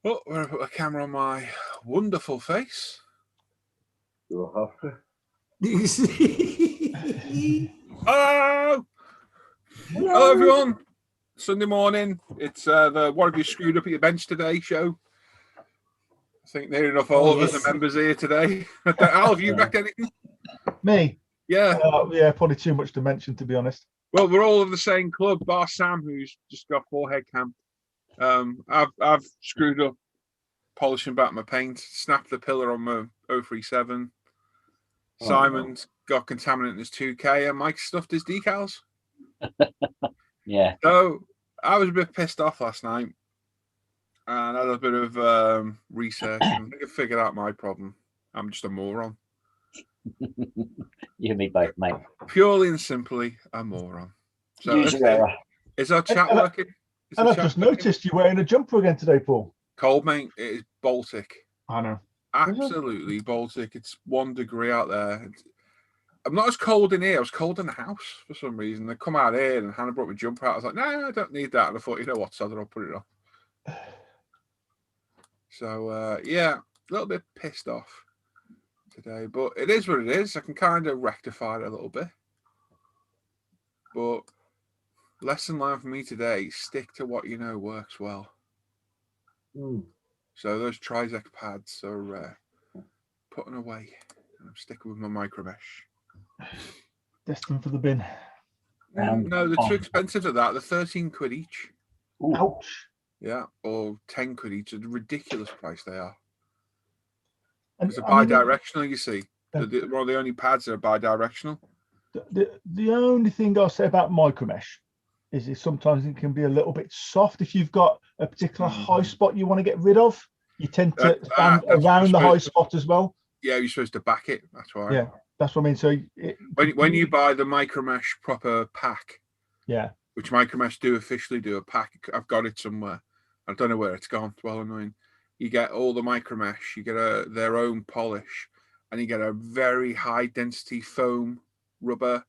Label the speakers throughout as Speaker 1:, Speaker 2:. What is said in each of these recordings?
Speaker 1: Oh, we're going to put a camera on my wonderful face.
Speaker 2: You'll have to.
Speaker 1: Hello! Hello, everyone. Sunday morning. It's the What Have You Screwed Up at Your Bench Today show. I think near enough all of us are members here today. Al, have you back anything?
Speaker 3: Me?
Speaker 1: Yeah.
Speaker 3: Yeah, probably too much to mention, to be honest.
Speaker 1: Well, we're all of the same club, bar Sam, who's just got forehead camp. I've screwed up polishing back my paint, snapped the pillar on my 037. Simon's got contaminant in his 2K, and Mike stuffed his decals.
Speaker 4: Yeah.
Speaker 1: So I was a bit pissed off last night, and I had a bit of research, and I think I figured out my problem. I'm just a moron.
Speaker 4: You and me both, mate.
Speaker 1: Purely and simply a moron. So
Speaker 4: User error.
Speaker 1: Is our chat working?
Speaker 3: And I've just noticed you're wearing a jumper again today, Paul.
Speaker 1: Cold, mate. It is Baltic.
Speaker 3: I know.
Speaker 1: Absolutely Baltic. It's 1 degree out there. I'm not as cold in here. I was cold in the house for some reason. I come out here and Hannah brought my jumper out. I was like, no, I don't need that. And I thought, you know what, I'll put it on. So, yeah, a little bit pissed off today. But it is what it is. I can kind of rectify it a little bit. But lesson learned for me today, stick to what you know works well. So those Trizec pads are putting away. And I'm sticking with my micro mesh.
Speaker 3: Destined for the bin.
Speaker 1: No, they're too expensive at that. They're 13 quid each.
Speaker 3: Ooh. Ouch.
Speaker 1: Yeah, or 10 quid each. It's a ridiculous price they are.
Speaker 3: And,
Speaker 1: It's a bi-directional, you see. One of the only pads that are bi-directional.
Speaker 3: The only thing I'll say about micromesh is sometimes it can be a little bit soft. If you've got a particular high spot you want to get rid of, you tend to stand around the high spot as well.
Speaker 1: Yeah, you're supposed to back it. That's why.
Speaker 3: Yeah, that's what I mean. So
Speaker 1: when you buy the micromesh proper pack,
Speaker 3: yeah,
Speaker 1: which micromesh do officially do a pack, I've got it somewhere. I don't know where it's gone. It's well annoying. You get all the micromesh, you get their own polish, and you get a very high density foam rubber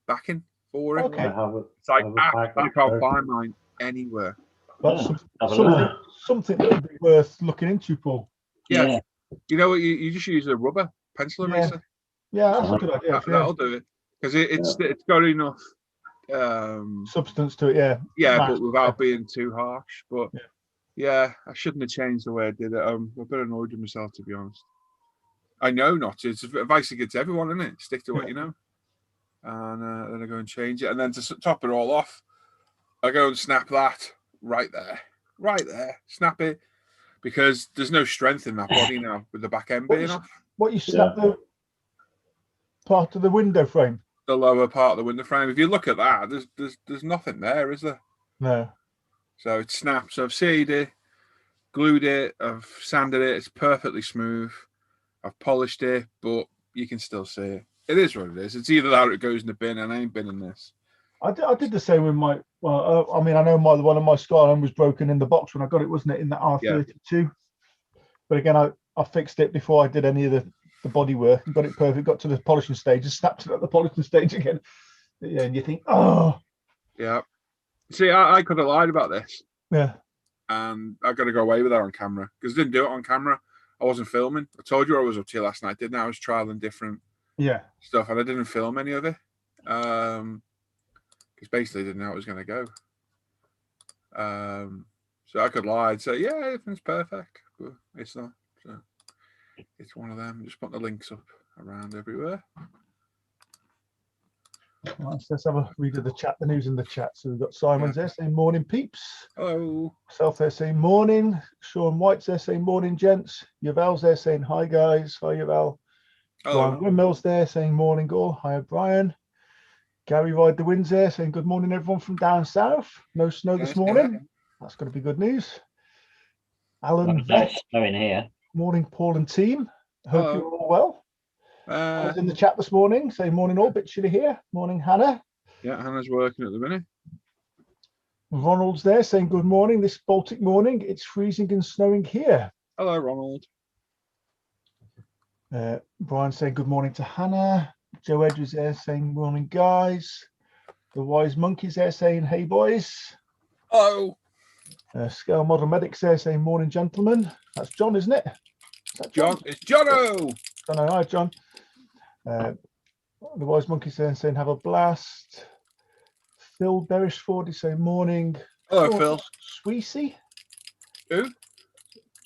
Speaker 1: backing for it.
Speaker 3: Okay.
Speaker 1: It's like I can't find mine anywhere.
Speaker 3: That's something that would be worth looking into, Paul.
Speaker 1: Yeah. You know what? You just use a rubber pencil eraser.
Speaker 3: Yeah, that's a good idea.
Speaker 1: That'll do it because it's got enough
Speaker 3: substance to it. Yeah.
Speaker 1: Yeah, but without being too harsh. But yeah, I shouldn't have changed the way I did it. I'm a bit annoyed with myself, to be honest. I know not to. It's advice to give to everyone, isn't it? Stick to what you know. And then I go and change it. And then to top it all off, I go and snap that right there. Snap it. Because there's no strength in that body now with the back end being off.
Speaker 3: What you snap the part of the window frame?
Speaker 1: The lower part of the window frame. If you look at that, there's nothing there, is there?
Speaker 3: No.
Speaker 1: So it snaps. So I've sealed it, glued it, I've sanded it. It's perfectly smooth. I've polished it, but you can still see it. It is what it is. It's either that or it goes in the bin, and I ain't binning this.
Speaker 3: I did the same with my. Well, I mean, I know one of my Skyline was broken in the box when I got it, wasn't it, in that R32? Yeah. But again, I fixed it before I did any of the body work and got it perfect. Got to the polishing stage and snapped it at the polishing stage again. Yeah, and you think, oh.
Speaker 1: Yeah. See, I could have lied about this.
Speaker 3: Yeah.
Speaker 1: And I got to go away with that on camera because I didn't do it on camera. I wasn't filming. I told you I was up to you last night, didn't I? I was trialing different stuff, and I didn't film any of it. Because basically I didn't know how it was going to go. So I could lie and say, yeah, everything's perfect. But it's not. So it's one of them. Just put the links up around everywhere.
Speaker 3: Right, so let's have a read of the chat, the news in the chat. So we've got Simon's there saying morning peeps.
Speaker 1: Hello.
Speaker 3: Myself there saying morning. Sean White's there saying morning gents. Yavel's there saying hi guys. Hi Yavel. Brian Windmill's there saying morning all. Hi Brian. Gary Ride the Winds there saying good morning everyone from down south. No snow this morning. That's going to be good news. Alan.
Speaker 4: No snow in here.
Speaker 3: Morning Paul and team. Hope you're all well. I was in the chat this morning saying morning all, bit chilly here. Morning Hannah.
Speaker 1: Yeah, Hannah's working at the minute.
Speaker 3: Ronald's there saying good morning. This Baltic morning, it's freezing and snowing here.
Speaker 1: Hello Ronald.
Speaker 3: Brian saying good morning to Hannah. Joe Edwards there saying morning guys. The Wise Monkey's there saying hey boys.
Speaker 1: Hello.
Speaker 3: Scale Model Medics there saying morning, gentlemen. That's John, isn't it? Is that
Speaker 1: John, it's Jono.
Speaker 3: John, hi, John. The Wise Monkey saying have a blast. Phil Berishford is saying morning.
Speaker 1: Hello,
Speaker 3: Sean
Speaker 1: Phil.
Speaker 3: Sweesey.
Speaker 1: Who?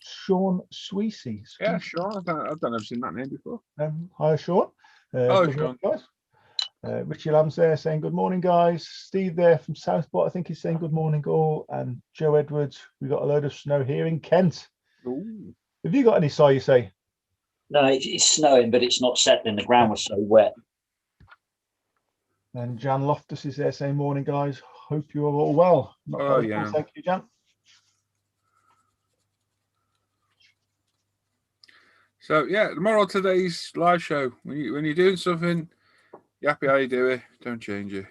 Speaker 3: Sean Sweesey.
Speaker 1: Yeah, Sean. I've never seen that name before.
Speaker 3: Hi, Sean.
Speaker 1: Hello,
Speaker 3: good
Speaker 1: Sean.
Speaker 3: morning, guys. Richie Lamb's there saying good morning, guys. Steve there from Southport, I think he's saying good morning, all. And Joe Edwards, we got a load of snow here in Kent.
Speaker 1: Ooh.
Speaker 3: Have you got any, Si, you say?
Speaker 4: No, it's snowing, but it's not settling. The ground was so wet.
Speaker 3: And Jan Loftus is there saying morning, guys. Hope you are all well. Not
Speaker 1: Oh,
Speaker 3: bad at all,
Speaker 1: yeah.
Speaker 3: thank you, Jan.
Speaker 1: So yeah, the moral of today's live show: when you're doing something, you're happy how you do it. Don't change it.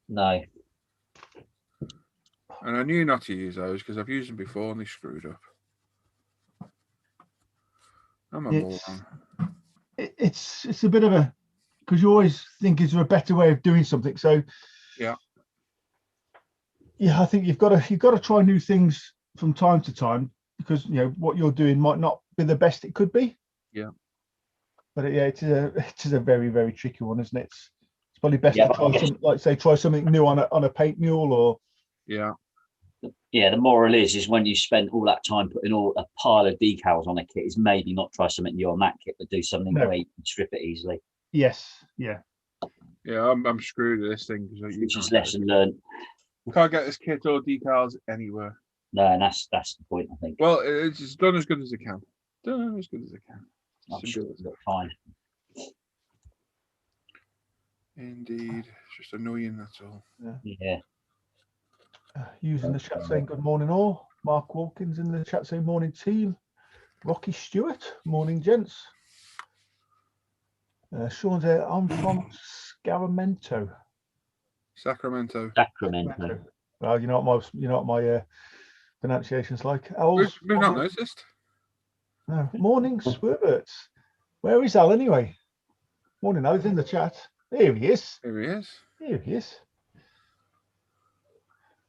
Speaker 4: No.
Speaker 1: And I knew not to use those because I've used them before and they screwed up. I'm a moron.
Speaker 3: It's a bit of a, because you always think, is there a better way of doing something? So
Speaker 1: yeah,
Speaker 3: I think you've got to try new things from time to time, because what you're doing might not be the best it could be.
Speaker 1: Yeah.
Speaker 3: But it is a very, very tricky one, isn't it? It's probably best to try something, like say, try something new on a paint mule, or
Speaker 1: yeah.
Speaker 4: Yeah, the moral is when you spend all that time putting all a pile of decals on a kit, is maybe not try something new on that kit, but do something where you can strip it easily.
Speaker 3: Yes, yeah.
Speaker 1: Yeah, I'm screwed with this thing because
Speaker 4: which is lesson learned.
Speaker 1: You can't get this kit or decals anywhere.
Speaker 4: No, and that's the point, I think.
Speaker 1: Well, it's done as good as it can. Done as good as it can.
Speaker 4: I'm sure it'll look fine.
Speaker 1: Indeed, it's just annoying. That's all.
Speaker 4: Yeah.
Speaker 3: Using the chat saying good morning all. Mark Wilkins in the chat saying morning team. Rocky Stewart, morning gents. Sean's there. I'm from Sacramento.
Speaker 1: Sacramento.
Speaker 3: Well, you know what my pronunciation's like. Owls.
Speaker 1: We've not noticed.
Speaker 3: No. Morning, Swerberts. Where is Al anyway? Morning, Al. He's in the chat. Here he is.
Speaker 1: Here he is.
Speaker 3: Here he is.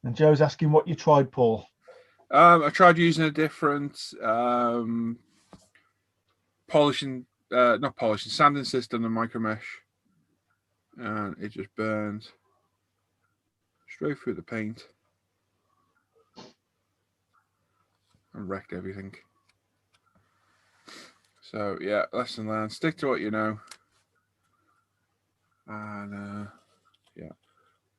Speaker 3: And Joe's asking what you tried, Paul.
Speaker 1: I tried using a different sanding system than micro mesh, and it just burned straight through the paint and wrecked everything. So yeah, lesson learned. Stick to what you know. And yeah,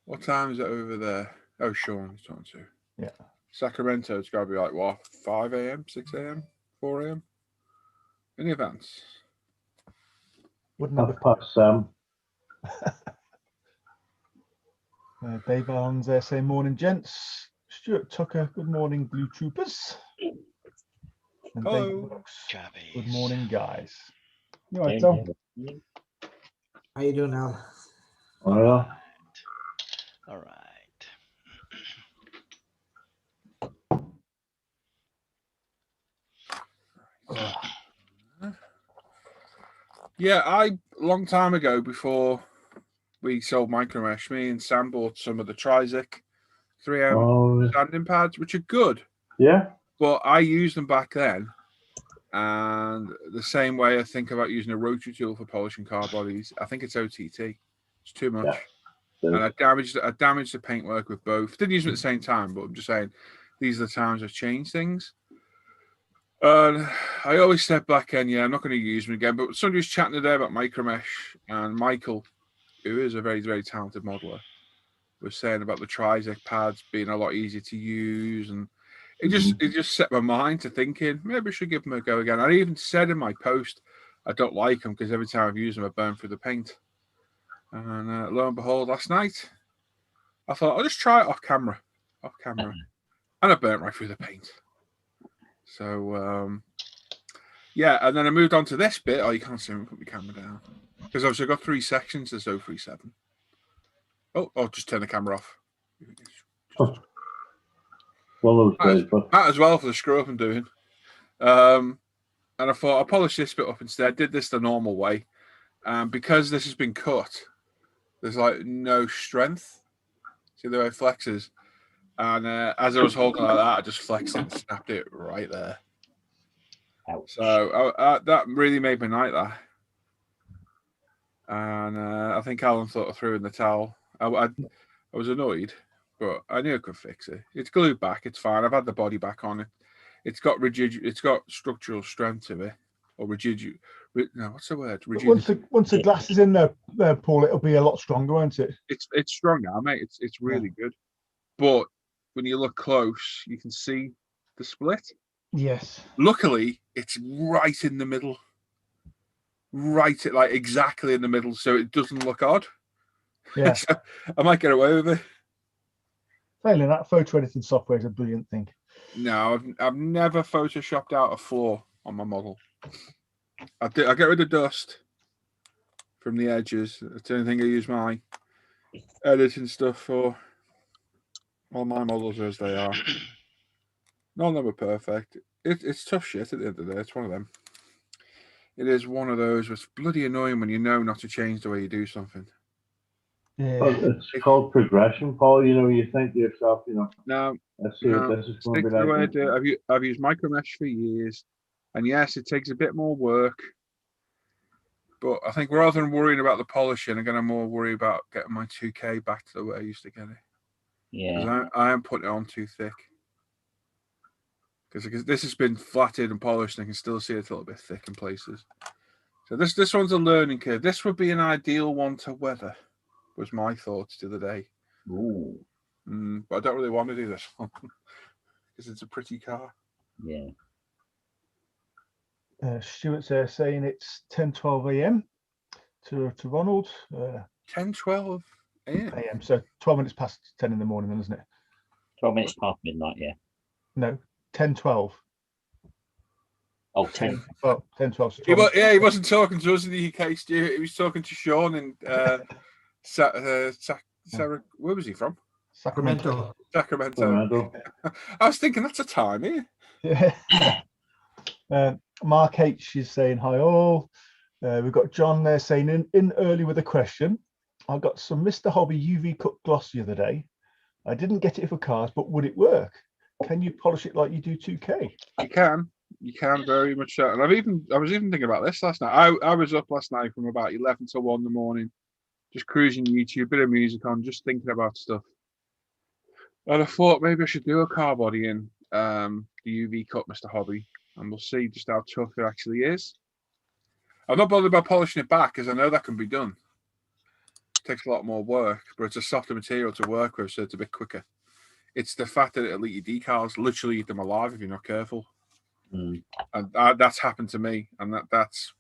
Speaker 1: what time is it over there? Oh, Sean's talking to.
Speaker 3: Yeah.
Speaker 1: Sacramento, it's got to be like what, 5 a.m., 6 a.m., 4 a.m. in advance.
Speaker 3: Wouldn't have
Speaker 2: past Sam.
Speaker 3: Dave Allen's there saying morning, gents. Stuart Tucker, good morning, Blue Troopers. And
Speaker 1: hello.
Speaker 3: Dave Brooks, good morning, guys. You all right, Tom?
Speaker 5: How you doing, Al?
Speaker 2: All right.
Speaker 6: All right.
Speaker 1: Yeah, long time ago, before we sold micromesh, me and Sam bought some of the Trizic 3M sanding pads, which are good.
Speaker 2: Yeah.
Speaker 1: But I used them back then, and the same way I think about using a rotary tool for polishing car bodies, I think it's OTT. It's too much. Yeah. And I damaged the paintwork with both. Didn't use them at the same time, but I'm just saying these are the times I've changed things. I always step back and I'm not going to use them again. But somebody was chatting today about micromesh, and Michael, who is a very, very talented modeler, was saying about the Trizic pads being a lot easier to use, and it just set my mind to thinking maybe I should give them a go again. I even said in my post I don't like them because every time I've used them I burn through the paint. And lo and behold, last night I thought I'll just try it off camera, and I burnt right through the paint. So yeah, and then I moved on to this bit. Oh, you can't see me. Put my camera down because obviously I've got 3 sections to 037. Oh, I'll just turn the camera off.
Speaker 2: Well, but
Speaker 1: that as well for the screw up I'm doing. And I thought I'll polish this bit up instead. Did this the normal way, because this has been cut. There's like no strength. See the way it flexes. And as I was holding like that, I just flexed it and snapped it right there.
Speaker 4: Ouch.
Speaker 1: So that really made my night, that. And I think Alan thought I threw in the towel. I was annoyed, but I knew I could fix it. It's glued back. It's fine. I've had the body back on it. It's got It's got structural strength to it, or rigid. No, what's the word?
Speaker 3: Once the glass is in there, Paul, it'll be a lot stronger, won't it?
Speaker 1: It's strong now, mate. It's really good. But when you look close, you can see the split.
Speaker 3: Yes.
Speaker 1: Luckily, it's right in the middle. Right, like exactly in the middle, so it doesn't look odd.
Speaker 3: Yeah.
Speaker 1: So I might get away with it.
Speaker 3: Failing that, photo editing software is a brilliant thing.
Speaker 1: No, I've never photoshopped out a flaw on my model. I get rid of dust from the edges. That's the only thing I use my editing stuff for. All my models are as they are. None of them are perfect. It's tough shit at the end of the day. It's one of them. It is one of those where it's bloody annoying when you know not to change the way you do something.
Speaker 3: Yeah.
Speaker 2: Well, it's called progression, Paul. You know, you think to yourself, you know,
Speaker 1: No,
Speaker 2: let's see what this is going to be
Speaker 1: the way I
Speaker 2: like.
Speaker 1: do it. I've used micro mesh for years, and yes, it takes a bit more work. But I think rather than worrying about the polishing, I'm going to more worry about getting my 2K back to the way I used to get it.
Speaker 4: Yeah.
Speaker 1: Because I am putting it on too thick. Because this has been flatted and polished, and I can still see it's a little bit thick in places. So this one's a learning curve. This would be an ideal one to weather, was my thoughts the other day.
Speaker 4: Ooh.
Speaker 1: But I don't really want to do this one because it's a pretty car.
Speaker 4: Yeah.
Speaker 3: Stuart's there saying it's 10:12 a.m. to Ronald.
Speaker 1: 10:12
Speaker 3: a.m. So 12 minutes past 10 in the morning, then, isn't it?
Speaker 4: 12 minutes past midnight, yeah.
Speaker 3: No, 10:12.
Speaker 4: Oh, 10.
Speaker 3: Well, 10:12.
Speaker 1: He wasn't talking to us in the UK, Stuart. He was talking to Sean in where was he from?
Speaker 3: Sacramento.
Speaker 1: Sacramento. I was thinking that's a time here.
Speaker 3: Yeah. Mark H is saying hi all. We've got John there saying in early with a question. I got some Mr. Hobby UV cut gloss the other day. I didn't get it for cars, but would it work? Can you polish it like you do 2K?
Speaker 1: You can very much so. And I was even thinking about this last night. I was up last night from about 11 to 1 in the morning, just cruising YouTube, bit of music on, just thinking about stuff. And I thought maybe I should do a car body in the UV cut Mr. Hobby, and we'll see just how tough it actually is. I'm not bothered about polishing it back because I know that can be done. It takes a lot more work, but it's a softer material to work with, so it's a bit quicker. It's the fact that it'll eat your decals, literally eat them alive if you're not careful. And that's happened to me, and that's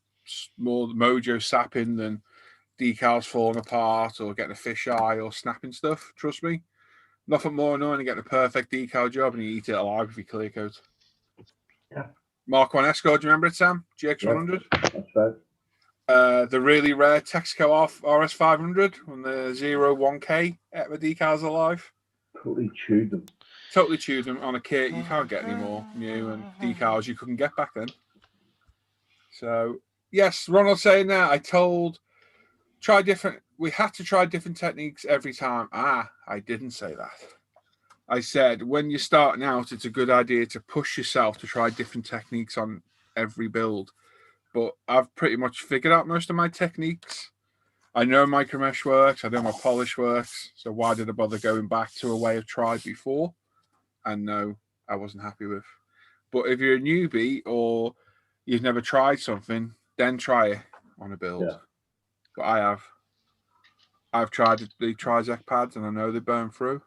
Speaker 1: more mojo sapping than decals falling apart or getting a fisheye or snapping stuff. Trust me, nothing more annoying than getting a perfect decal job and you eat it alive with your clear coat.
Speaker 2: Yeah.
Speaker 1: Mark 1 Escort, do you remember it, Sam? GX100?
Speaker 2: Yeah, that's right.
Speaker 1: The really rare Texaco RS500 on the 01K at the decals alive.
Speaker 2: Totally chewed them.
Speaker 1: Totally chewed them on a kit. You can't get any more new and decals you couldn't get back then. So yes, Ronald's saying that. We had to try different techniques every time. I didn't say that. I said when you're starting out, it's a good idea to push yourself to try different techniques on every build. But I've pretty much figured out most of my techniques. I know micromesh works. I know my polish works. So why did I bother going back to a way I've tried before? And no, I wasn't happy with. But if you're a newbie or you've never tried something, then try it on a build. Yeah. But I have. I've tried the Trizec pads and I know they burn through.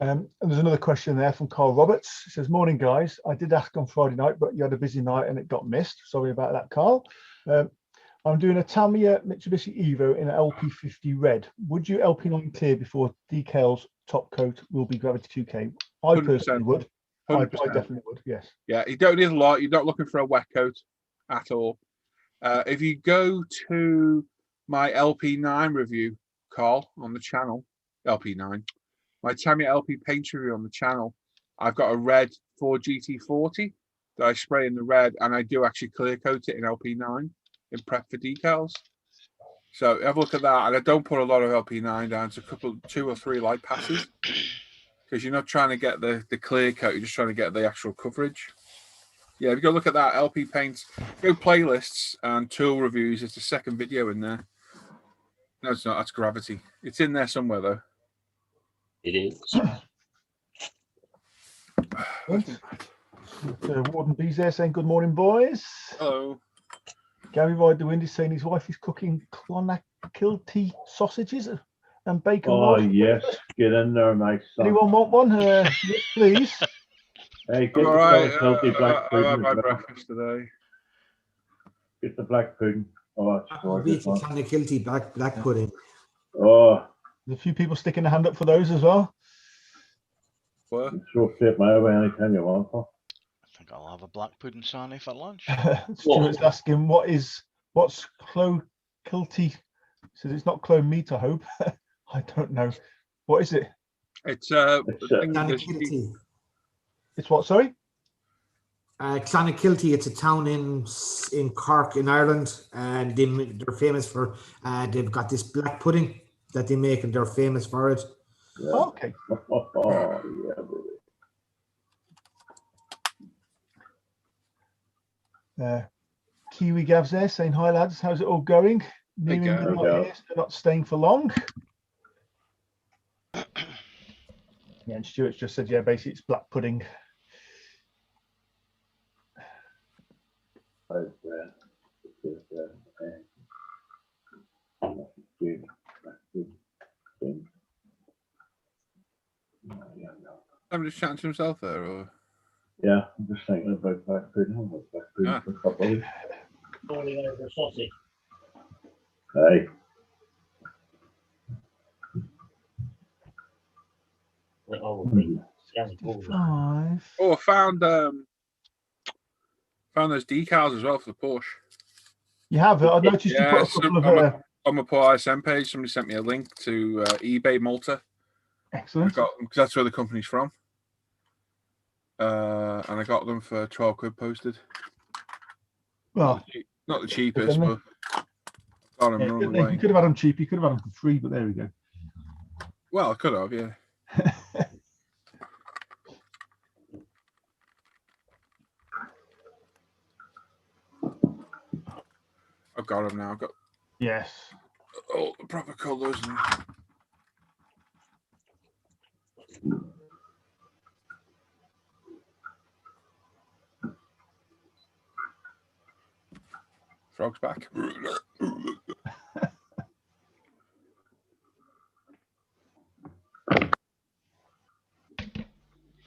Speaker 3: And there's another question there from Carl Roberts. He says, morning, guys. I did ask on Friday night, but you had a busy night and it got missed. Sorry about that, Carl. I'm doing a Tamiya Mitsubishi Evo in an LP50 red. Would you LP9 clear before decals top coat will be Gravity 2K? I 100%. Personally would. I definitely would, yes.
Speaker 1: Yeah, you don't need a lot. You're not looking for a wet coat at all. If you go to my LP9 review, Carl, on the channel, LP9, my Tamiya LP paint review on the channel, I've got a red 4GT40 that I spray in the red, and I do actually clear coat it in LP9 in prep for decals. So have a look at that, and I don't put a lot of LP9 down. It's two or three light passes, because you're not trying to get the clear coat. You're just trying to get the actual coverage. Yeah, if you go look at that LP paints, go playlists and tool reviews. It's the second video in there. No, it's not. That's Gravity. It's in there somewhere though.
Speaker 4: It is.
Speaker 3: Warden B's there saying good morning, boys.
Speaker 1: Hello.
Speaker 3: Gary Ride the Wind is saying his wife is cooking clonakilty sausages and bacon.
Speaker 2: Oh, yes. Get in there, my son.
Speaker 3: Anyone want one? Yes, please.
Speaker 2: Hey, get
Speaker 1: I'm
Speaker 2: the
Speaker 1: all right.
Speaker 2: healthy black
Speaker 1: I
Speaker 2: pudding.
Speaker 1: had my
Speaker 2: as well.
Speaker 1: breakfast today.
Speaker 2: Get the black pudding. Oh, that's gorgeous.
Speaker 5: Beef and Clonakilty black pudding.
Speaker 2: Oh,
Speaker 3: There's a few people sticking a hand up for those as well.
Speaker 1: What?
Speaker 2: so fit my way anytime you want. Huh?
Speaker 6: I think I'll have a black pudding sarnie for lunch.
Speaker 3: Stuart's asking what's clonakilty. Says it's not clone meat, I hope. I don't know. What is it?
Speaker 1: It's
Speaker 5: Clonakilty.
Speaker 3: It's what, sorry?
Speaker 5: Clonakilty, it's a town in Cork in Ireland, and they're famous for they've got this black pudding that they make, and they're famous for it.
Speaker 2: Yeah.
Speaker 3: Oh, okay.
Speaker 2: Oh, yeah, baby.
Speaker 3: Kiwi Gav's there saying hi lads, how's it all going?
Speaker 1: Hey,
Speaker 3: Meaning
Speaker 1: Gav.
Speaker 3: they're
Speaker 2: Hey,
Speaker 3: not
Speaker 2: Gav.
Speaker 3: here, so they're not staying for long. Yeah, and Stuart's just said, yeah, basically it's black pudding.
Speaker 2: Right there. Good.
Speaker 1: I'm just chatting to himself there, or
Speaker 2: Yeah, I'm just thinking about black pudding. I'm about black pudding for a couple of weeks.
Speaker 4: Falling over a sausage.
Speaker 2: Hey,
Speaker 4: Oh,
Speaker 3: Five.
Speaker 1: I found those decals as well for the Porsche.
Speaker 3: You have it. I noticed you
Speaker 1: Yeah,
Speaker 3: put a couple of
Speaker 1: on my Poor ISM page. Somebody sent me a link to eBay Malta.
Speaker 3: excellent.
Speaker 1: Because that's where the company's from. And I got them for 12 quid posted.
Speaker 3: Well,
Speaker 1: Not the cheapest,
Speaker 3: Good,
Speaker 1: but got them
Speaker 3: yeah,
Speaker 1: run
Speaker 3: you
Speaker 1: away.
Speaker 3: could have had them cheap. You could have had them for free, but there we go.
Speaker 1: Well, I could have, yeah. I've got them now. I've got
Speaker 3: Yes.
Speaker 1: all the proper colours. And... Frog's back.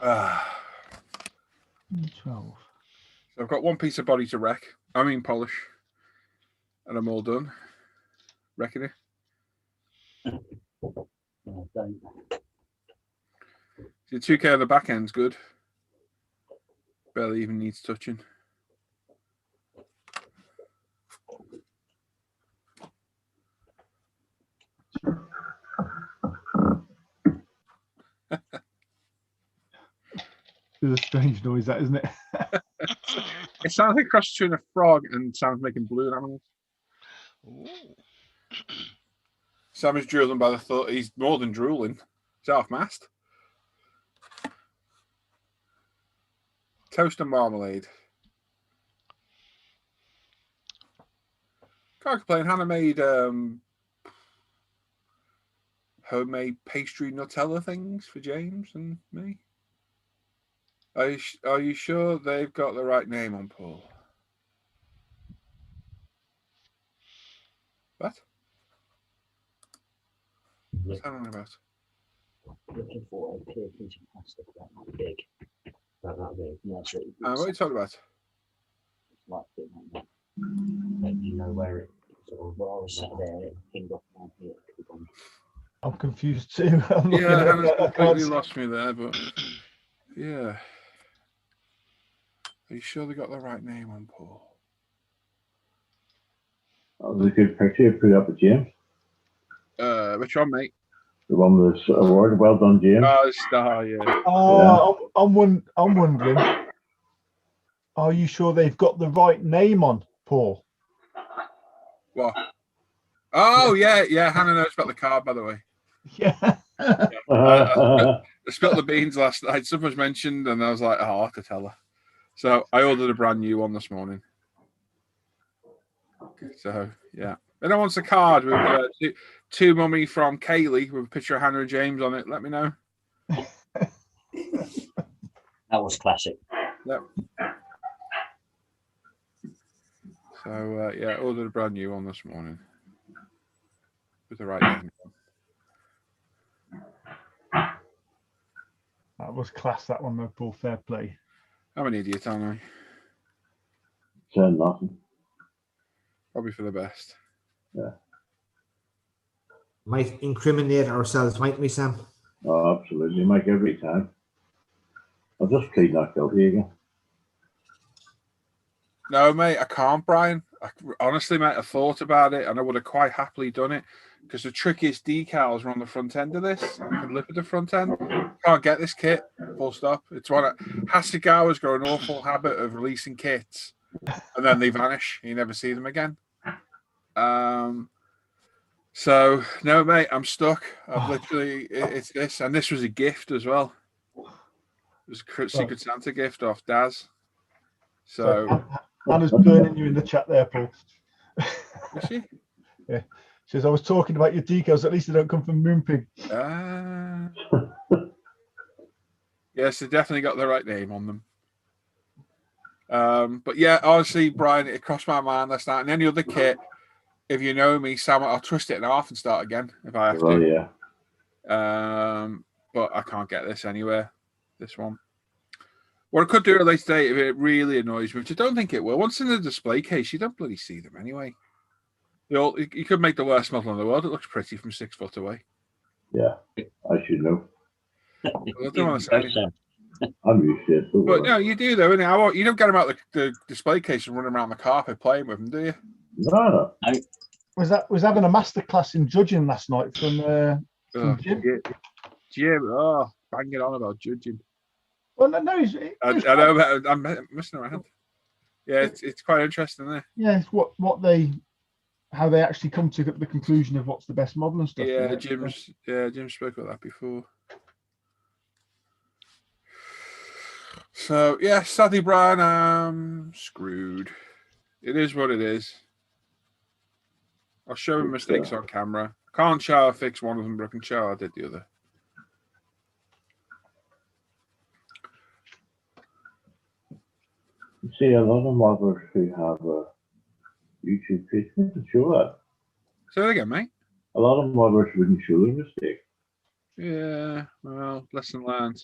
Speaker 1: Ah.
Speaker 3: 12.
Speaker 1: So I've got one piece of body to wreck. I mean polish. And I'm all done. Wrecking it. The 2K on the back end's good. Barely even needs touching.
Speaker 3: There's a strange noise, that isn't it?
Speaker 1: It sounds like a cross between a frog and Sam's making balloon animals.
Speaker 6: Ooh.
Speaker 1: Sam is drooling by the thought. He's more than drooling. He's half mast. Toast and marmalade. Can't complain. Hannah made homemade pastry Nutella things for James and me. Are you sure they've got the right name on Paul? What? What's that on about?
Speaker 4: Looking for a clear piece of plastic that big. That big. Yeah, so
Speaker 1: What are you talking about?
Speaker 4: it's like a bit like that. Like, you know where it sort of, where I was sat there, it pinged off down here.
Speaker 3: I'm confused too. I'm looking
Speaker 1: Yeah,
Speaker 3: at
Speaker 1: Hannah's
Speaker 3: it, I can't
Speaker 1: completely
Speaker 3: see.
Speaker 1: lost me there, but yeah. Are you sure they got the right name on Paul?
Speaker 2: that was a good picture you put up with James.
Speaker 1: Which one, mate?
Speaker 2: The one with the award. Well done, James.
Speaker 1: Oh, the star, yeah.
Speaker 3: I'm wondering, are you sure they've got the right name on, Paul?
Speaker 1: What? Oh yeah. Hannah knows about the card, by the way.
Speaker 3: Yeah.
Speaker 1: I spilled the beans last night. Someone mentioned, and I was like, oh, I'll have to tell her. So I ordered a brand new one this morning. So yeah, anyone wants a card with two mummy from Kaylee with a picture of Hannah and James on it, let me know.
Speaker 4: That was classic.
Speaker 1: Yep. So yeah, ordered a brand new one this morning with the right name.
Speaker 3: That was class, that one, though, Paul. Fair play.
Speaker 1: I'm an idiot, aren't I?
Speaker 2: Saying nothing.
Speaker 1: Probably for the best.
Speaker 2: Yeah.
Speaker 5: Might incriminate ourselves, mightn't we, Sam?
Speaker 2: Oh, absolutely. Mike, every time. I'll just plead not guilty again.
Speaker 1: No, mate, I can't, Brian. Honestly, mate, I thought about it and I would have quite happily done it because the trickiest decals are on the front end of this. I can live at the front end. Can't get this kit, full stop. It's one Hasegawa's got an awful habit of releasing kits and then they vanish. You never see them again. So, no, mate, I'm stuck. I've literally, it's this. And this was a gift as well. It was a Secret Santa gift off Daz. So
Speaker 3: Anna's burning you in the chat there, Paul.
Speaker 1: is she?
Speaker 3: Yeah. She says, I was talking about your decals. At least they don't come from Moonpig.
Speaker 1: Yes, they definitely got the right name on them. But yeah, honestly, Brian, it crossed my mind last night. And any other kit, if you know me, Sam, I'll twist it in half and start again if I have to.
Speaker 2: Yeah.
Speaker 1: But I can't get this anywhere. This one. What I could do at a later date if it really annoys me, which I don't think it will. Once in the display case, you don't bloody see them anyway. You could make the worst model in the world. It looks pretty from 6 foot away.
Speaker 2: Yeah, I should know.
Speaker 1: I don't want to say anything.
Speaker 2: I'm used to it.
Speaker 1: But no, you do though, innit? You don't get them out the display case and run around the carpet playing with them, do you?
Speaker 2: No.
Speaker 3: Was having a masterclass in judging last night from Jim.
Speaker 1: Jim, banging on about judging.
Speaker 3: Well, no,
Speaker 1: I know. I'm missing around. Yeah, it's quite interesting, isn't it?
Speaker 3: Yeah, it's how they actually come to the conclusion of what's the best model and stuff.
Speaker 1: Yeah, Jim spoke about that before. So yeah, sadly, Brian, I'm screwed. It is what it is. I'll show him mistakes on camera. I can't show I fix one of them, but I can show I did the other.
Speaker 2: You see a lot of modelers who have a YouTube page wouldn't show that.
Speaker 1: Say that again, mate.
Speaker 2: A lot of modelers wouldn't show their mistake.
Speaker 1: Yeah, well, lesson learned.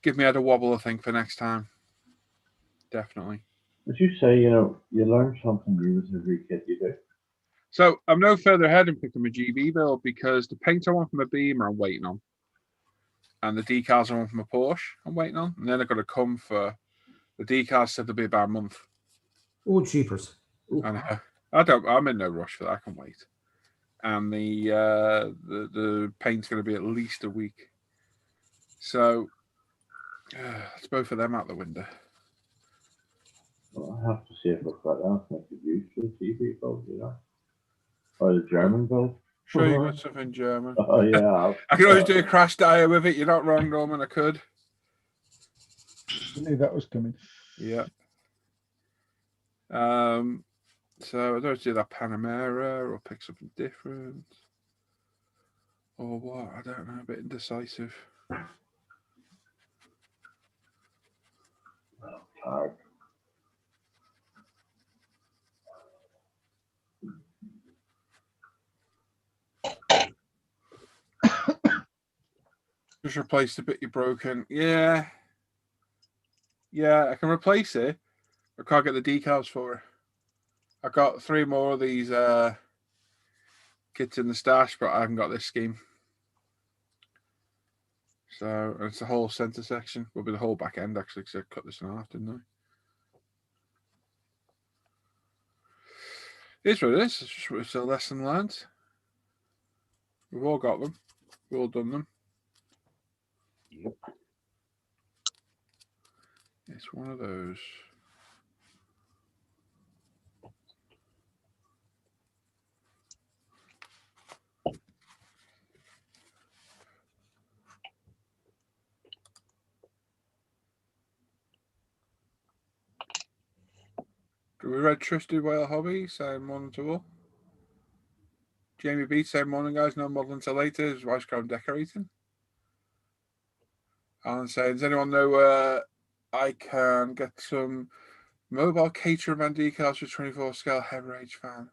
Speaker 1: Give me a wobble, I think, for next time. Definitely.
Speaker 2: As you say, you learn something new with every kit you do.
Speaker 1: So I'm no further ahead in picking my GB build because the paint I want from a Beamer I'm waiting on. And the decals I want from a Porsche I'm waiting on. And then I've got to come for the decals said they'll be about a month.
Speaker 5: Oh, cheapers.
Speaker 1: I know. I'm in no rush for that. I can wait. And the paint's going to be at least a week. So it's both of them out the window.
Speaker 2: Well, I have to see if I've got anything to use for the TV build, or the German build.
Speaker 1: Sure, you got something German.
Speaker 2: Oh yeah.
Speaker 1: I could always do a crash diet with it. You're not wrong, Norman. I could.
Speaker 3: I knew that was coming.
Speaker 1: Yeah. So I don't do that Panamera or pick something different. Or what? I don't know. A bit indecisive.
Speaker 2: Hard.
Speaker 1: Just replace the bit you broken. Yeah. Yeah, I can replace it. I can't get the decals for it. I got 3 more of these kits in the stash, but I haven't got this scheme. So it's the whole center section. Will be the whole back end actually, because I cut this in half, didn't I? Here's what it is. It's a lesson learned. We've all got them. We've all done them.
Speaker 4: Yep.
Speaker 1: It's one of those. We read Trusted Whale Hobby saying morning to all. Jamie B saying morning guys, no modelling till later. His wife's going decorating. Alan saying, does anyone know where I can get some mobile catering van decals for 24 scale heavy age fan?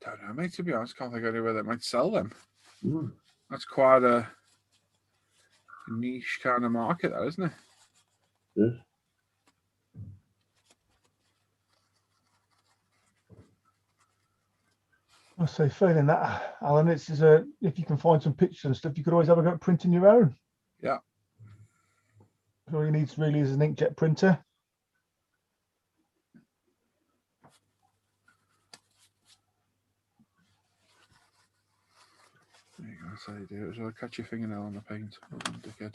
Speaker 1: Don't know, mate, to be honest. Can't think of anywhere that might sell them. That's quite a niche kind of market, that, isn't it?
Speaker 2: Yes.
Speaker 3: I say, failing that, Alan, it's if you can find some pictures and stuff, you could always have a go at printing your own.
Speaker 1: Yeah.
Speaker 3: All you need really is an inkjet printer.
Speaker 1: There you go, that's how you do it. So catch your fingernail on the paint. Dickhead.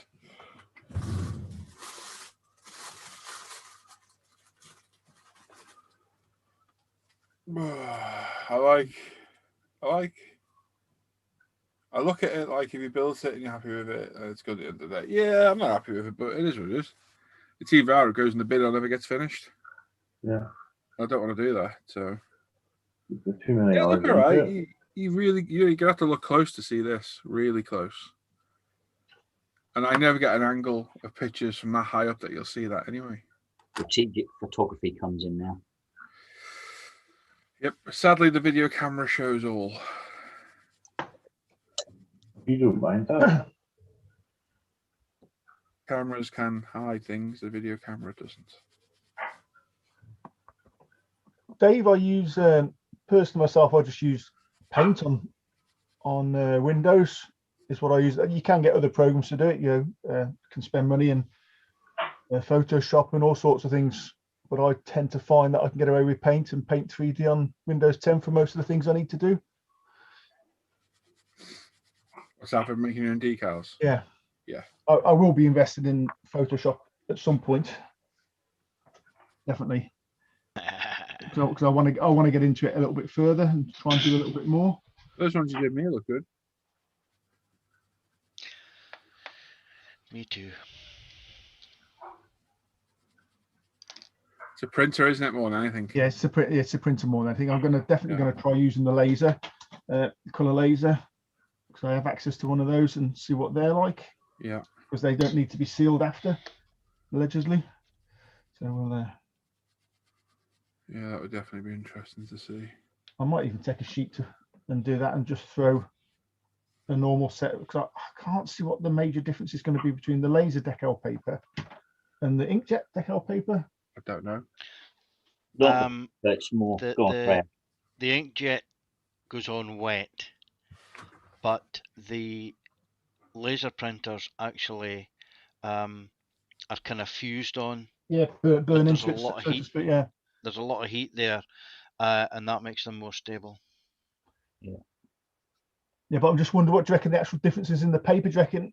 Speaker 1: I look at it like if you built it and you're happy with it, it's good at the end of the day. Yeah, I'm not happy with it, but it is what it is. It's either out or it goes in the bin or never gets finished.
Speaker 2: Yeah.
Speaker 1: I don't want to do that. So
Speaker 2: There's too many
Speaker 1: yeah, look
Speaker 2: hours
Speaker 1: all right.
Speaker 2: into it.
Speaker 1: You have to look close to see this, really close. And I never get an angle of pictures from that high up that you'll see that anyway.
Speaker 4: Strategic photography comes in now.
Speaker 1: Yep. Sadly, the video camera shows all.
Speaker 2: You don't mind that.
Speaker 1: Cameras can hide things. The video camera doesn't.
Speaker 3: Dave, I use personally myself. I just use Paint on Windows. Is what I use. You can get other programs to do it. You can spend money in Photoshop and all sorts of things. But I tend to find that I can get away with Paint and Paint 3D on Windows 10 for most of the things I need to do.
Speaker 1: What's that for making your own decals?
Speaker 3: Yeah.
Speaker 1: Yeah.
Speaker 3: I will be invested in Photoshop at some point. Definitely. Because I want to get into it a little bit further and try and do a little bit more.
Speaker 1: Those ones you did me look good.
Speaker 6: Me too.
Speaker 1: It's a printer, isn't it, more than anything?
Speaker 3: Yeah, it's a printer more than I think. I'm definitely going to try using the laser, color laser, because I have access to one of those and see what they're like.
Speaker 1: Yeah.
Speaker 3: Because they don't need to be sealed after, allegedly. So we'll.
Speaker 1: Yeah, that would definitely be interesting to see.
Speaker 3: I might even take a sheet and do that and just throw a normal set, because I can't see what the major difference is going to be between the laser decal paper and the inkjet decal paper.
Speaker 1: I don't know.
Speaker 4: It's more.
Speaker 6: The inkjet goes on wet, but the laser printers actually are kind of fused on.
Speaker 3: Yeah, burn
Speaker 6: There's
Speaker 3: into
Speaker 6: a
Speaker 3: it,
Speaker 6: lot of
Speaker 3: so to
Speaker 6: heat.
Speaker 3: speak, yeah.
Speaker 6: There's a lot of heat there, and that makes them more stable.
Speaker 3: Yeah. Yeah, but I'm just wondering, what do you reckon the actual difference is in the paper? Do you reckon,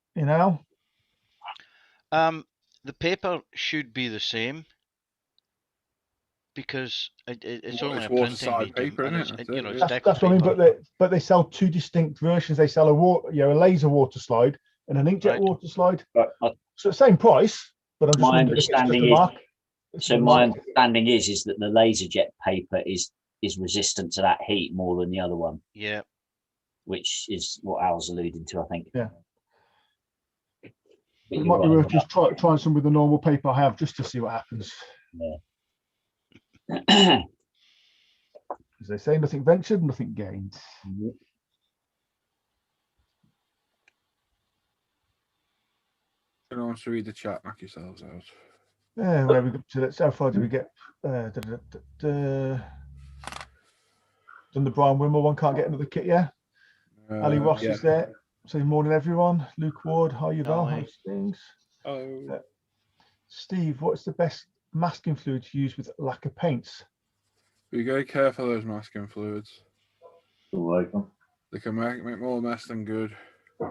Speaker 6: The paper should be the same because it's only a printing medium,
Speaker 1: paper,
Speaker 6: and
Speaker 1: isn't
Speaker 6: it's,
Speaker 1: it?
Speaker 6: it's
Speaker 3: That's
Speaker 6: deco
Speaker 3: what I mean.
Speaker 6: paper.
Speaker 3: But they sell two distinct versions. They sell a laser water slide and an inkjet water slide. So same price, but I'm just
Speaker 4: my
Speaker 3: wondering if it's just
Speaker 4: understanding
Speaker 3: a mark.
Speaker 4: So my understanding is that the laser jet paper is resistant to that heat more than the other one.
Speaker 6: Yeah.
Speaker 4: Which is what Al's alluding to, I think.
Speaker 3: Yeah.
Speaker 4: But
Speaker 3: It
Speaker 4: you're
Speaker 3: might be
Speaker 4: right.
Speaker 3: worth just trying some with the normal paper I have, just to see what happens.
Speaker 4: Yeah.
Speaker 3: As they say, nothing ventured, nothing gained.
Speaker 4: Yep.
Speaker 1: Anyone wants to read the chat, knock yourselves out.
Speaker 3: Where we got to that? How far did we get? Done the Brian Wimmer one, can't get another kit, yeah. Ali Ross is there. So morning everyone. Luke Ward, hi Yuval, how's things? Steve, what's the best masking fluid to use with lacquer paints?
Speaker 1: Be very careful of those masking fluids.
Speaker 2: Don't like them.
Speaker 1: They can make more mess than good. If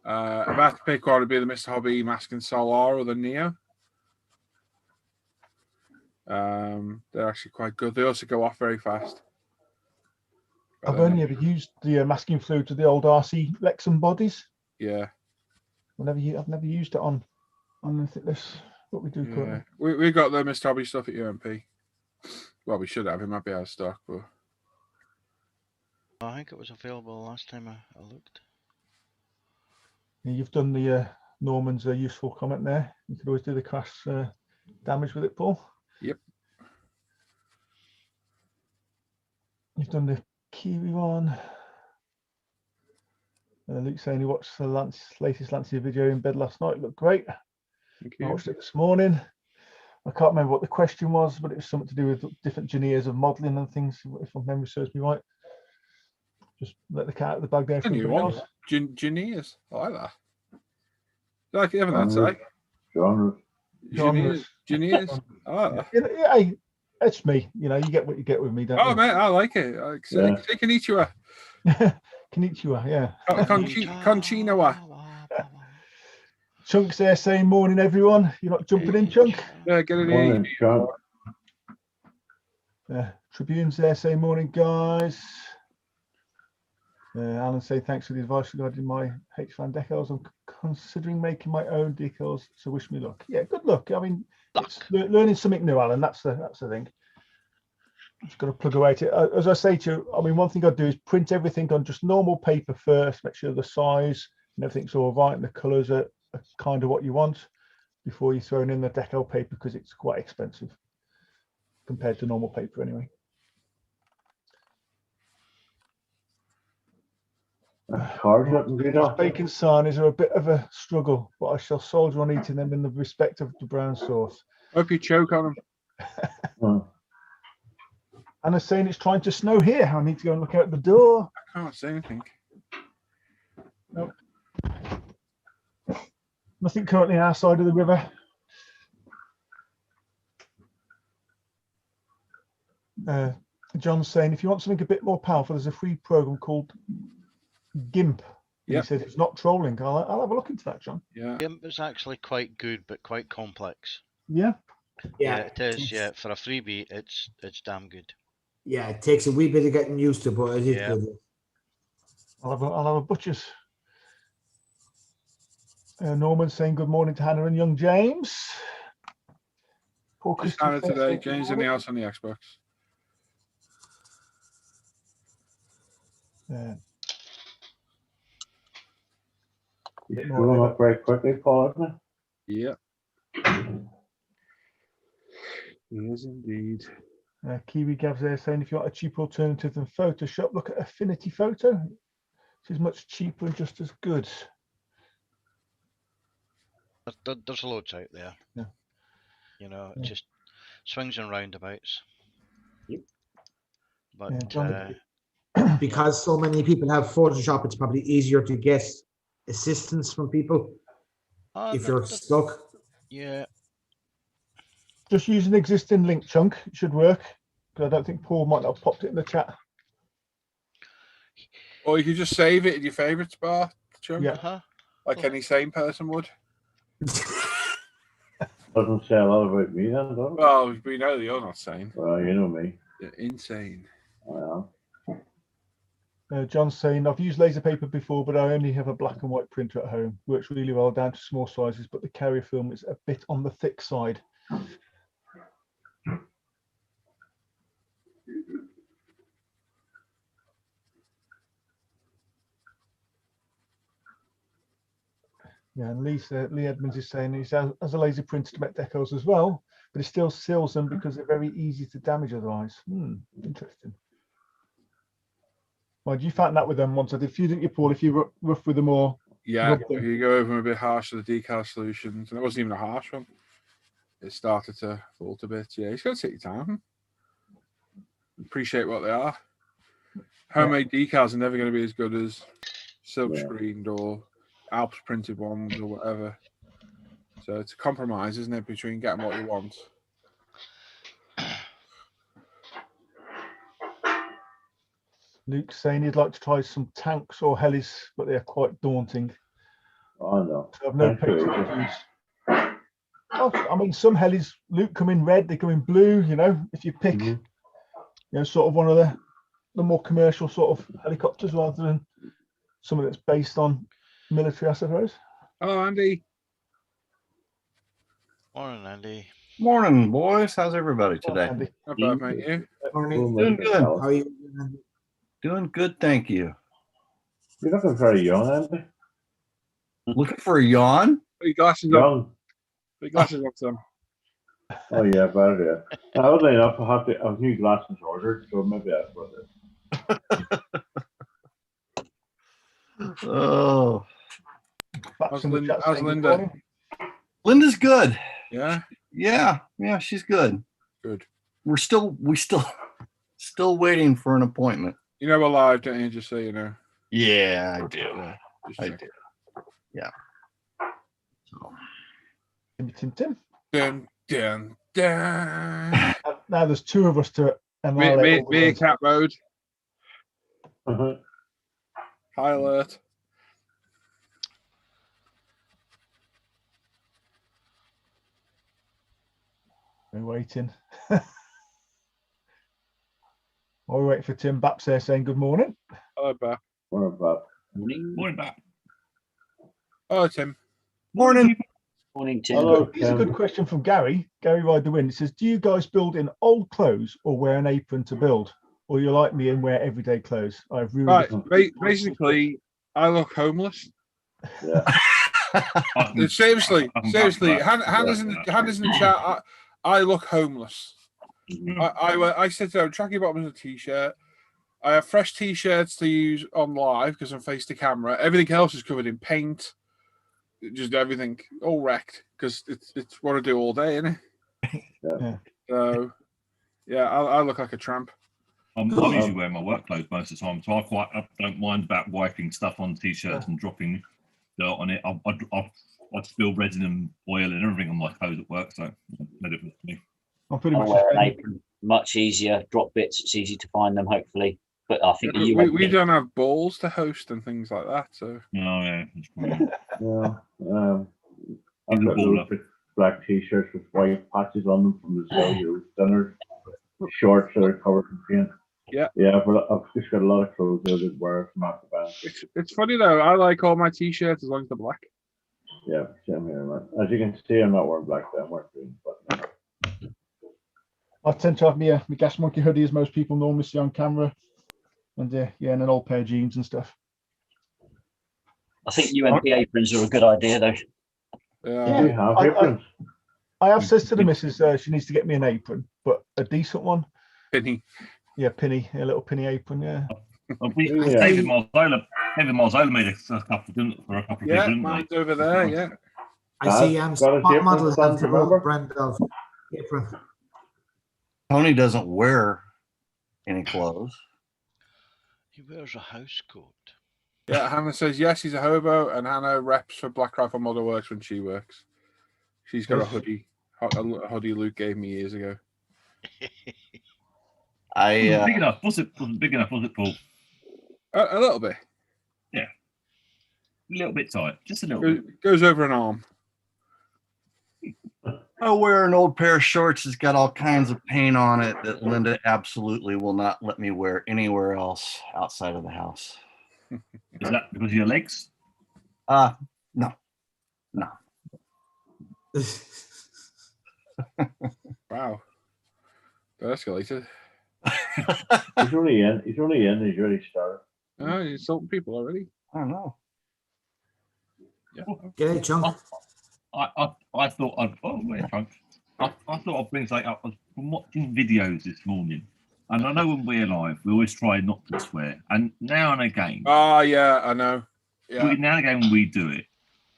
Speaker 1: I had to pick one, it'd be the Mr. Hobby Masking Solar or the Neo. They're actually quite good. They also go off very fast.
Speaker 3: I've only ever used the masking fluid to the old RC Lexan bodies.
Speaker 1: Yeah.
Speaker 3: I've never used it on And I think that's what we do currently.
Speaker 1: We got the Mr. Hobby stuff at UMP. Well, we should have. It might be out of stock, but
Speaker 6: I think it was available last time I looked.
Speaker 3: Yeah, you've done the Norman's useful comment there. You could always do the crash damage with it, Paul.
Speaker 1: Yep.
Speaker 3: You've done the Kiwi one. Luke saying he watched the latest Lancia video in bed last night. It looked great.
Speaker 1: thank
Speaker 3: I
Speaker 1: you.
Speaker 3: watched it this morning. I can't remember what the question was, but it was something to do with different genres of modelling and things, if my memory serves me right. Just let the cat out of the bag there for anybody else.
Speaker 1: Genius. I like that. Like even that say.
Speaker 2: Genres.
Speaker 1: Genius. I like that.
Speaker 3: Yeah, hey, it's me. You know, you get what you get with me, don't
Speaker 1: Oh
Speaker 3: you?
Speaker 1: man, I like it. Like,
Speaker 2: Yeah.
Speaker 1: say konnichiwa.
Speaker 3: Konnichiwa, yeah.
Speaker 1: Konchinawa.
Speaker 3: Chunk's there saying morning, everyone. You're not jumping in, Chunk?
Speaker 1: Yeah, get it
Speaker 2: Morning,
Speaker 1: in.
Speaker 2: Sean.
Speaker 3: Tribune's there saying morning, guys. Alan saying thanks for the advice regarding my H-fan decals. I'm considering making my own decals, so wish me luck. Yeah, good luck. I mean, it's learning something new, Alan. That's the thing. Just got to plug away at it. As I say to you, I mean, one thing I do is print everything on just normal paper first, make sure the size and everything's all right and the colours are kind of what you want before you throw in the decal paper, because it's quite expensive compared to normal paper anyway.
Speaker 2: Cars up and good off.
Speaker 3: Bacon sarnies are a bit of a struggle, but I shall soldier on eating them in the respect of the brown sauce.
Speaker 1: Hope you choke on them.
Speaker 3: Anna's saying it's trying to snow here. I need to go and look out the door.
Speaker 1: I can't say anything.
Speaker 3: Nope. Nothing currently our side of the river. John's saying if you want something a bit more powerful, there's a free program called GIMP.
Speaker 1: Yeah.
Speaker 3: He says it's not trolling. I'll have a look into that, John.
Speaker 1: Yeah.
Speaker 6: GIMP is actually quite good, but quite complex.
Speaker 3: Yeah.
Speaker 6: Yeah, it is. Yeah, for a freebie, it's damn good.
Speaker 5: Yeah, it takes a wee bit of getting used to, but it is
Speaker 6: Yeah.
Speaker 5: good.
Speaker 3: I'll have a butcher's. Norman saying good morning to Hannah and young James. Poor
Speaker 1: Just
Speaker 3: Christopher
Speaker 1: started today.
Speaker 3: saying
Speaker 1: James
Speaker 3: good
Speaker 1: in the
Speaker 3: morning.
Speaker 1: house on the Xbox.
Speaker 2: He's screwing up very quickly, Paul, isn't
Speaker 1: Yeah. He is indeed.
Speaker 3: Kiwi Gav's there saying if you want a cheap alternative than Photoshop, look at Affinity Photo. It is much cheaper and just as good.
Speaker 6: There's loads out there.
Speaker 3: Yeah.
Speaker 6: You know,
Speaker 3: Yeah.
Speaker 6: just swings and roundabouts.
Speaker 4: Yep.
Speaker 6: But
Speaker 3: Yeah, Johnny-
Speaker 5: Because so many people have Photoshop, it's probably easier to get assistance from people if you're stuck.
Speaker 6: Yeah.
Speaker 3: Just use an existing link, Chunk. It should work. Because I don't think Paul might not have popped it in the chat.
Speaker 1: Or you could just save it in your favourites bar, Chunk,
Speaker 3: Yeah.
Speaker 1: like any sane person would.
Speaker 2: Doesn't say a lot about me then, does it?
Speaker 1: Well, we know that you're not sane.
Speaker 2: Well, you know me.
Speaker 1: You're insane.
Speaker 2: I am.
Speaker 3: John's saying I've used laser paper before, but I only have a black and white printer at home. Works really well down to small sizes, but the carrier film is a bit on the thick side. Yeah, and Lee Edmonds is saying he has a laser printer to make decals as well, but he still seals them because they're very easy to damage otherwise. Interesting. Well, you found that with them once I did. If you didn't, you Paul, if you rough with them or
Speaker 1: Yeah,
Speaker 3: rub them.
Speaker 1: you go over them a bit harsh with the decal solutions, and it wasn't even a harsh one. It started to fault a bit. Yeah, you've got to take your time. Appreciate what they are. Homemade decals are never going to be as good as silk screened or Alps printed ones or whatever. So it's a compromise, isn't it, between getting what you want.
Speaker 3: Luke's saying he'd like to try some tanks or helis, but they're quite daunting.
Speaker 2: Oh, no.
Speaker 3: So I've no
Speaker 2: Thank you.
Speaker 3: patience to use. Oh, I mean, some helis, Luke, come in red, they come in blue. You know, if you pick, you know, sort of one of the more commercial sort of helicopters rather than something that's based on military, I suppose.
Speaker 1: Hello, Andy.
Speaker 6: Morning, Andy.
Speaker 7: Morning, boys. How's everybody
Speaker 3: Oh,
Speaker 7: today?
Speaker 3: Andy.
Speaker 1: Not bad, mate. You?
Speaker 5: Morning.
Speaker 7: Doing good.
Speaker 5: How are you doing, Andy?
Speaker 7: Doing good, thank you.
Speaker 2: You're looking very young, Andy.
Speaker 7: Looking for a yawn?
Speaker 1: Put your glasses on.
Speaker 2: Young.
Speaker 1: Put your glasses on, son.
Speaker 2: Oh yeah, better yeah. Now, oddly enough, I have new glasses ordered, so maybe that's what it is.
Speaker 7: Oh,
Speaker 3: Back in the chat
Speaker 1: How's
Speaker 3: saying good
Speaker 1: Linda?
Speaker 3: morning.
Speaker 7: Linda's good.
Speaker 1: Yeah.
Speaker 7: Yeah, she's good.
Speaker 1: Good.
Speaker 7: We still waiting for an appointment.
Speaker 1: You know we're live, don't you? Just so you know.
Speaker 7: Yeah, I do.
Speaker 1: Yeah. Just
Speaker 7: I
Speaker 1: check.
Speaker 7: do. Yeah. So,
Speaker 3: Tim.
Speaker 1: Dun, dun, dun.
Speaker 3: Now there's two of us to annihilate all the
Speaker 1: Me
Speaker 3: words.
Speaker 1: cat mode.
Speaker 2: Uh-huh.
Speaker 1: High alert.
Speaker 3: We're waiting. While we wait for Tim, Baps there saying good morning.
Speaker 1: Hello, Beth.
Speaker 2: What about?
Speaker 4: Morning.
Speaker 1: Hello, Tim.
Speaker 7: morning.
Speaker 4: Morning, Tim.
Speaker 2: Hello,
Speaker 3: Here's a
Speaker 2: Tim.
Speaker 3: good question from Gary. Gary Ride the Wind. It says, do you guys build in old clothes or wear an apron to build? Or you like me and wear everyday clothes? I've ruined
Speaker 1: Right.
Speaker 3: it.
Speaker 1: Basically, I look homeless.
Speaker 2: Yeah.
Speaker 1: Seriously. Hannah's in the chat. I look homeless. I sit down, tracky bottoms and a t-shirt. I have fresh t-shirts to use on live because I'm face to camera. Everything else is covered in paint. Just everything all wrecked because it's what I do all day, isn't it?
Speaker 3: Yeah.
Speaker 1: So yeah, I look like a tramp.
Speaker 8: I'm usually wearing my work clothes most of the time, so I don't mind about wiping stuff on t-shirts and dropping dirt on it. I'd spill resin and oil and everything on my clothes at work, so no difference to me.
Speaker 3: I'm pretty
Speaker 4: I'll
Speaker 3: much
Speaker 4: wear
Speaker 3: the
Speaker 4: an
Speaker 3: same.
Speaker 4: apron. Much easier. Drop bits. It's easy to find them, hopefully. But I think you
Speaker 1: We don't have balls to host and things like that, so
Speaker 8: No, yeah, that's probably
Speaker 2: Yeah. I've
Speaker 8: He's a
Speaker 2: got
Speaker 8: baller.
Speaker 2: little black t-shirts with white patches on them from the cellular dinners. Shorts that are covered in paint.
Speaker 1: Yeah.
Speaker 2: Yeah, but I've just got a lot of clothes that I did wear from after band.
Speaker 1: it's funny though. I like all my t-shirts as long as they're black.
Speaker 2: Yeah, same here, man. As you can see, I'm not wearing black, I'm wearing green. But
Speaker 3: I tend to have my gas monkey hoodie, as most people normally see on camera, and yeah, and an old pair of jeans and stuff.
Speaker 4: I think UMP aprons are a good idea, though.
Speaker 1: Yeah.
Speaker 2: we have aprons.
Speaker 3: I have said to the missus she needs to get me an apron, but a decent one.
Speaker 1: Penny.
Speaker 3: Yeah, penny, a little penny apron. Yeah.
Speaker 8: David Marzola made a couple, didn't it, for a couple of
Speaker 1: Yeah,
Speaker 8: people, didn't
Speaker 1: mine's over there. Yeah.
Speaker 5: I see
Speaker 2: got a
Speaker 5: Spot
Speaker 2: apron,
Speaker 5: Model
Speaker 2: son,
Speaker 5: has their
Speaker 2: remember?
Speaker 5: own brand of apron.
Speaker 7: Tony doesn't wear any clothes.
Speaker 6: He wears a house coat.
Speaker 1: Yeah, Hannah says yes, he's a hobo, and Hannah reps for Black Rifle Model Works when she works. She's got a hoodie Luke gave me years ago.
Speaker 8: Wasn't big enough, was it? Wasn't big enough, was it, Paul?
Speaker 1: A little bit.
Speaker 8: Yeah. A little bit tight, just a little bit.
Speaker 1: Goes over an arm.
Speaker 7: I wear an old pair of shorts that's got all kinds of paint on it that Linda absolutely will not let me wear anywhere else outside of the house.
Speaker 8: Is that because of your legs?
Speaker 7: No.
Speaker 1: Wow. That escalated.
Speaker 2: He's only in, he's already started.
Speaker 1: Oh, you're insulting people already.
Speaker 7: I don't know.
Speaker 1: Yeah.
Speaker 5: G'day, Chunk.
Speaker 8: I thought I thought I'd bring something up. I was watching videos this morning, and I know when we're live, we always try not to swear, and now and again,
Speaker 1: Oh yeah, I know. Yeah.
Speaker 8: now and again we do it.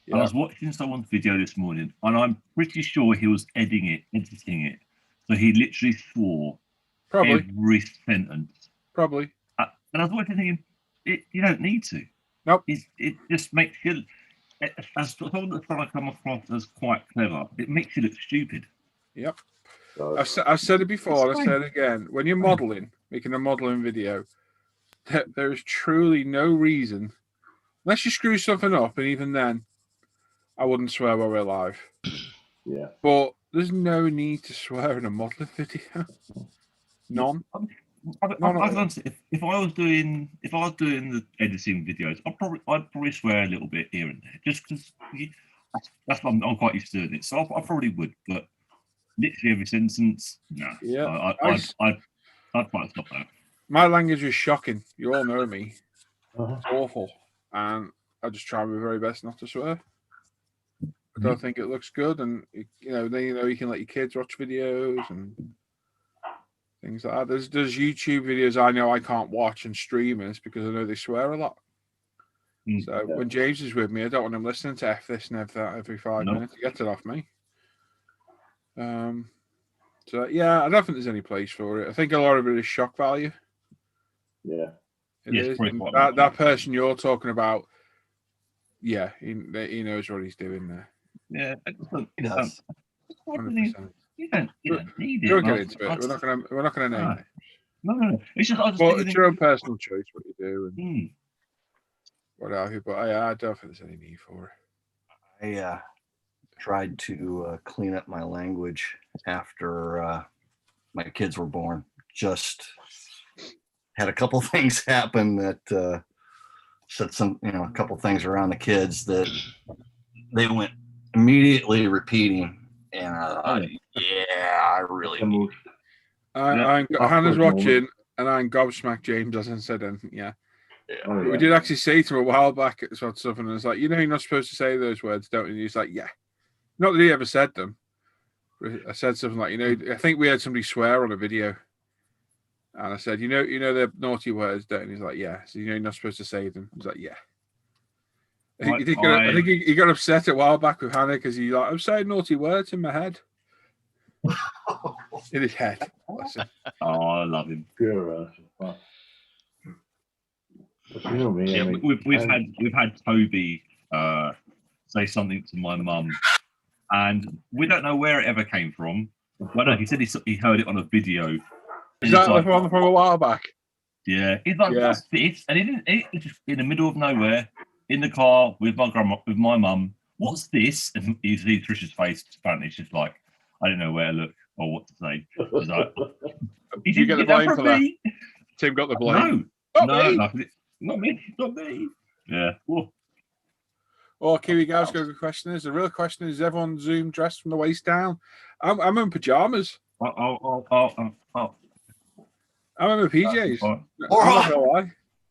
Speaker 1: Yeah.
Speaker 8: And I was watching someone's video this morning, and I'm pretty sure he was editing it, so he literally swore
Speaker 1: Probably.
Speaker 8: every sentence.
Speaker 1: Probably.
Speaker 8: And I was watching thinking, you don't need to.
Speaker 1: Nope.
Speaker 8: It just makes you, as someone that's trying to come across as quite clever, it makes you look stupid.
Speaker 1: Yep.
Speaker 2: So,
Speaker 1: I've said it before,
Speaker 8: It's
Speaker 1: I've said it again. When you're modeling, making a modeling video, there is truly no reason, unless you screw something up, and even then, I wouldn't swear while we're live.
Speaker 2: yeah.
Speaker 1: But there's no need to swear in a modeling video. None.
Speaker 8: If I was doing the editing videos, I'd probably swear a little bit here and there, just because that's what I'm quite used to doing it. So I probably would, but literally every sentence, no.
Speaker 1: Yeah.
Speaker 8: I'd quite stop that.
Speaker 1: My language is shocking. You all know me.
Speaker 2: Uh-huh.
Speaker 1: It's awful, and I just try my very best not to swear. I don't think it looks good, and then you can let your kids watch videos and things like that. There's YouTube videos I know I can't watch and streamers because I know they swear a lot. So when James is with me, I don't want him listening to F this and F that every 5 minutes. He gets it off me. So yeah, I don't think there's any place for it. I think a lot of it is shock value.
Speaker 2: Yeah.
Speaker 1: It is. That person you're talking about, yeah, he knows what he's doing there.
Speaker 8: Yeah,
Speaker 7: He does.
Speaker 1: 100%.
Speaker 8: You don't need it.
Speaker 1: Don't get into it. We're not gonna name it.
Speaker 8: No. It's just
Speaker 1: It's your own personal choice what you do and what have you. But I don't think there's any need for it.
Speaker 7: I tried to clean up my language after my kids were born. Just had a couple things happen that said a couple things around the kids that they went immediately repeating, and I really.
Speaker 1: Hannah's watching, and I'm gobsmacked. James hasn't said anything. Yeah. We did actually say to him a while back sort of stuff, and it's like, you're not supposed to say those words, don't you? And he's like, yeah. Not that he ever said them. I said something like, I think we had somebody swear on a video. And I said, they're naughty words, don't you? And he's like, yeah. So you're not supposed to say them. He's like, yeah. I think he got upset a while back with Hannah because he's like, I'm saying naughty words in my head. In his head.
Speaker 8: Oh, I love him. We've had Toby say something to my mum, and we don't know where it ever came from. Well, no, he said he heard it on a video.
Speaker 1: Is that from a while back?
Speaker 8: Yeah, he's like, what's this? And it's just in the middle of nowhere, in the car with my mum. What's this? And he sees Trish's face. Apparently, it's just like, I don't know where to look or what to say. He's like,
Speaker 1: did you get the blame for that? Tim got the blame.
Speaker 8: Not me. Yeah. Whoa.
Speaker 1: Oh, Kiwi Gals got a good question. The real question is everyone Zoom dressed from the waist down? I'm in pajamas. I'm in my PJs.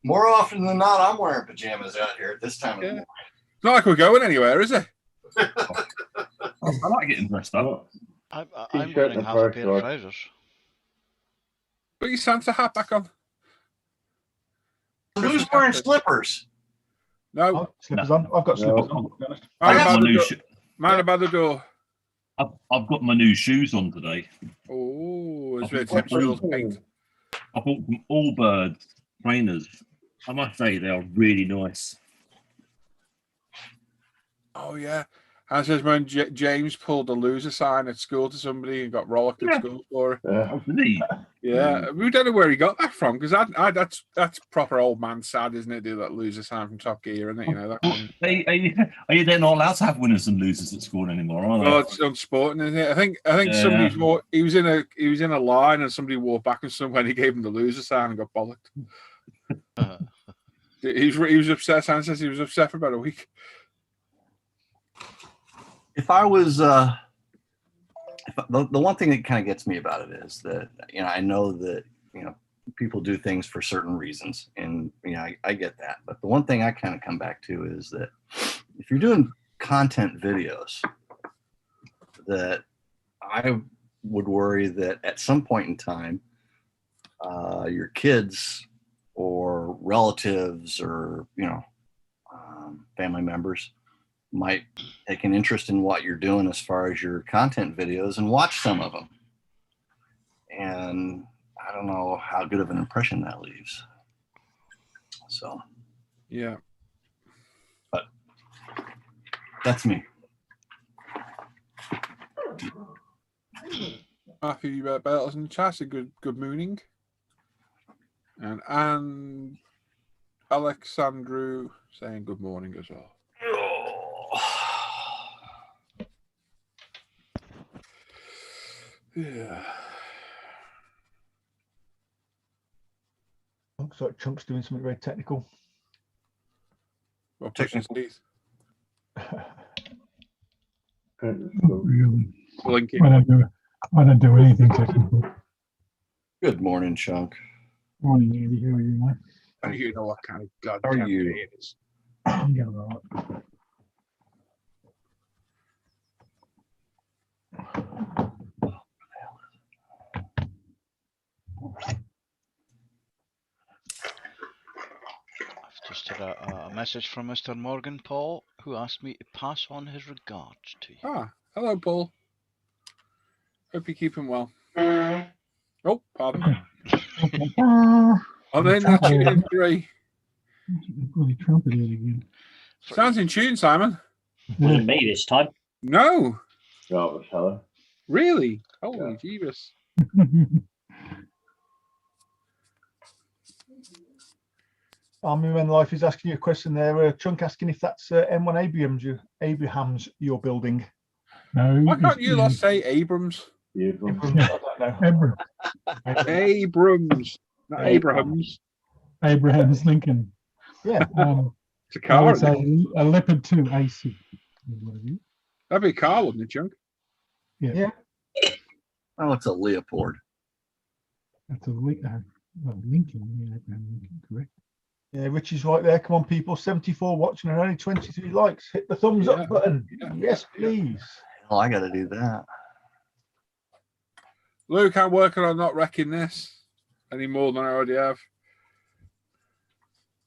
Speaker 7: More often than not, I'm wearing pajamas out here at this time of the morning.
Speaker 1: It's not like we're going anywhere, is it?
Speaker 8: I like getting dressed up.
Speaker 6: I'm wearing half a pair of trousers.
Speaker 1: Put your Santa hat back on.
Speaker 7: Who's wearing slippers?
Speaker 1: No.
Speaker 3: Slippers on. I've got slippers on.
Speaker 1: Man about the door.
Speaker 8: I've got my new shoes on today.
Speaker 1: Oh, it's very typical paint.
Speaker 8: I bought them Allbirds trainers. I must say they are really nice.
Speaker 1: Oh yeah. And says when James pulled a loser sign at school to somebody and got rollicked at school for it. Yeah, we don't know where he got that from because that's proper old man sad, isn't it? Do that loser sign from Top Gear, isn't it? That
Speaker 8: are you then not allowed to have winners and losers at school anymore? Are they?
Speaker 1: Well, it's unsporting, isn't it? I think somebody he was in a line and somebody walked back and when he gave him the loser sign and got bollocked. He was upset. Sam says he was upset for about a week.
Speaker 7: If I was, the one thing that kind of gets me about it is that, I know that, people do things for certain reasons and, I get that. But the one thing I kind of come back to is that if you're doing content videos, that I would worry that at some point in time, your kids or relatives or, family members might take an interest in what you're doing as far as your content videos and watch some of them. And I don't know how good of an impression that leaves. So,
Speaker 1: yeah.
Speaker 7: But that's me.
Speaker 1: Matthew Belters in the chat, a good mooning. And Alexandru saying good morning as well. Yeah.
Speaker 3: Looks like Chunk's doing something very technical.
Speaker 1: Well, pushing his teeth.
Speaker 3: Not really.
Speaker 1: Blinking.
Speaker 3: I don't do anything technical.
Speaker 7: Good morning, Chunk.
Speaker 3: Morning, Andy. How are you, mate?
Speaker 1: And you know what kind of
Speaker 7: How are
Speaker 1: goddamn
Speaker 7: you?
Speaker 1: day it is.
Speaker 3: I'm going all right.
Speaker 6: I've just had a message from Mr. Morgan Paul, who asked me to pass on his regards to you.
Speaker 1: Ah, hello, Paul. Hope you're keeping well. Oh, pardon. I'm in that tune in 3.
Speaker 3: Bloody trumpet it again.
Speaker 1: Sounds in tune, Simon.
Speaker 4: Wasn't me this time.
Speaker 1: No,
Speaker 2: No, it was Helen.
Speaker 1: really? Holy Jeebus.
Speaker 3: Army When Life is asking you a question there. Chunk asking if that's M1 Abrahams you're building. No.
Speaker 1: Why can't you lot say Abrams?
Speaker 3: Abrams, I don't know.
Speaker 1: Abrams, not Abrahams.
Speaker 3: Abraham's Lincoln. Yeah.
Speaker 1: It's a
Speaker 3: I
Speaker 1: car.
Speaker 3: would
Speaker 1: Isn't
Speaker 3: say
Speaker 1: it?
Speaker 3: a Leopard 2 AC.
Speaker 1: That'd be a car, wouldn't it, Chunk?
Speaker 3: Yeah.
Speaker 7: Oh, it's a Leopard.
Speaker 3: That's a Lincoln. Yeah, Abraham Lincoln, correct.
Speaker 9: Yeah, Richie's right there. Come on, people. 74 watching and only 23 likes. Hit the thumbs up button. Yes, please.
Speaker 7: Oh, I got to do that.
Speaker 1: Luke, I'm working on not wrecking this any more than I already have.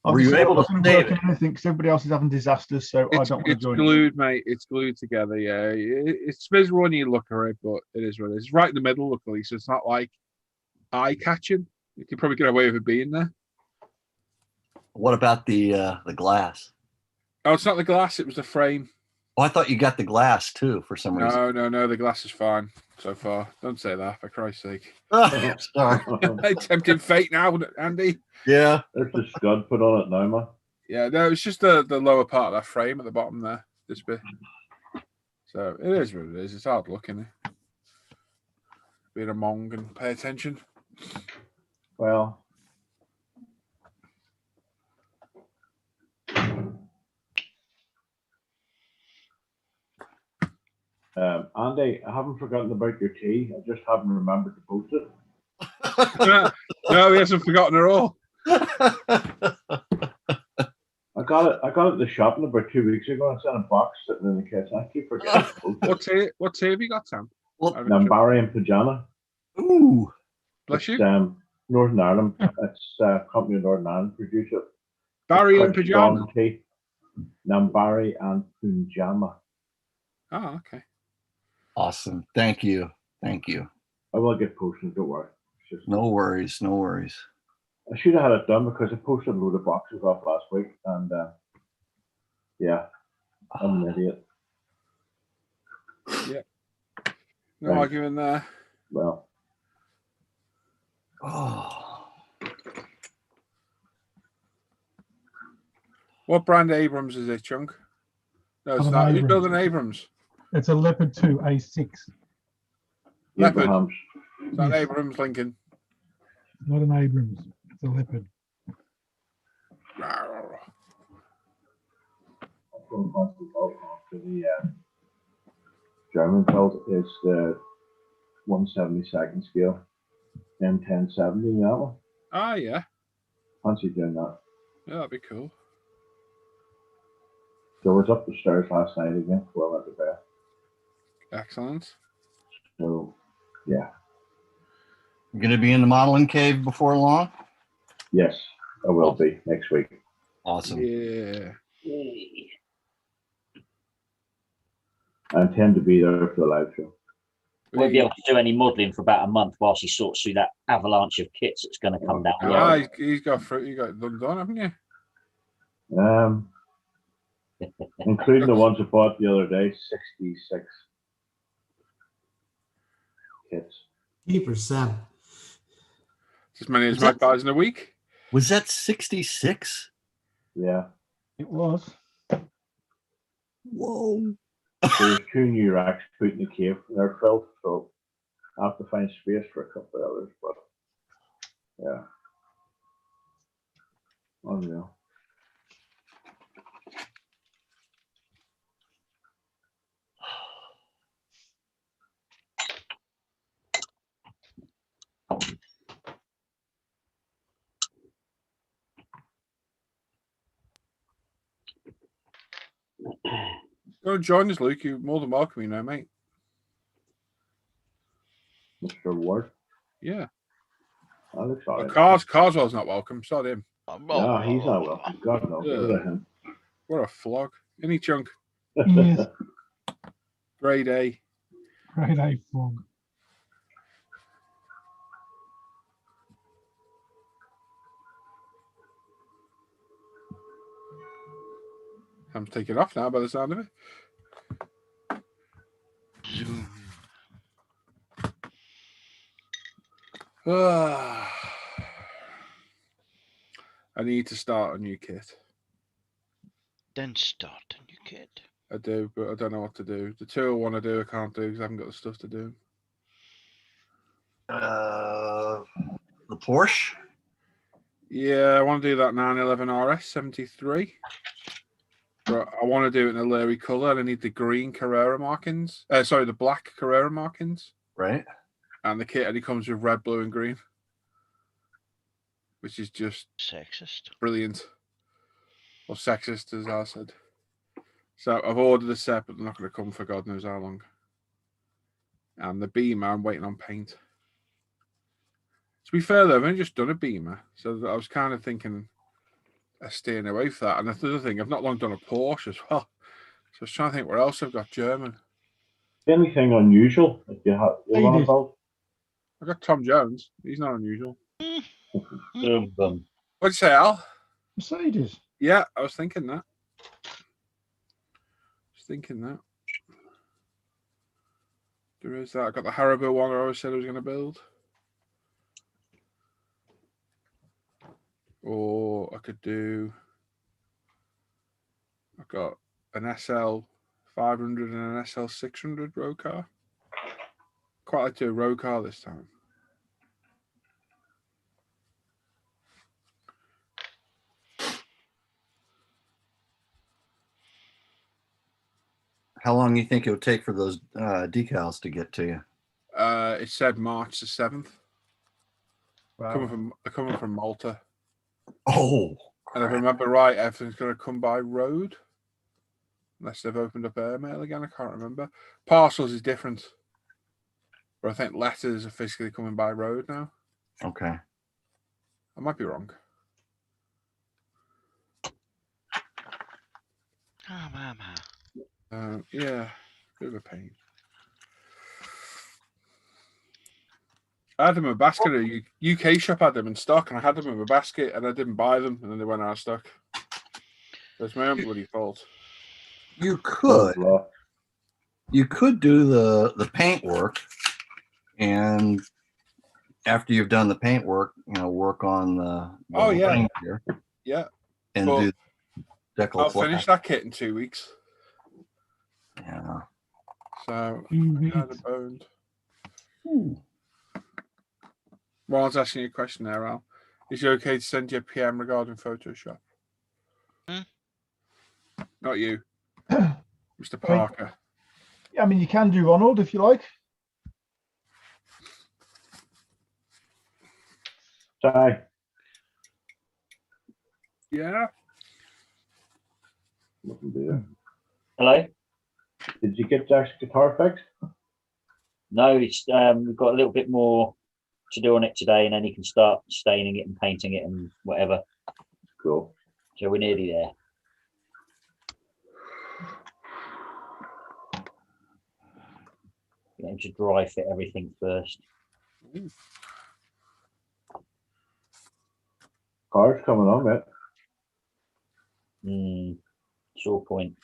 Speaker 7: Were you able to save it?
Speaker 9: Anything because everybody else is having disasters, so I don't want to join.
Speaker 1: It's glued, mate. It's glued together. Yeah, it's miserable when you look at it, but it is what it is. It's right in the middle, luckily, so it's not like eye catching. You can probably get away with it being there.
Speaker 7: What about the glass?
Speaker 1: Oh, it's not the glass. It was the frame.
Speaker 7: Oh, I thought you got the glass too for some reason.
Speaker 1: No. The glass is fine so far. Don't say that, for Christ's sake.
Speaker 7: Oh, sorry.
Speaker 1: Tempting fate now, Andy.
Speaker 7: Yeah.
Speaker 2: There's the scud put on it now, man.
Speaker 1: Yeah, no, it's just the lower part of that frame at the bottom there. This bit. So it is what it is. It's hard looking. Being a mong and pay attention.
Speaker 2: Well, Andy, I haven't forgotten about your tea. I just haven't remembered to post it.
Speaker 1: No, he hasn't forgotten at all.
Speaker 2: I got it at the shop about 2 weeks ago. I sent a box sitting in the kitchen. I keep forgetting to post it.
Speaker 1: What tea have you got, Sam?
Speaker 2: Nambari and Pajana.
Speaker 1: Ooh. Bless you.
Speaker 2: Northern Ireland. It's a company in Northern Ireland produce it.
Speaker 1: Barry and Pajama.
Speaker 2: Tea. Nambari and Punjama.
Speaker 1: Oh, okay.
Speaker 7: Awesome. Thank you. Thank you.
Speaker 2: I will get posted, don't worry.
Speaker 7: No worries. No worries.
Speaker 2: I should have had it done because I posted a load of boxes off last week and yeah, I'm an idiot.
Speaker 1: Yeah. No argument there.
Speaker 2: Well.
Speaker 7: Oh.
Speaker 1: What brand Abrams is it, Chunk? No, it's not. Who's building Abrams?
Speaker 3: It's a Leopard 2 A6.
Speaker 1: Leopard.
Speaker 2: Abrahams.
Speaker 1: It's not Abrams Lincoln.
Speaker 3: Not an Abrams. It's a Leopard.
Speaker 2: The German build is the 1/72nd scale M1070. You know that one?
Speaker 1: Ah, yeah.
Speaker 2: Fancy doing that.
Speaker 1: Yeah, that'd be cool.
Speaker 2: So I was up the stairs last night again before I went to bed.
Speaker 1: Excellent.
Speaker 2: So, yeah.
Speaker 7: You're going to be in the modeling cave before long?
Speaker 2: Yes, I will be next week.
Speaker 7: Awesome.
Speaker 1: Yeah.
Speaker 2: I intend to be there for the live show.
Speaker 4: Won't be able to do any modelling for about a month whilst he sorts through that avalanche of kits that's going to come down.
Speaker 1: Ah, he's got fruit. You got them done, haven't you?
Speaker 2: Including the ones I bought the other day, 66 kits.
Speaker 5: Keeper Sam.
Speaker 1: As many as magpies in a week.
Speaker 7: Was that 66?
Speaker 2: Yeah.
Speaker 3: It was.
Speaker 7: Whoa.
Speaker 2: There's 2 new racks put in the cave. They're filled, so I have to find space for a couple of others, but yeah. Unreal.
Speaker 1: You want to join us, Luke? You're more than welcome, you know, mate.
Speaker 2: Mr. Ward.
Speaker 1: Yeah.
Speaker 2: That looks all right.
Speaker 1: Carswell's not welcome. Sod him.
Speaker 2: No, he's not welcome. God no. Get rid of him.
Speaker 1: What a flog. Any chunk.
Speaker 9: Yes.
Speaker 1: Grade A.
Speaker 9: Grade A frog.
Speaker 1: I'm taking off now by the sound of it.
Speaker 6: Zoom.
Speaker 1: I need to start a new kit.
Speaker 6: Then start a new kit.
Speaker 1: I do, but I don't know what to do. The two I want to do, I can't do because I haven't got the stuff to do.
Speaker 7: The Porsche.
Speaker 1: Yeah, I want to do that 911 RS 73. But I want to do it in a Leary colour. I need the green Carrera markings. Sorry, the black Carrera markings.
Speaker 7: Right.
Speaker 1: And the kit only comes with red, blue, and green. Which is just
Speaker 6: sexist.
Speaker 1: Brilliant. Or sexist, as I said. So I've ordered a set, but they're not going to come for God knows how long. And the Beamer, I'm waiting on paint. To be fair, though, I've only just done a Beamer. So I was kind of thinking of staying away from that. And the other thing, I've not long done a Porsche as well. So I was trying to think where else I've got German.
Speaker 2: Anything unusual that you have you want about?
Speaker 1: I've got Tom Jones. He's not unusual.
Speaker 4: Boom, boom.
Speaker 1: What'd you say, Al?
Speaker 9: Mercedes.
Speaker 1: Yeah, I was thinking that. There is that. I got the Haribo one I always said I was going to build. Or I could do... I've got an SL 500 and an SL 600 road car. Quite like to do a road car this time.
Speaker 7: How long do you think it would take for those decals to get to you?
Speaker 1: It said March the 7th.
Speaker 5: Wow.
Speaker 1: Coming from Malta.
Speaker 7: Oh.
Speaker 1: And if I remember right, everything's going to come by road. Unless they've opened up airmail again, I can't remember. Parcels is different. But I think letters are physically coming by road now.
Speaker 7: Okay.
Speaker 1: I might be wrong.
Speaker 6: Oh, mama.
Speaker 1: Yeah, bit of a pain. I had them in a basket. A UK shop had them in stock, and I had them in my basket, and I didn't buy them, and then they went out of stock. So it's my own bloody fault.
Speaker 7: You could do the paint work, and after you've done the paint work, work on the running gear.
Speaker 1: Yeah.
Speaker 7: And do decal.
Speaker 1: I'll finish that kit in 2 weeks.
Speaker 7: Yeah.
Speaker 1: So kind of boned. Ron's asking you a question there, Al. Is it okay to send you a PM regarding Photoshop? Not you. Mr. Parker.
Speaker 9: I mean, you can do Ronald if you like.
Speaker 2: Sorry.
Speaker 1: Yeah.
Speaker 4: Hello?
Speaker 2: Did you get Jack's guitar fixed?
Speaker 4: No, it's we've got a little bit more to do on it today, and then he can start staining it and painting it and whatever.
Speaker 2: Cool.
Speaker 4: So we're nearly there. Get him to dry fit everything first.
Speaker 2: Car's coming on, mate.
Speaker 4: Sore point.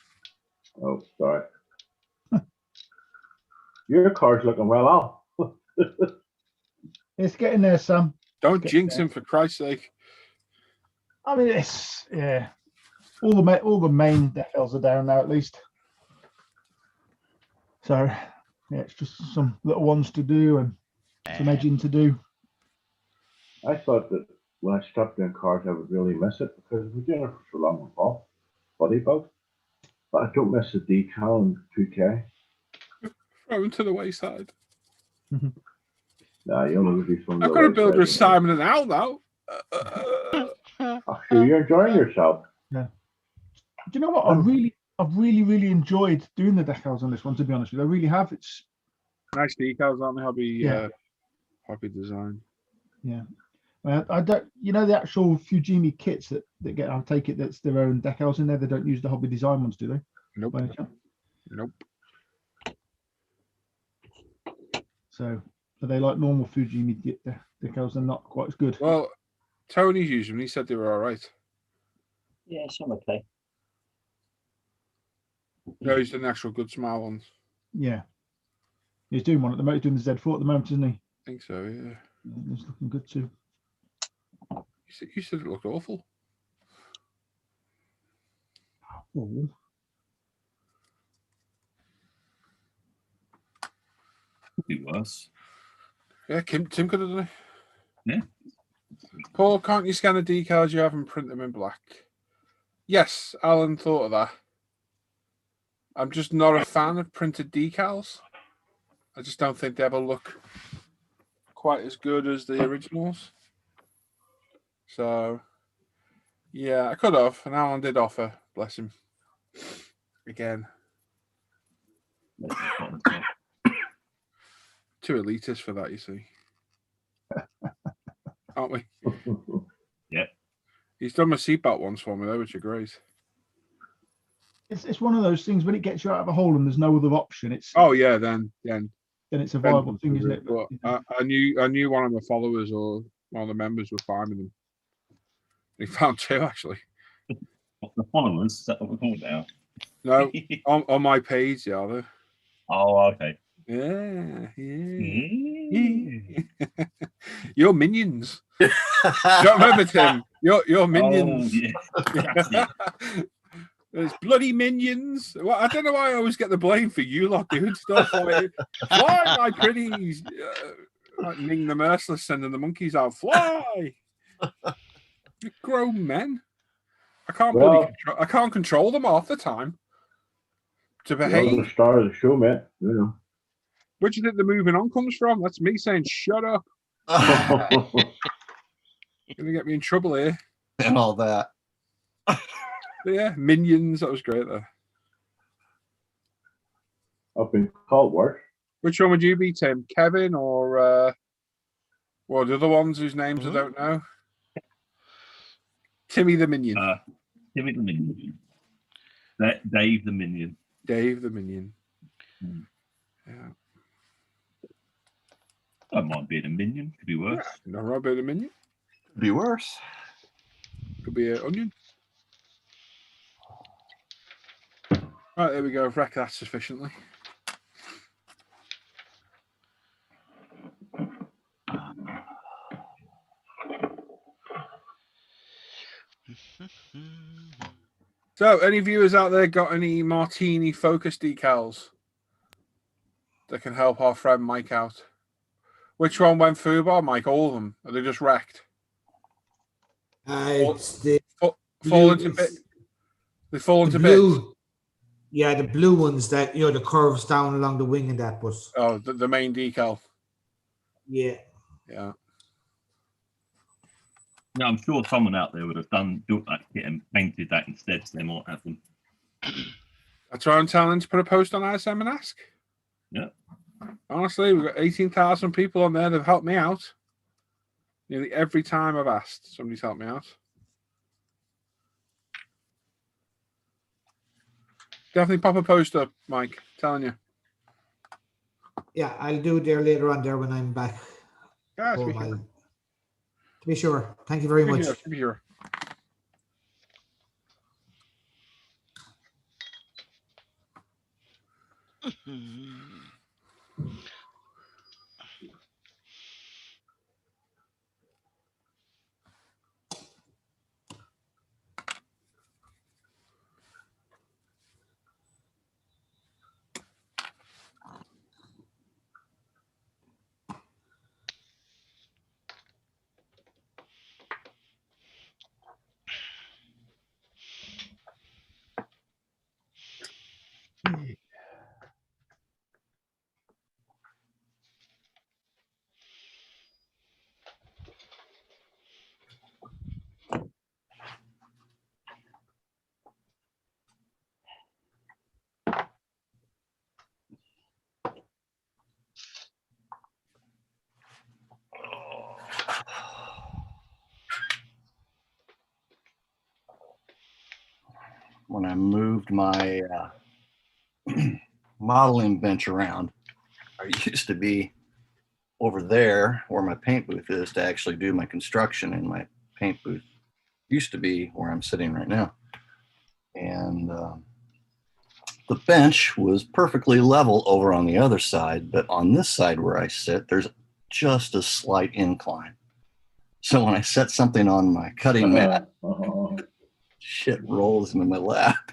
Speaker 2: Oh, sorry. Your car's looking well, Al.
Speaker 9: It's getting there, Sam.
Speaker 1: Don't jinx him, for Christ's sake.
Speaker 9: I mean, it's all the main decals are down now, at least. So yeah, it's just some little ones to do and some edging to do.
Speaker 2: I thought that when I stopped doing cars, I would really miss it because we're doing it for so long with Bob, buddy Bob. But I don't miss the decal and 2K.
Speaker 1: Throw him to the wayside.
Speaker 2: Nah, you'll never be from.
Speaker 1: I've got to build with Simon and Al now.
Speaker 2: Actually, you're enjoying yourself.
Speaker 9: Yeah. Do you know what? I've really enjoyed doing the decals on this one. To be honest with you, I really have. It's
Speaker 1: nice decals, aren't they?
Speaker 9: Yeah.
Speaker 1: Hobby design.
Speaker 9: Yeah. I don't, the actual Fujimi kits that get, I take it that's their own decals in there. They don't use the hobby design ones, do they?
Speaker 1: Nope.
Speaker 9: By any chance?
Speaker 1: Nope.
Speaker 9: So are they like normal Fujimi decals? They're not quite as good.
Speaker 1: Well, Tony's used them. He said they were all right.
Speaker 4: Yeah, some okay.
Speaker 1: No, he's the actual good smile ones.
Speaker 9: Yeah. He's doing one at the moment. He's doing the Z4 at the moment, isn't he?
Speaker 1: I think so, yeah.
Speaker 9: It's looking good too.
Speaker 1: You said it looked awful.
Speaker 9: Oh.
Speaker 8: Could be worse.
Speaker 1: Yeah, Tim could have done it.
Speaker 8: Yeah.
Speaker 1: Paul, can't you scan the decals you have and print them in black? Yes, Alan thought of that. I'm just not a fan of printed decals. I just don't think they ever look quite as good as the originals. So, yeah, I could have, and Alan did offer, bless him. Again. Too elitist for that, you see. Aren't we?
Speaker 8: Yeah.
Speaker 1: He's done my seatbelt ones for me, though, which are great.
Speaker 9: It's one of those things when it gets you out of a hole and there's no other option. It's
Speaker 1: then
Speaker 9: it's a viable thing, isn't it?
Speaker 1: But I knew one of my followers or one of the members were fine with them. He found two actually.
Speaker 8: The followers, is that what we're called now?
Speaker 1: No, on my page, yeah. They.
Speaker 8: Oh, okay.
Speaker 1: Yeah. Your minions. Don't remember, Tim. Your minions.
Speaker 8: Oh, yeah.
Speaker 1: There's bloody minions. Well, I don't know why I always get the blame for you lot doing stuff like fly, my pretties. Like Ming the Merciless sending the monkeys out. Fly. You're grown men. I can't control them half the time. To behave.
Speaker 2: You're the star of the show, man. You know.
Speaker 1: Where do you think the moving on comes from? That's me saying, shut up. You're going to get me in trouble here.
Speaker 7: And all that.
Speaker 1: But yeah, minions. That was great, though.
Speaker 2: I've been called worse.
Speaker 1: Which one would you be, Tim? Kevin or well, the other ones whose names I don't know? Timmy the Minion.
Speaker 8: Timmy the Minion. Dave the Minion.
Speaker 1: Dave the Minion. Yeah.
Speaker 8: I don't mind being a minion. Could be worse.
Speaker 1: Yeah, no right being a minion.
Speaker 7: Could be worse.
Speaker 1: Could be an onion. Right, there we go. I've wrecked that sufficiently. So, any viewers out there got any martini focus decals that can help our friend Mike out? Which one went foobar, Mike? All of them? Are they just wrecked?
Speaker 5: It's the
Speaker 1: fall into bit. They fall into
Speaker 5: blue,
Speaker 1: bits.
Speaker 5: Yeah, the blue ones that the curves down along the wing and that, but
Speaker 1: the main decal.
Speaker 5: Yeah.
Speaker 1: Yeah.
Speaker 8: No, I'm sure someone out there would have built that kit and painted that instead, so they might have them.
Speaker 1: That's why I'm telling them to put a post on ISM and ask.
Speaker 8: Yeah.
Speaker 1: Honestly, we've got 18,000 people on there that have helped me out. Nearly every time I've asked, somebody's helped me out. Definitely pop a post up, Mike. I'm telling you.
Speaker 5: Yeah, I'll do it there later on there when I'm back.
Speaker 1: Yeah,
Speaker 5: to be sure. Thank you very much.
Speaker 1: To be sure.
Speaker 7: when I moved my modeling bench around. I used to be over there where my paint booth is to actually do my construction, and my paint booth used to be where I'm sitting right now. And the bench was perfectly level over on the other side, but on this side where I sit, there's just a slight incline. So when I set something on my cutting mat, shit rolls into my lap.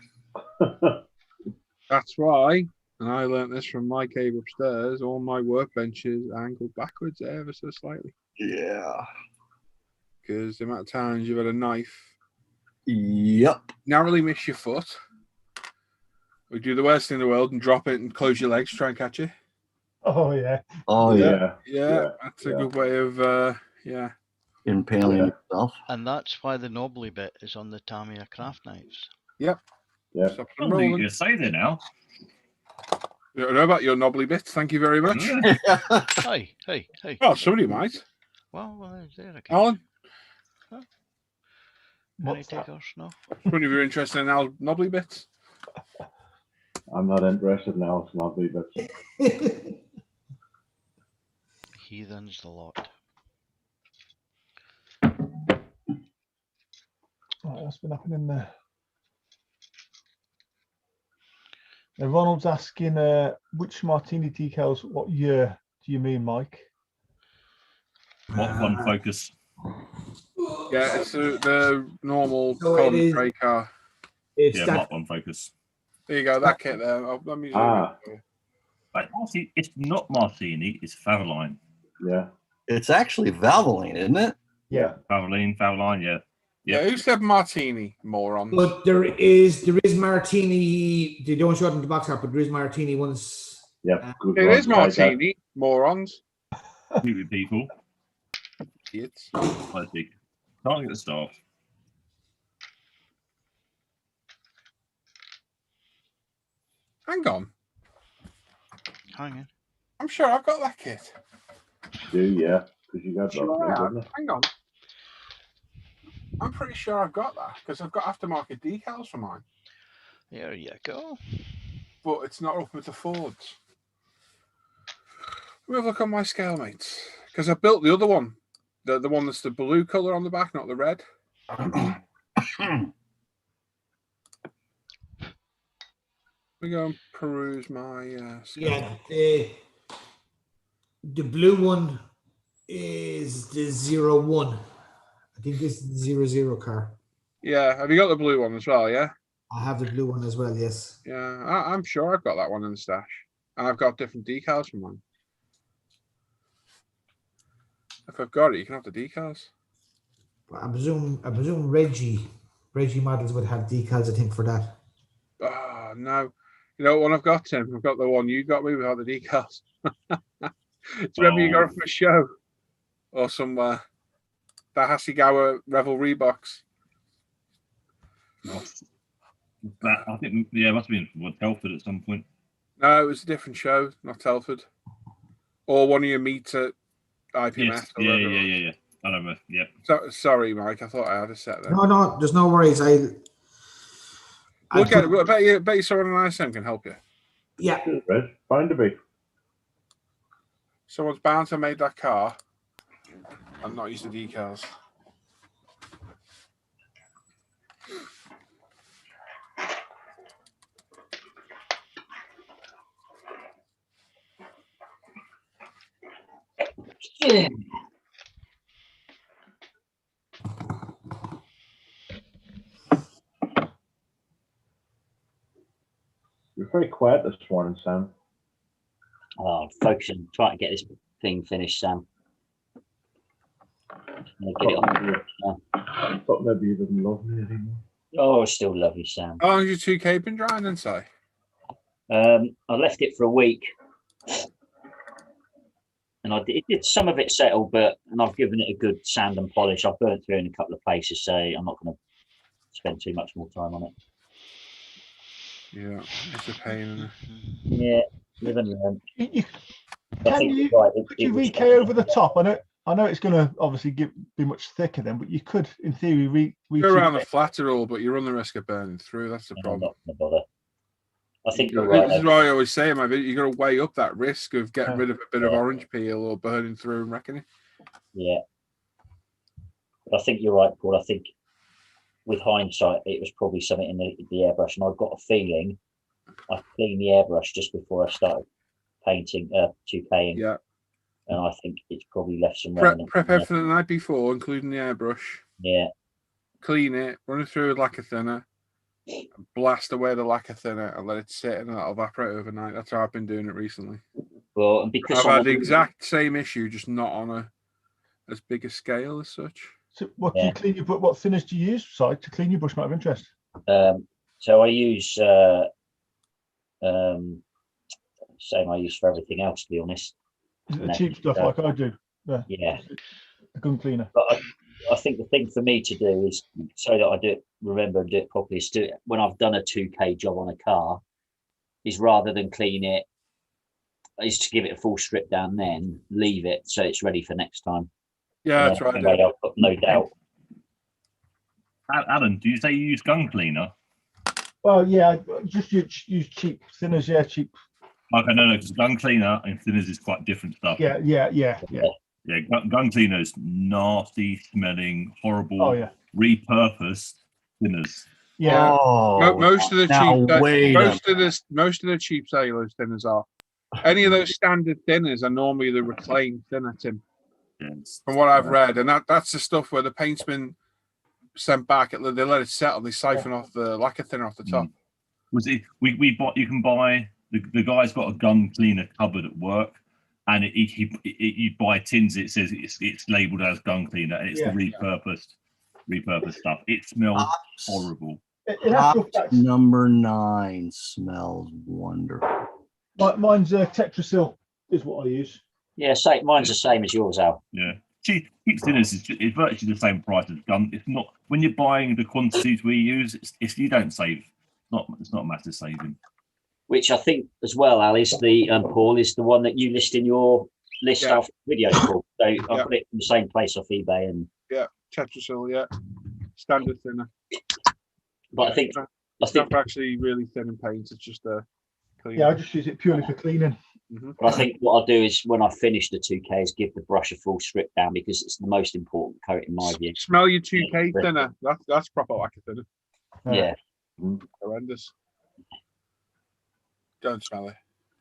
Speaker 1: That's why, and I learnt this from my cave upstairs, all my workbenches angled backwards ever so slightly.
Speaker 7: Yeah.
Speaker 1: Because the amount of times you've had a knife
Speaker 7: Yep.
Speaker 1: narrowly miss your foot, or do the worst thing in the world and drop it and close your legs to try and catch it.
Speaker 3: Oh yeah.
Speaker 7: Oh yeah.
Speaker 1: Yeah, that's a good way of
Speaker 7: Impaling yourself.
Speaker 6: And that's why the knobbly bit is on the Tamiya craft knives.
Speaker 1: Yep.
Speaker 2: Yeah.
Speaker 1: Stop
Speaker 8: I
Speaker 1: them
Speaker 8: don't think
Speaker 1: rolling.
Speaker 8: you say there now.
Speaker 1: I don't know about your knobbly bits. Thank you very much.
Speaker 6: Hey.
Speaker 1: Well, somebody might.
Speaker 6: Well, there again.
Speaker 1: Alan,
Speaker 6: Any
Speaker 3: What's that?
Speaker 6: takers? No.
Speaker 1: one of you interested in our knobbly bits?
Speaker 2: I'm not interested now. It's not me, but
Speaker 6: Heathens the lot.
Speaker 3: Right, what's been happening there? Now, Ronald's asking which martini decals, what year do you mean, Mike?
Speaker 8: What one focus?
Speaker 1: Yeah, it's the normal
Speaker 5: So
Speaker 1: column
Speaker 5: it is-
Speaker 1: tray car.
Speaker 5: It's
Speaker 8: Yeah,
Speaker 5: that.
Speaker 8: not one focus.
Speaker 1: There you go, that kit there. Let me zoom in for you.
Speaker 8: But actually, it's not Martini, it's Favaline.
Speaker 2: yeah.
Speaker 7: It's actually Valvoline, isn't it?
Speaker 2: Yeah.
Speaker 8: Favaline, yeah.
Speaker 1: Yeah, who said martini, morons?
Speaker 5: But there is martini. They don't show it in the box art, but there is martini ones.
Speaker 2: Yeah. Good
Speaker 1: It
Speaker 2: ones
Speaker 1: is
Speaker 2: like that.
Speaker 1: martini, morons.
Speaker 8: Stupid people.
Speaker 1: Idiots.
Speaker 8: I think. Can't get the staff.
Speaker 1: Hang on.
Speaker 6: Hanging.
Speaker 1: I'm sure I've got that kit.
Speaker 2: Do yeah, because you got
Speaker 1: Sure I
Speaker 2: that,
Speaker 1: have.
Speaker 2: didn't it?
Speaker 1: Hang on. I'm pretty sure I've got that because I've got aftermarket decals for mine,
Speaker 6: There you go.
Speaker 1: but it's not up with the Fords. Let me have a look on my scale, mates, because I built the other one, the one that's the blue color on the back, not the red. Let me go and peruse my scale.
Speaker 5: Yeah, the blue one is the 01. I think this is the 00 car.
Speaker 1: Yeah, have you got the blue one as well? Yeah.
Speaker 5: I have the blue one as well. Yes.
Speaker 1: Yeah, I'm sure I've got that one in the stash, and I've got different decals for mine. If I've got it, you can have the decals.
Speaker 5: But I presume Reggie models would have decals. I think for that.
Speaker 1: Oh no, you know what one I've got, Tim? I've got the one you got me without the decals. Do you remember you got it from a show or somewhere? The Hasegawa Revelry box.
Speaker 8: That, I think, yeah, it must have been Telford at some point.
Speaker 1: No, it was a different show, not Telford. Or one of your meets at IPMS.
Speaker 8: Yes,
Speaker 1: or
Speaker 8: yeah.
Speaker 1: whatever.
Speaker 8: I don't know. Yeah.
Speaker 1: So, sorry, Mike. I thought I had a set there.
Speaker 5: No, there's no worries.
Speaker 1: We'll get it. I bet you someone on ISM can help you.
Speaker 5: Yeah.
Speaker 2: Cheers, Reg. Find a bit.
Speaker 1: Someone's bound to have made that car and not use the decals.
Speaker 4: Yeah.
Speaker 2: You're very quiet this morning, Sam.
Speaker 4: Oh, I'm focusing, trying to get this thing finished, Sam. Get it on.
Speaker 2: I thought maybe you didn't love me anymore.
Speaker 4: Oh, I still love you, Sam.
Speaker 1: How long has your 2K been drying then, Si?
Speaker 4: I left it for a week, and it did some of it settle, and I've given it a good sand and polish. I've burnt through in a couple of places, so I'm not going to spend too much more time on it.
Speaker 1: Yeah, it's a pain. Isn't it?
Speaker 4: Yeah, live and learn.
Speaker 3: Can you VK over the top on it?
Speaker 9: I know it's going to obviously be much thicker then, but you could, in theory,
Speaker 1: Go around the flatter all, but you run the risk of burning through. That's the problem.
Speaker 4: Not gonna bother. I think
Speaker 1: This
Speaker 4: you're right.
Speaker 1: is what I always say in my video. You got to weigh up that risk of getting rid of a bit of orange peel or burning through and wrecking it.
Speaker 4: Yeah. But I think you're right, Paul. I think with hindsight, it was probably something in the airbrush, and I've got a feeling I cleaned the airbrush just before I started painting, 2K,
Speaker 1: Yeah.
Speaker 4: And I think it's probably left some
Speaker 1: Prep
Speaker 4: remnants.
Speaker 1: everything the night before, including the airbrush.
Speaker 4: Yeah.
Speaker 1: Clean it, run it through with lacquer thinner, blast away the lacquer thinner, and let it sit, and it'll evaporate overnight. That's how I've been doing it recently.
Speaker 4: Well, and because
Speaker 1: I've had the exact same issue, just not on as big a scale as such.
Speaker 9: So what do you clean your brush? What thinners do you use, Si, to clean your brush? Out of interest.
Speaker 4: So I use same I use for everything else, to be honest.
Speaker 9: Is it the cheap stuff like I do?
Speaker 4: Yeah.
Speaker 9: The gun cleaner.
Speaker 4: But I think the thing for me to do is, so that I do it, remember and do it properly, is do it when I've done a 2K job on a car, is rather than clean it, is to give it a full strip down, then leave it so it's ready for next time.
Speaker 1: Yeah, that's right.
Speaker 4: Anyway, I've got no doubt.
Speaker 8: Alan, do you say you use gun cleaner?
Speaker 9: Well, yeah, just use cheap thinners. Yeah, cheap.
Speaker 8: Okay, no, because gun cleaner and thinners is quite different stuff.
Speaker 9: Yeah.
Speaker 8: Yeah, gun cleaner is nasty, smelling, horrible.
Speaker 9: Oh yeah.
Speaker 8: Repurposed thinners.
Speaker 9: Yeah.
Speaker 1: Most of the cheap cellulose thinners are. Any of those standard thinners are normally the reclaimed thinner, Tim.
Speaker 8: Yes.
Speaker 1: From what I've read, and that's the stuff where the paint's been sent back. They let it settle. They siphon off the lacquer thinner off the top.
Speaker 8: Was it? We bought. You can buy. The guy's got a gun cleaner cupboard at work, and you buy tins. It says it's labelled as gun cleaner, and it's the repurposed stuff. It smells horrible.
Speaker 7: Number 9 smells wonderful.
Speaker 9: Mine's Tetrasil is what I use.
Speaker 4: Yeah, mine's the same as yours, Al.
Speaker 8: Yeah, cheap thinners is virtually the same price as gun. It's not when you're buying the quantities we use. It's you don't save. It's not a massive saving.
Speaker 4: Which I think as well, Al, is the Paul is the one that you list in your list of videos, Paul. So I put it in the same place off eBay and
Speaker 1: Tetrasil, standard thinner.
Speaker 4: But I think
Speaker 1: not actually really thin and paint. It's just clean.
Speaker 9: Yeah, I just use it purely for cleaning.
Speaker 4: But I think what I'll do is when I finish the 2K is give the brush a full strip down, because it's the most important coat in my view.
Speaker 1: Smell your 2K thinner. That's proper lacquer thinner.
Speaker 4: Yeah.
Speaker 1: Horrendous. Don't smell it.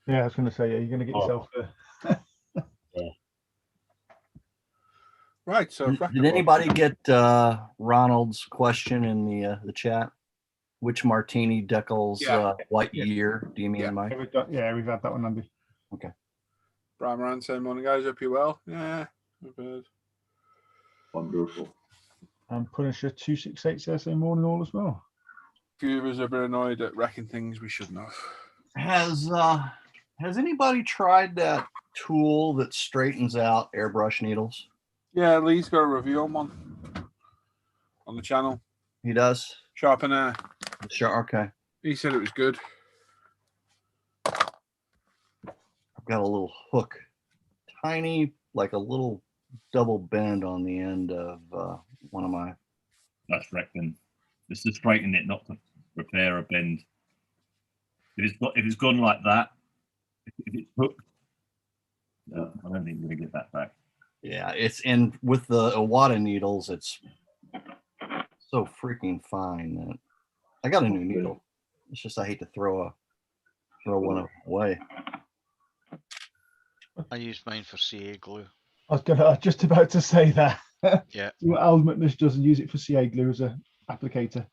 Speaker 9: Yeah, I was going to say, you're going to get yourself
Speaker 1: Right. So,
Speaker 7: did anybody get Ronald's question in the chat? Which martini decals what year do you mean, Mike?
Speaker 9: Yeah, we've had that one, Andy.
Speaker 7: Okay.
Speaker 1: Brian Moran, same morning, guys. Hope you're well. Yeah.
Speaker 2: Wonderful.
Speaker 9: And Punisher 268 says same morning all as well.
Speaker 1: A few of us have been annoyed at wrecking things we shouldn't have.
Speaker 7: Has anybody tried that tool that straightens out airbrush needles?
Speaker 1: Yeah, Lee's got a review on one on the channel.
Speaker 7: He does?
Speaker 1: Sharpen Air.
Speaker 7: Sure, okay.
Speaker 1: He said it was good.
Speaker 7: I've got a little hook, tiny, like a little double bend on the end of one of my.
Speaker 8: That's reckoning. It's to straighten it, not to repair a bend. If it's gone like that, if it's hooked, no, I don't think we're gonna get that back.
Speaker 7: Yeah, it's in with the Iwata needles. It's so freaking fine that I got a new needle. It's just I hate to throw one away.
Speaker 6: I use mine for CA glue.
Speaker 9: I was just about to say that.
Speaker 6: Yeah.
Speaker 9: Al McNish doesn't use it for CA glue as an applicator.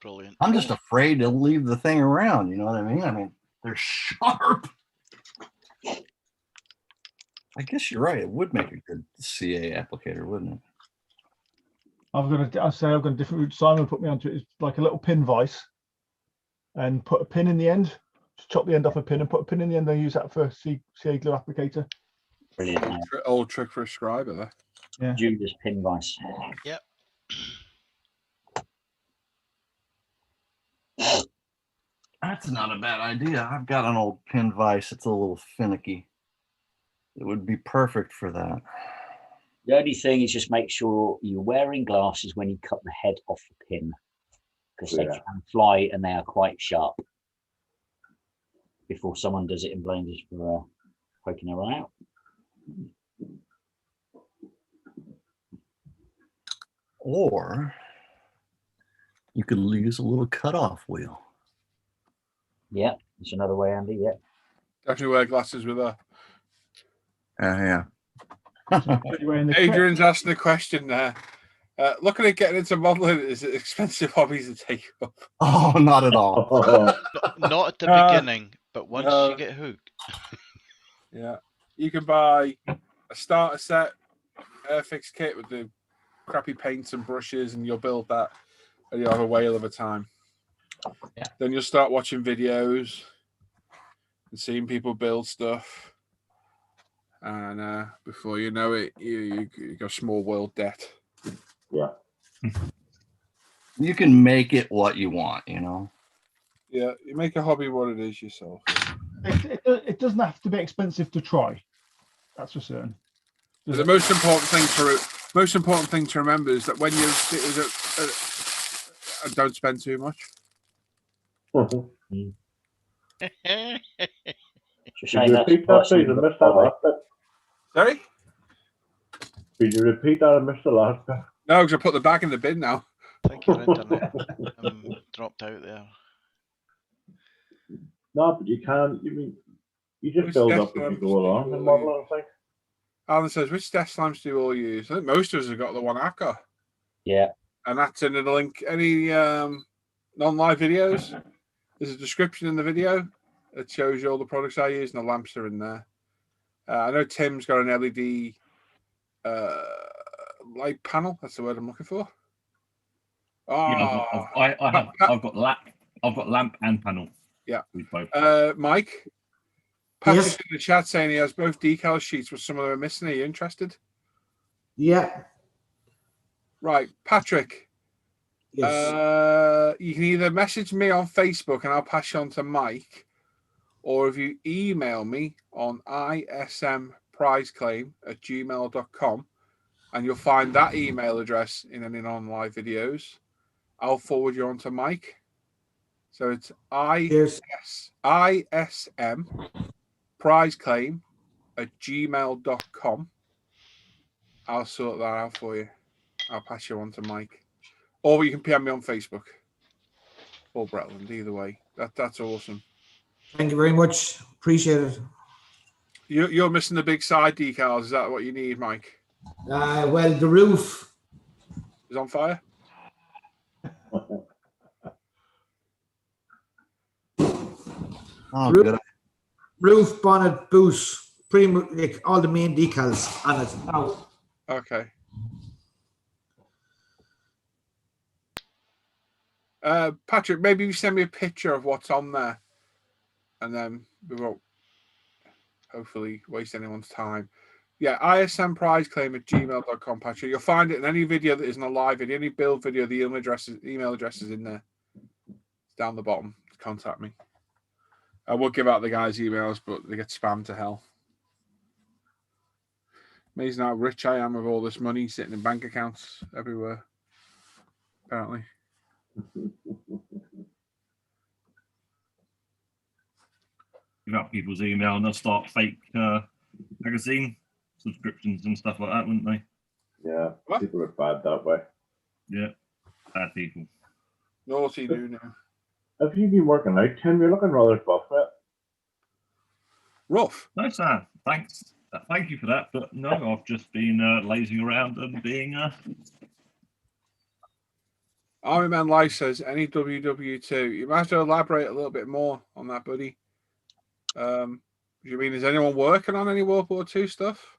Speaker 6: Brilliant.
Speaker 7: I'm just afraid to leave the thing around. You know what I mean? I mean, they're sharp. I guess you're right. It would make a good CA applicator, wouldn't it?
Speaker 9: I've got a different route. Simon put me onto it. It's like a little pin vise, and put a pin in the end. Just chop the end off a pin and put a pin in the end. And use that for CA glue applicator.
Speaker 4: Brilliant.
Speaker 1: Old trick for a scriber there.
Speaker 9: Yeah.
Speaker 4: Judas pin vise.
Speaker 6: Yep.
Speaker 7: That's not a bad idea. I've got an old pin vise. It's a little finicky. It would be perfect for that.
Speaker 4: The only thing is just make sure you're wearing glasses when you cut the head off the pin, because they can fly and they are quite sharp. Before someone does it and blames us for poking their eye out.
Speaker 7: Or you could use a little cutoff wheel.
Speaker 4: Yeah, it's another way, Andy. Yeah.
Speaker 1: Definitely wear glasses with her.
Speaker 7: Yeah.
Speaker 1: Adrian's asking a question there. Looking at getting into modelling, is it expensive hobbies to take up?
Speaker 7: Oh, not at all.
Speaker 6: Not at the beginning, but once you get hooked.
Speaker 1: Yeah. You can buy a starter set, Airfix kit with the crappy paints and brushes, and you'll build that, and you'll have a whale of a time.
Speaker 7: Yeah.
Speaker 1: Then you'll start watching videos and seeing people build stuff. And before you know it, you got small world debt.
Speaker 2: Yeah.
Speaker 7: You can make it what you want, you know.
Speaker 1: Yeah, you make a hobby what it is yourself.
Speaker 9: It doesn't have to be expensive to try. That's for certain.
Speaker 1: But the most important thing to remember is that when you don't spend too much.
Speaker 2: Could you repeat that, please? I missed that last bit.
Speaker 1: Sorry?
Speaker 2: Could you repeat that? I missed the last bit.
Speaker 1: No, because I put the bag in the bin now.
Speaker 6: I think your internet dropped out there.
Speaker 2: No, but you can. You just build up as you go along and model, I think.
Speaker 1: Alan says, which desk lamps do you all use? I think most of us have got the one I've got.
Speaker 4: Yeah.
Speaker 1: And that's in the link. Any non-live videos? There's a description in the video that shows you all the products I use, and the lamps are in there. I know Tim's got an LED light panel. That's the word I'm looking for. Oh,
Speaker 8: yeah, I've got lamp and panel.
Speaker 1: Yeah.
Speaker 8: With both.
Speaker 1: Mike, Patrick's in the chat saying he has both decal sheets, but some of them are missing. Are you interested?
Speaker 5: Yeah.
Speaker 1: Right, Patrick.
Speaker 5: Yes.
Speaker 1: You can either message me on Facebook and I'll pass you on to Mike, or if you email me on ismprizeclaim@gmail.com, and you'll find that email address in any non-live videos, I'll forward you on to Mike. So it's ismprizeclaim@gmail.com. I'll sort that out for you. I'll pass you on to Mike. Or you can PM me on Facebook. Or Bretland, either way. That's awesome.
Speaker 5: Thank you very much. Appreciate it.
Speaker 1: You're missing the big side decals. Is that what you need, Mike?
Speaker 5: Well, the roof
Speaker 1: is on fire.
Speaker 7: Oh, good.
Speaker 5: Roof, bonnet, boot, pretty much like all the main decals on it. Now,
Speaker 1: okay. Patrick, maybe you send me a picture of what's on there, and then we won't hopefully waste anyone's time. Yeah, ismprizeclaim@gmail.com, Patrick. You'll find it in any video that isn't a live video, any build video, the email address is in there. It's down the bottom. Contact me. I will give out the guys' emails, but they get spammed to hell. Amazing how rich I am with all this money sitting in bank accounts everywhere, apparently.
Speaker 8: Give out people's email and they'll start fake magazine subscriptions and stuff like that, wouldn't they?
Speaker 2: Yeah, people are bad that way.
Speaker 8: Yeah, bad people.
Speaker 1: Naughty do now.
Speaker 2: Have you been working out, Tim? You're looking rather buff, mate.
Speaker 1: Rough.
Speaker 8: No, sir. Thanks. Thank you for that. But no, I've just been lazing around and being.
Speaker 1: Army Man Life says, any WW2. You might have to elaborate a little bit more on that, buddy. Do you mean, is anyone working on any World War II stuff?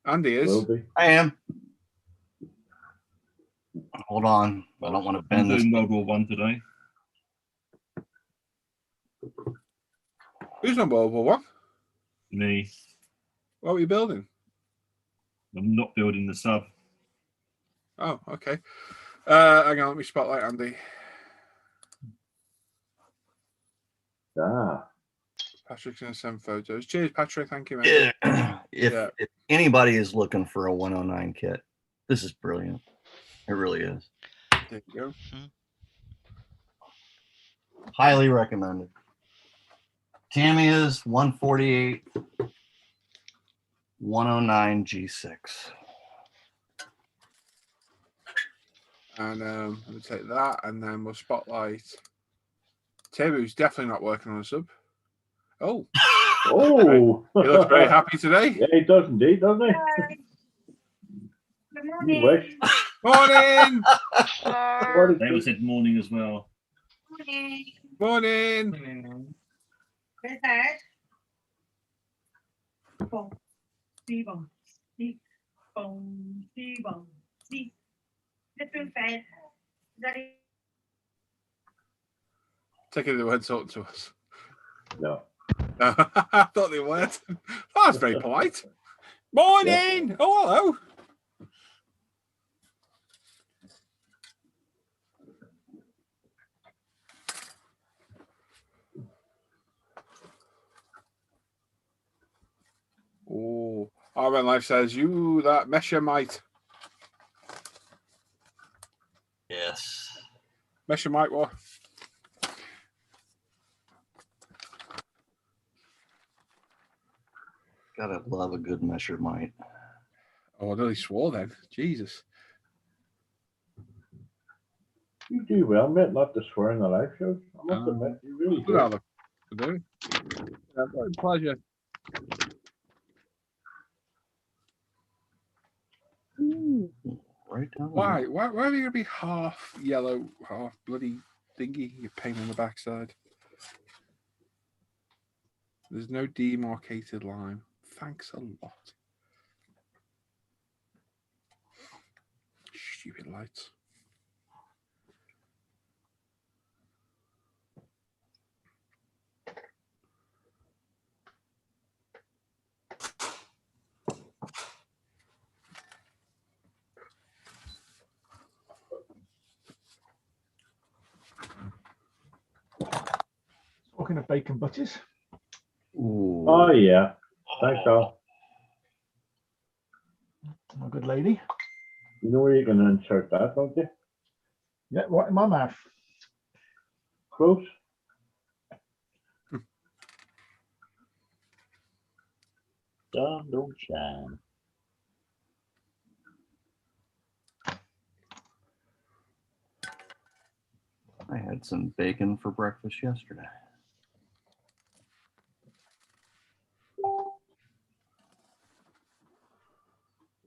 Speaker 1: Andy is.
Speaker 2: Will be.
Speaker 7: I am. Hold on. I don't want to bend this.
Speaker 8: I'm doing World War I today.
Speaker 1: Who's on World War One?
Speaker 8: Me.
Speaker 1: What were you building?
Speaker 8: I'm not building the sub.
Speaker 1: Oh, okay. Hang on, let me spotlight Andy.
Speaker 2: Ah.
Speaker 1: Patrick's going to send photos. Cheers, Patrick. Thank you, mate.
Speaker 7: Yeah. if anybody is looking for a 109 kit, this is brilliant. It really is.
Speaker 1: There you go.
Speaker 7: Highly recommended. Tamiya's 148 109 G6.
Speaker 1: And we'll take that, and then we'll spotlight Tim, who's definitely not working on a sub. Oh,
Speaker 2: Oh,
Speaker 1: he looks very happy today.
Speaker 2: Yeah, he does indeed, doesn't he?
Speaker 10: Good
Speaker 2: You
Speaker 10: morning.
Speaker 2: wish.
Speaker 1: Morning,
Speaker 2: Morning,
Speaker 8: They all said morning as well.
Speaker 10: Morning.
Speaker 1: morning.
Speaker 10: Where's that? Bom, see, bom, see, bom, see, bom, see. It's been fed. Is that it?
Speaker 1: Taking the word talking to us.
Speaker 2: No.
Speaker 1: I thought they weren't. Oh, that's very polite. Morning. Oh, hello. Oh, RN Life says, you that Mesher might.
Speaker 7: Yes.
Speaker 1: Mesher might what?
Speaker 7: Gotta love a good measure might.
Speaker 1: Oh, I nearly swore then. Jesus.
Speaker 2: You do well, mate, not to swear in the live shows. I must
Speaker 1: Um,
Speaker 2: admit, you really
Speaker 1: Good
Speaker 2: do.
Speaker 1: Alec. Pleasure.
Speaker 7: Right down.
Speaker 1: Why are you gonna be half yellow, half bloody thingy? You pain in the backside. There's no demarcated line. Thanks a lot. Stupid lights.
Speaker 9: Talking of bacon butties.
Speaker 7: Ooh.
Speaker 2: Oh, yeah. Thanks, Al.
Speaker 9: My good lady.
Speaker 2: You know where you're going to insert that, don't you?
Speaker 9: Yeah, right in my mouth.
Speaker 2: Close.
Speaker 4: Sun don't shine.
Speaker 7: I had some bacon for breakfast yesterday.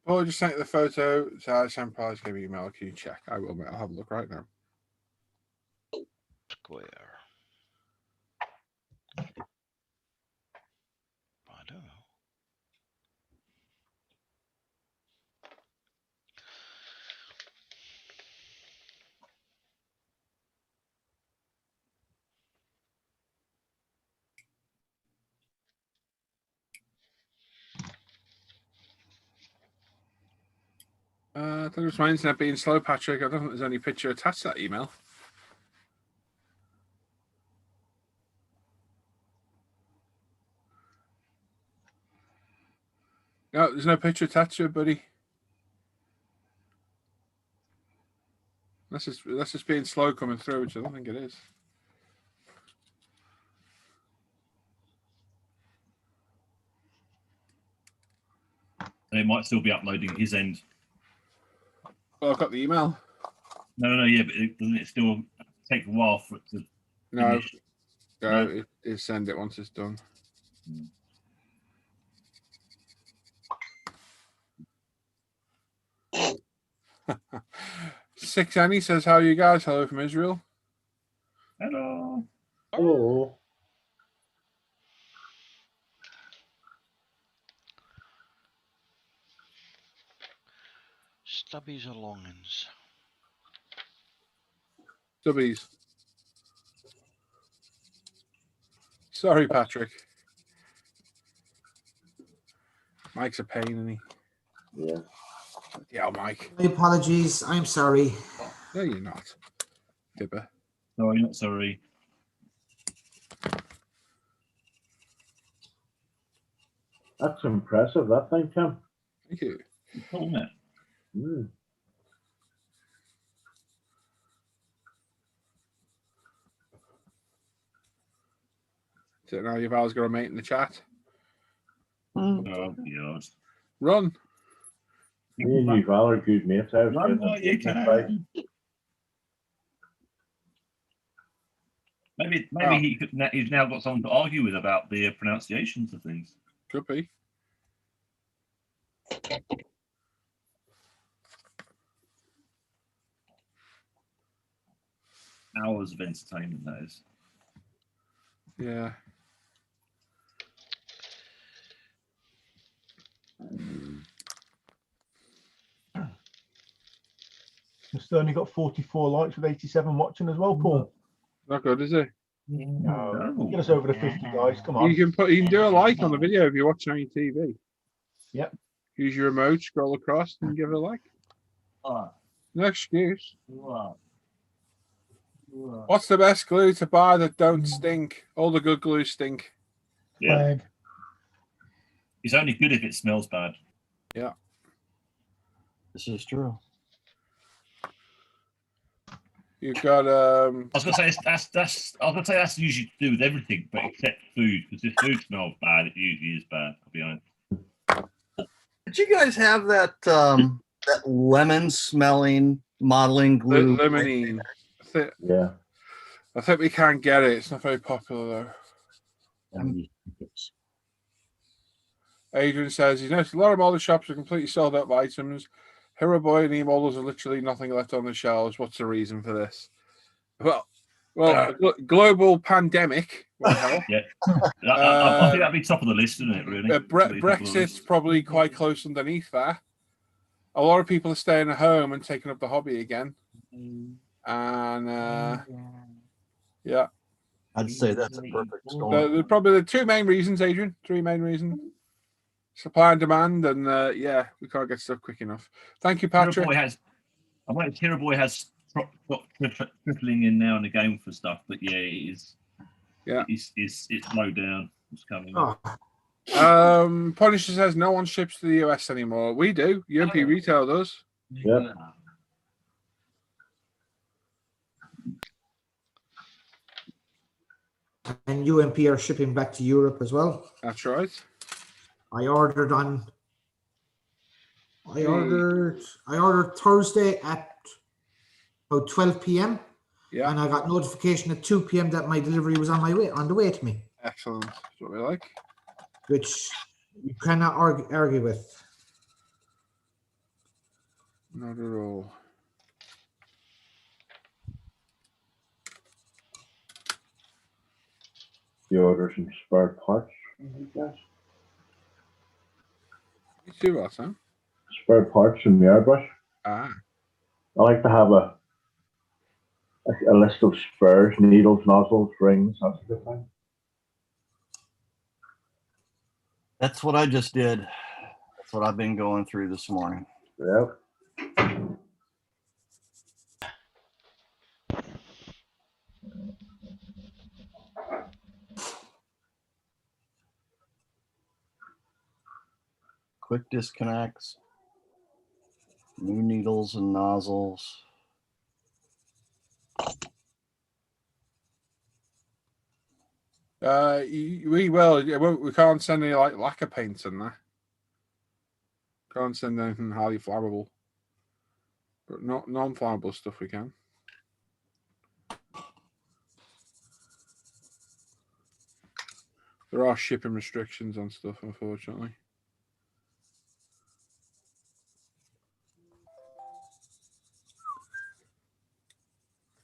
Speaker 1: Oh, just sent the photo. So I sent prize give you email. Can you check? I will, mate. I'll have a look right now.
Speaker 6: Square. I don't know.
Speaker 1: I think it's my internet being slow, Patrick. I don't think there's any picture attached to that email. No, there's no picture attached to it, buddy. That's just being slow coming through, which I don't think it is.
Speaker 8: And it might still be uploading his end.
Speaker 1: Well, I've got the email.
Speaker 8: No, yeah, but doesn't it still take a while for it to
Speaker 1: No,
Speaker 8: finish?
Speaker 1: no, it send it once it's done. Six Annie says, "How are you guys? Hello from Israel."
Speaker 8: Hello.
Speaker 2: Hello.
Speaker 6: Stubbies or longins?
Speaker 1: Stubbies. Sorry, Patrick. Mike's a pain, isn't he?
Speaker 2: Yeah.
Speaker 1: Yeah, Mike.
Speaker 5: My apologies. I'm sorry.
Speaker 1: No, you're not. Dipper.
Speaker 8: No, I'm not sorry.
Speaker 2: That's impressive, that thing, Tim.
Speaker 1: Thank you.
Speaker 8: Cool, isn't it?
Speaker 2: Mm.
Speaker 1: So now you've always got a mate in the chat.
Speaker 8: Oh, yes.
Speaker 1: Run.
Speaker 2: Me and you are good mates. I was
Speaker 8: Run
Speaker 2: doing
Speaker 8: while
Speaker 2: the
Speaker 8: you
Speaker 2: business fight.
Speaker 8: can. Maybe
Speaker 1: Oh.
Speaker 8: he's now got someone to argue with about the pronunciations of things.
Speaker 1: Could be.
Speaker 8: Hours of entertainment, that is.
Speaker 1: Yeah.
Speaker 9: It's only got 44 likes with 87 watching as well, Paul.
Speaker 1: Not good, is it?
Speaker 9: No. Get us over the 50, guys. Come on.
Speaker 1: You can do a like on the video if you're watching on your TV.
Speaker 9: Yep.
Speaker 1: Use your remote, scroll across, and give it a like. No excuse. What's the best glue to buy that don't stink? All the good glues stink.
Speaker 8: Yeah.
Speaker 9: Flag.
Speaker 8: It's only good if it smells bad.
Speaker 1: Yeah.
Speaker 7: This is true.
Speaker 1: You've got
Speaker 8: I was gonna say that's usually to do with everything, but except food. Because if food smells bad, it usually is bad. I'll be honest.
Speaker 7: Did you guys have that that lemon smelling modeling glue?
Speaker 1: limonene.
Speaker 2: Yeah.
Speaker 1: I think we can't get it. It's not very popular though. Adrian says he's noticed a lot of model shops are completely sold out of items. Hero Boy and e-models are literally nothing left on the shelves. What's the reason for this? Well, global pandemic. What the hell?
Speaker 8: Yeah, I think that'd be top of the list, isn't it? Really.
Speaker 1: Brexit's probably quite close underneath that. A lot of people are staying at home and taking up the hobby again. And yeah,
Speaker 7: I'd say that's a perfect storm.
Speaker 1: they're probably the two main reasons, Adrian. Three main reasons: supply and demand, and yeah, we can't get stuff quick enough. Thank you, Patrick.
Speaker 8: Hero Boy has tripling in now and again for stuff, but yeah, it is.
Speaker 1: Yeah,
Speaker 8: it's low down. It's coming.
Speaker 1: Punisher says no one ships to the US anymore. We do. UMP Retail does.
Speaker 2: Yeah.
Speaker 5: And UMP are shipping back to Europe as well.
Speaker 1: That's right.
Speaker 5: I ordered Thursday at about 12 p.m.
Speaker 1: Yeah.
Speaker 5: And I got notification at 2 p.m. that my delivery was on the way to me.
Speaker 1: Excellent. That's what we like.
Speaker 5: Which you cannot argue with.
Speaker 1: Not at all.
Speaker 2: You order some spare parts, I guess.
Speaker 1: You do what, Sam?
Speaker 2: Spare parts from the airbrush.
Speaker 1: Ah.
Speaker 2: I like to have a list of spares, needles, nozzles, rings, that sort of thing.
Speaker 7: That's what I just did. That's what I've been going through this morning.
Speaker 2: Yep.
Speaker 7: Quick disconnects, new needles and nozzles.
Speaker 1: We will. We can't send any like lacquer paints in there. Can't send anything highly flammable, but not non-flammable stuff we can. There are shipping restrictions on stuff, unfortunately.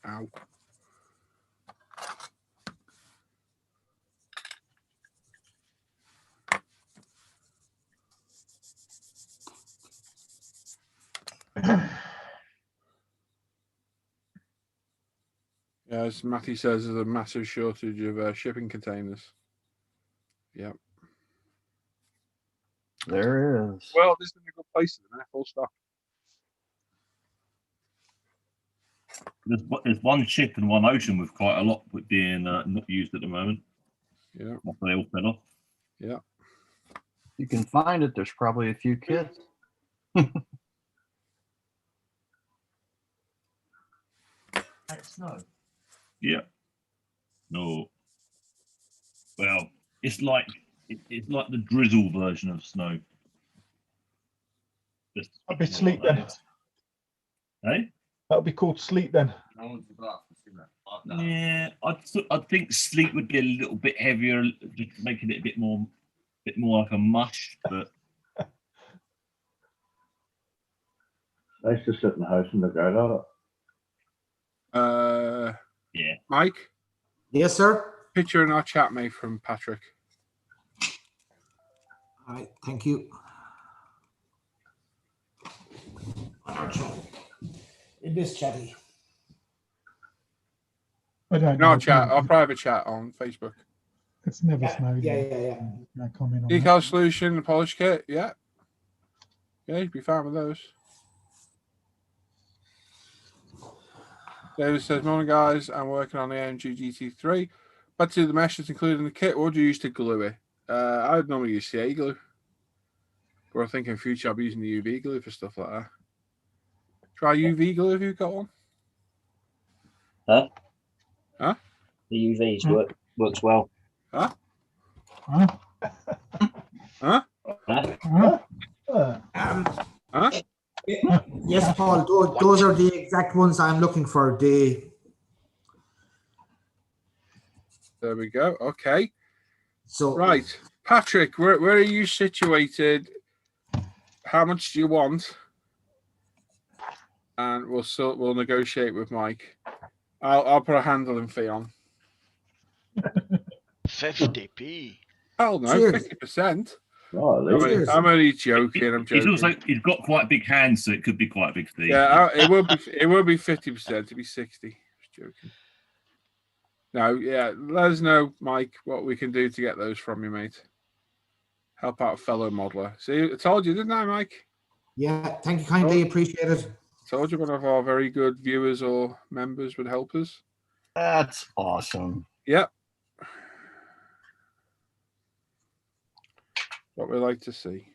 Speaker 1: Ow. Yeah, as Matthew says, there's a massive shortage of shipping containers. Yep.
Speaker 7: There is.
Speaker 1: Well, this is a good place in there, full stop.
Speaker 8: There's one ship and one ocean with quite a lot being not used at the moment.
Speaker 1: Yeah.
Speaker 8: After they all fell off.
Speaker 1: Yeah.
Speaker 7: you can find it, there's probably a few kids.
Speaker 8: Snow. Yeah. No. Well, it's like the drizzle version of snow. Just
Speaker 9: That'd be sleet then.
Speaker 8: Hey?
Speaker 9: That would be called sleet then.
Speaker 8: Yeah, I think sleet would be a little bit heavier, just making it a bit more like a mush. But
Speaker 2: Nice to sit in the house and look out at it.
Speaker 8: Yeah.
Speaker 1: Mike?
Speaker 5: Yes, sir.
Speaker 1: Picture in our chat, mate, from Patrick.
Speaker 5: All right, thank you. In this chatty.
Speaker 9: I don't
Speaker 1: No
Speaker 9: know.
Speaker 1: chat, our private chat on Facebook.
Speaker 9: It's never snowed.
Speaker 5: Yeah.
Speaker 9: No comment on
Speaker 1: Decal
Speaker 9: that.
Speaker 1: solution, the polish kit, yeah. Yeah, you'd be fine with those. David says, morning guys, I'm working on the AMG GT3. But to the mesh that's included in the kit, what do you use to glue it? I would normally use CA glue. But I think in future I'll be using the UV glue for stuff like that. Try UV glue if you've got one.
Speaker 4: Huh?
Speaker 1: Huh?
Speaker 4: The UVs works well.
Speaker 1: Huh?
Speaker 9: Huh?
Speaker 1: Huh?
Speaker 4: Huh?
Speaker 1: Huh?
Speaker 5: Yes, Paul. Those are the exact ones I'm looking for.
Speaker 1: There we go. Okay.
Speaker 5: So
Speaker 1: right, Patrick, where are you situated? How much do you want? And we'll negotiate with Mike. I'll put a handling fee on.
Speaker 6: 50p.
Speaker 1: Hell no,
Speaker 5: Cheers.
Speaker 1: 50%.
Speaker 2: Oh,
Speaker 1: I'm only joking. I'm
Speaker 8: He's
Speaker 1: joking.
Speaker 8: also he's got quite big hands, so it could be quite a big fee.
Speaker 1: Yeah, it will be 50%. It'll be 60. Just joking. No, yeah. Let us know, Mike, what we can do to get those from you, mate. Help out a fellow modeler. See, I told you, didn't I, Mike?
Speaker 5: yeah, thank you kindly. Appreciate it.
Speaker 1: Told you one of our very good viewers or members would help us.
Speaker 7: That's awesome.
Speaker 1: Yep. What we like to see.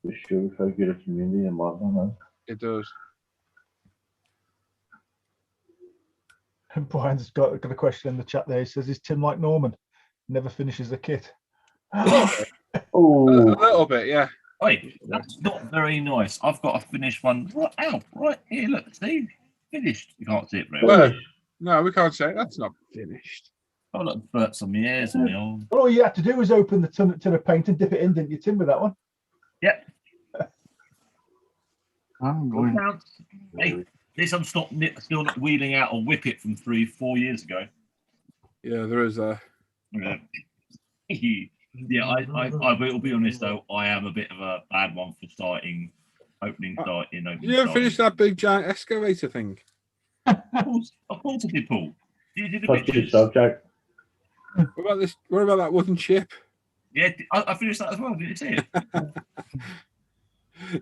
Speaker 2: It shows how good a community and modeling is.
Speaker 1: It does.
Speaker 9: Brian's got a question in the chat there. He says, is Tim like Norman? Never finishes a kit.
Speaker 1: A
Speaker 2: Oh,
Speaker 1: little bit, yeah.
Speaker 8: Wait, that's not very nice. I've got to finish one right here. Look, see, finished. You can't see it very well.
Speaker 1: Well, no, we can't say that's not finished.
Speaker 8: Oh, look, burts on my ears and my arm.
Speaker 9: Well, all you had to do was open the tin of paint and dip it in, didn't you, Tim, with that one?
Speaker 8: Yep.
Speaker 7: I'm going.
Speaker 8: Hey, at least I'm still not wheeling out a whippet from 3-4 years ago.
Speaker 1: Yeah, there is a.
Speaker 8: Yeah, I will be honest though. I am a bit of a bad one for opening.
Speaker 1: You ever finished that big giant excavator thing?
Speaker 8: Of course I did, Paul. You did the
Speaker 2: touchy
Speaker 8: pictures.
Speaker 2: subject.
Speaker 1: What about this? What about that wooden ship?
Speaker 8: Yeah, I finished that as well. Did you see it?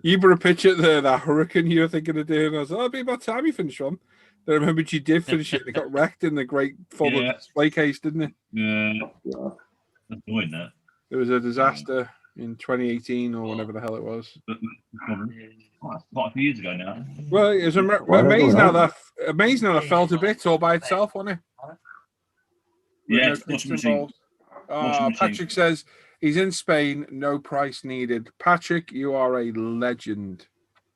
Speaker 1: You put a picture there, that hurricane you were thinking of doing. I was like, oh, it'll be about time you finish one. Then I remembered you did finish it. It got wrecked in the great full of display case, didn't it?
Speaker 8: Yeah. That's annoying that.
Speaker 1: There was a disaster in 2018 or whenever the hell it was.
Speaker 8: Quite a few years ago now.
Speaker 1: Well, it was amazing how that fell to bits all by itself, wasn't it?
Speaker 8: Yeah,
Speaker 1: no kids involved. Patrick says he's in Spain, no price needed. Patrick, you are a legend.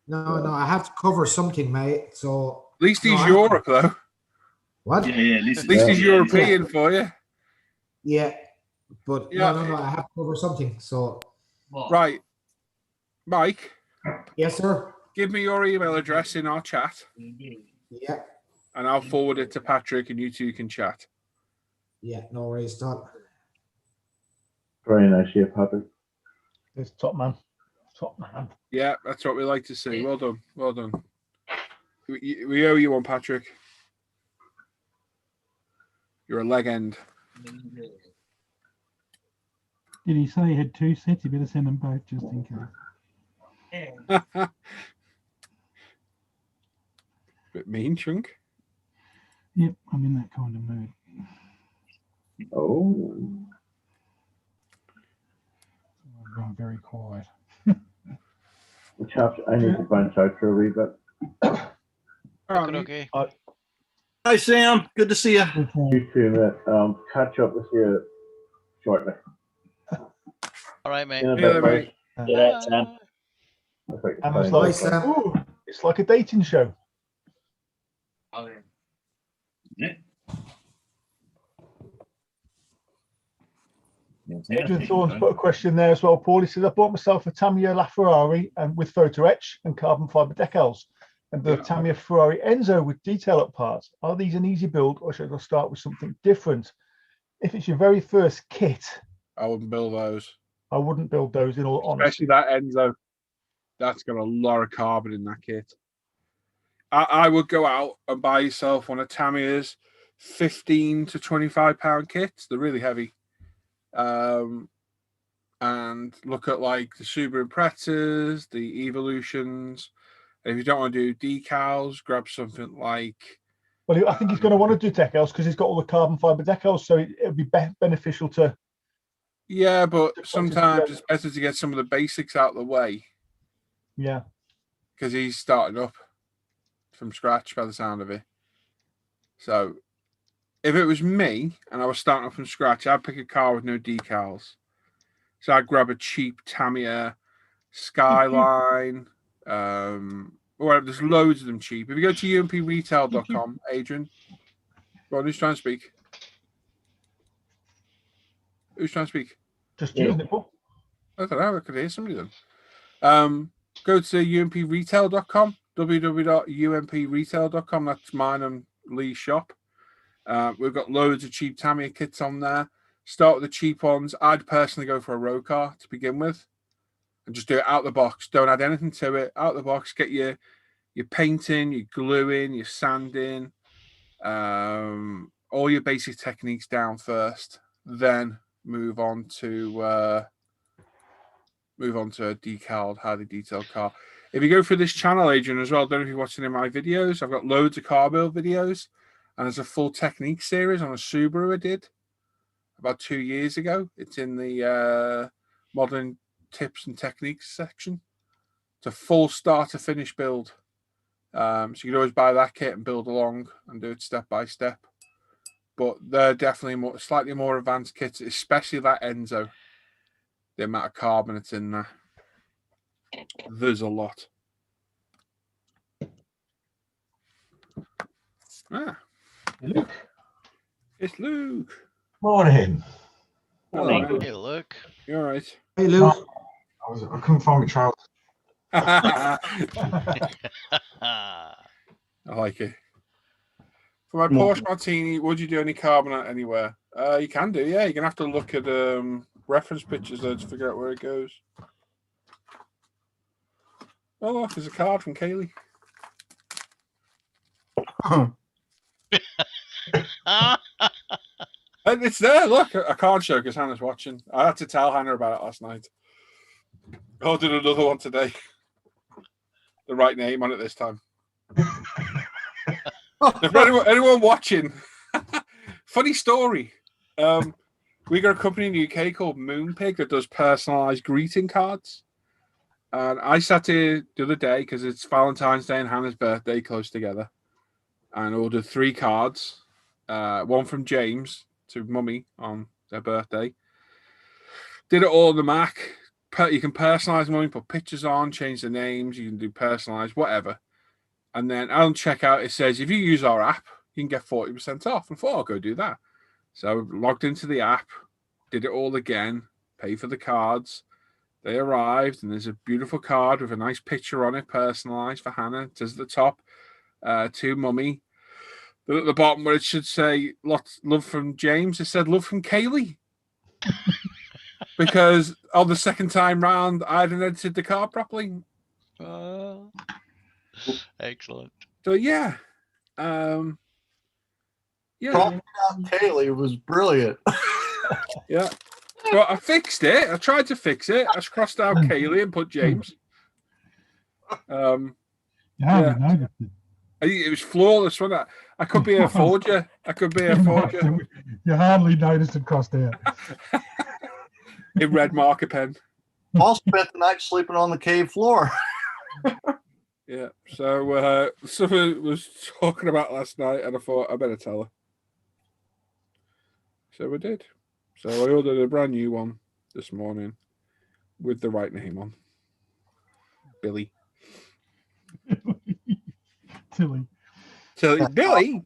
Speaker 5: No, I have to cover something, mate. So
Speaker 1: at least he's Europe, though.
Speaker 5: What?
Speaker 8: Yeah,
Speaker 1: at least he's European for you.
Speaker 5: Yeah, but no, I have to cover something. So
Speaker 1: right, Mike.
Speaker 5: Yes, sir.
Speaker 1: Give me your email address in our chat.
Speaker 5: Yeah.
Speaker 1: And I'll forward it to Patrick, and you two can chat.
Speaker 5: Yeah, no worries, Todd.
Speaker 2: Very nice here, Patrick.
Speaker 9: It's top man. Top man.
Speaker 1: Yeah, that's what we like to see. Well done. Well done. We owe you one, Patrick. You're a leg end.
Speaker 11: Did he say he had 2 sets? You better send them both just in case.
Speaker 1: Bit mean, Chunk.
Speaker 11: Yep, I'm in that kind of mood.
Speaker 2: Oh.
Speaker 9: very quiet.
Speaker 2: Which I need to branch out for a wee bit.
Speaker 6: Okay.
Speaker 7: Hi, Sam. Good to see you.
Speaker 2: You too, mate. Catch up with you shortly.
Speaker 6: All right, mate.
Speaker 2: In a bit, boys.
Speaker 4: Yeah, Sam.
Speaker 3: And it's like, ooh, it's like a dating show.
Speaker 8: Yeah.
Speaker 3: Adrian Thorne's put a question there as well, Paul. He says, I bought myself a Tamiya LaFerrari and with photo etch and carbon fiber decals and the Tamiya Ferrari Enzo with detail up parts. Are these an easy build or should I start with something different? If it's your very first kit,
Speaker 1: I wouldn't build those.
Speaker 3: I wouldn't build those in all honesty.
Speaker 1: Especially that Enzo. That's got a lot of carbon in that kit. I would go out and buy yourself one of Tamiya's 15 to 25 pound kits. They're really heavy. And look at like the Subaru Imprezas, the Evolutions. If you don't want to do decals, grab something like.
Speaker 3: Well, I think he's going to want to do decals because he's got all the carbon fiber decals, so it'd be beneficial to.
Speaker 1: Yeah, but sometimes it's better to get some of the basics out of the way.
Speaker 3: Yeah.
Speaker 1: Because he's starting up from scratch by the sound of it. So if it was me and I was starting up from scratch, I'd pick a car with no decals. So I'd grab a cheap Tamiya Skyline. Whatever. There's loads of them cheap. If you go to umpretail.com, Adrian, well, who's trying to speak? Who's trying to speak?
Speaker 3: Just you, Nipple.
Speaker 1: I don't know. I could hear somebody then. Go to umpretail.com, www.umpretail.com. That's mine and Lee's shop. We've got loads of cheap Tamiya kits on there. Start with the cheap ones. I'd personally go for a row car to begin with. And just do it out the box. Don't add anything to it. Out the box. Get your painting, your gluing, your sanding, all your basic techniques down first. Then move on to a decaled, highly detailed car. If you go through this channel, Adrian, as well, I don't know if you're watching in my videos. I've got loads of car build videos, and there's a full technique series on a Subaru I did about 2 years ago. It's in the modern tips and techniques section. It's a full start to finish build. So you can always buy that kit and build along and do it step by step. But they're definitely slightly more advanced kits, especially that Enzo. The amount of carbon that's in there. There's a lot.
Speaker 3: Luke.
Speaker 1: It's Luke.
Speaker 3: Morning.
Speaker 1: Hello.
Speaker 6: Hey, Luke.
Speaker 1: You all right?
Speaker 5: Hey, Luke.
Speaker 12: I couldn't find my trousers.
Speaker 1: I like it. For my Porsche Martini, would you do any carbonate anywhere? You can do, yeah. You're going to have to look at reference pictures though to figure out where it goes. Oh, look, there's a card from Kaylee. And it's there, look. I can't show because Hannah's watching. I had to tell Hannah about it last night. I'll do another one today. The right name on it this time. If anyone watching, funny story. We got a company in the UK called Moonpig that does personalized greeting cards. And I sat here the other day because it's Valentine's Day and Hannah's birthday close together. And ordered 3 cards. One from James to Mummy on their birthday. Did it all on the Mac. You can personalize them, put pictures on, change the names. You can do personalized, whatever. And then on checkout, it says, if you use our app, you can get 40% off. And I thought, I'll go do that. So logged into the app, did it all again, pay for the cards. They arrived, and there's a beautiful card with a nice picture on it, personalized for Hannah. It says at the top, to Mummy. Then at the bottom where it should say love from James, it said love from Kaylee. Because on the second time round, I hadn't edited the card properly.
Speaker 6: Excellent.
Speaker 1: So yeah.
Speaker 7: Calling out Kaylee was brilliant.
Speaker 1: Yeah. Well, I fixed it. I tried to fix it. I crossed out Kaylee and put James.
Speaker 11: Yeah.
Speaker 1: It was flawless, wasn't it? I could be a forger.
Speaker 11: You hardly noticed it crossed out.
Speaker 1: In red marker pen.
Speaker 7: Paul spent the night sleeping on the cave floor.
Speaker 1: Yeah. So someone was talking about last night, and I thought I better tell her. So we did. So I ordered a brand new one this morning with the right name on. Billy.
Speaker 9: Tilly.
Speaker 1: Billy.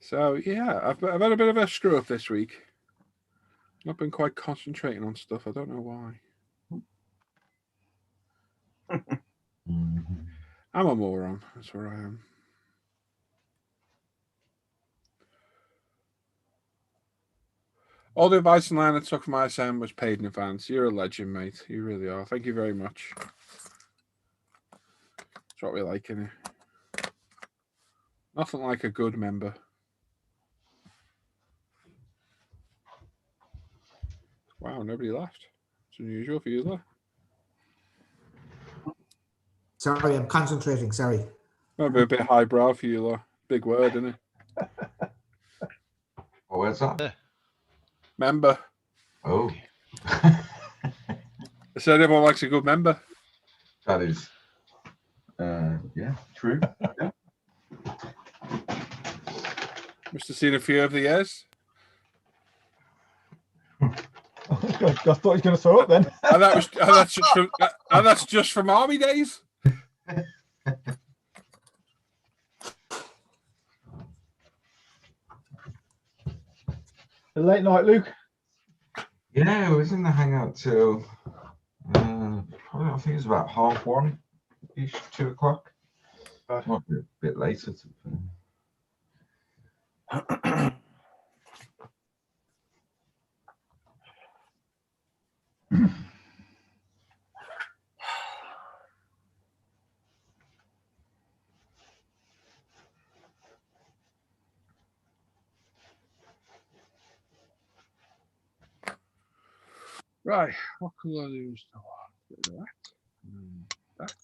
Speaker 1: So yeah, I've had a bit of a screw up this week. I've been quite concentrating on stuff. I don't know why. I'm a moron. That's where I am. All the advice and line I took from ISM was paid in advance. You're a legend, mate. You really are. Thank you very much. That's what we like, innit? Nothing like a good member. Wow, nobody laughed. It's unusual for you, though.
Speaker 5: Sorry, I'm concentrating. Sorry.
Speaker 1: Might be a bit highbrow for you, though. Big word, isn't it?
Speaker 12: What word's that?
Speaker 1: Member.
Speaker 12: Oh.
Speaker 1: I said everyone likes a good member.
Speaker 12: That is, yeah, true. Yeah.
Speaker 1: Must have seen a few over the years.
Speaker 9: I thought he was going to throw up then.
Speaker 1: And that's just from army days.
Speaker 9: A late night, Luke.
Speaker 12: Yeah, I was in the hangout till probably, I think it was about 1:30ish, 2 o'clock. Might be a bit later.
Speaker 1: Right, what can I do? That.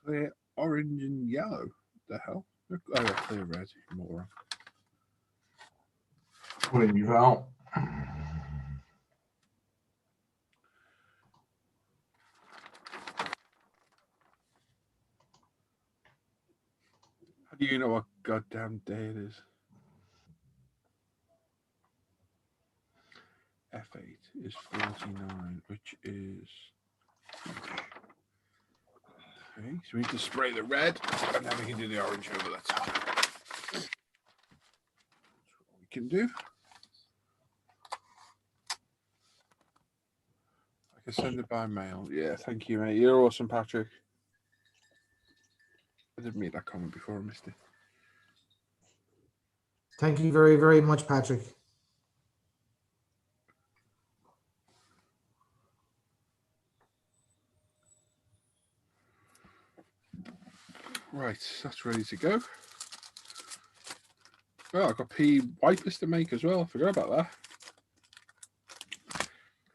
Speaker 1: Clear orange and yellow. The hell? Oh, yeah, clear red. More.
Speaker 12: Pulling you out.
Speaker 1: How do you know what goddamn day it is? F8 is 49, which is. Okay, so we need to spray the red, and then we can do the orange over the top. That's what we can do. I can send it by mail. Yeah, thank you, mate. You're awesome, Patrick. I didn't make that comment before, I missed it.
Speaker 5: Thank you very, very much, Patrick.
Speaker 1: Right, that's ready to go. Well, I've got P wipers to make as well. I forgot about that.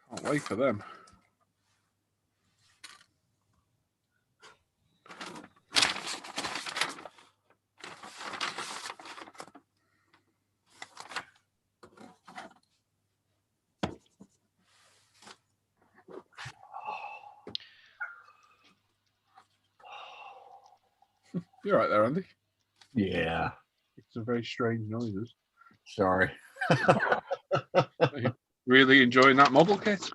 Speaker 1: Can't wait for them. You're right there, Andy.
Speaker 7: Yeah.
Speaker 1: It's a very strange noises.
Speaker 7: Sorry.
Speaker 1: Really enjoying that model kit?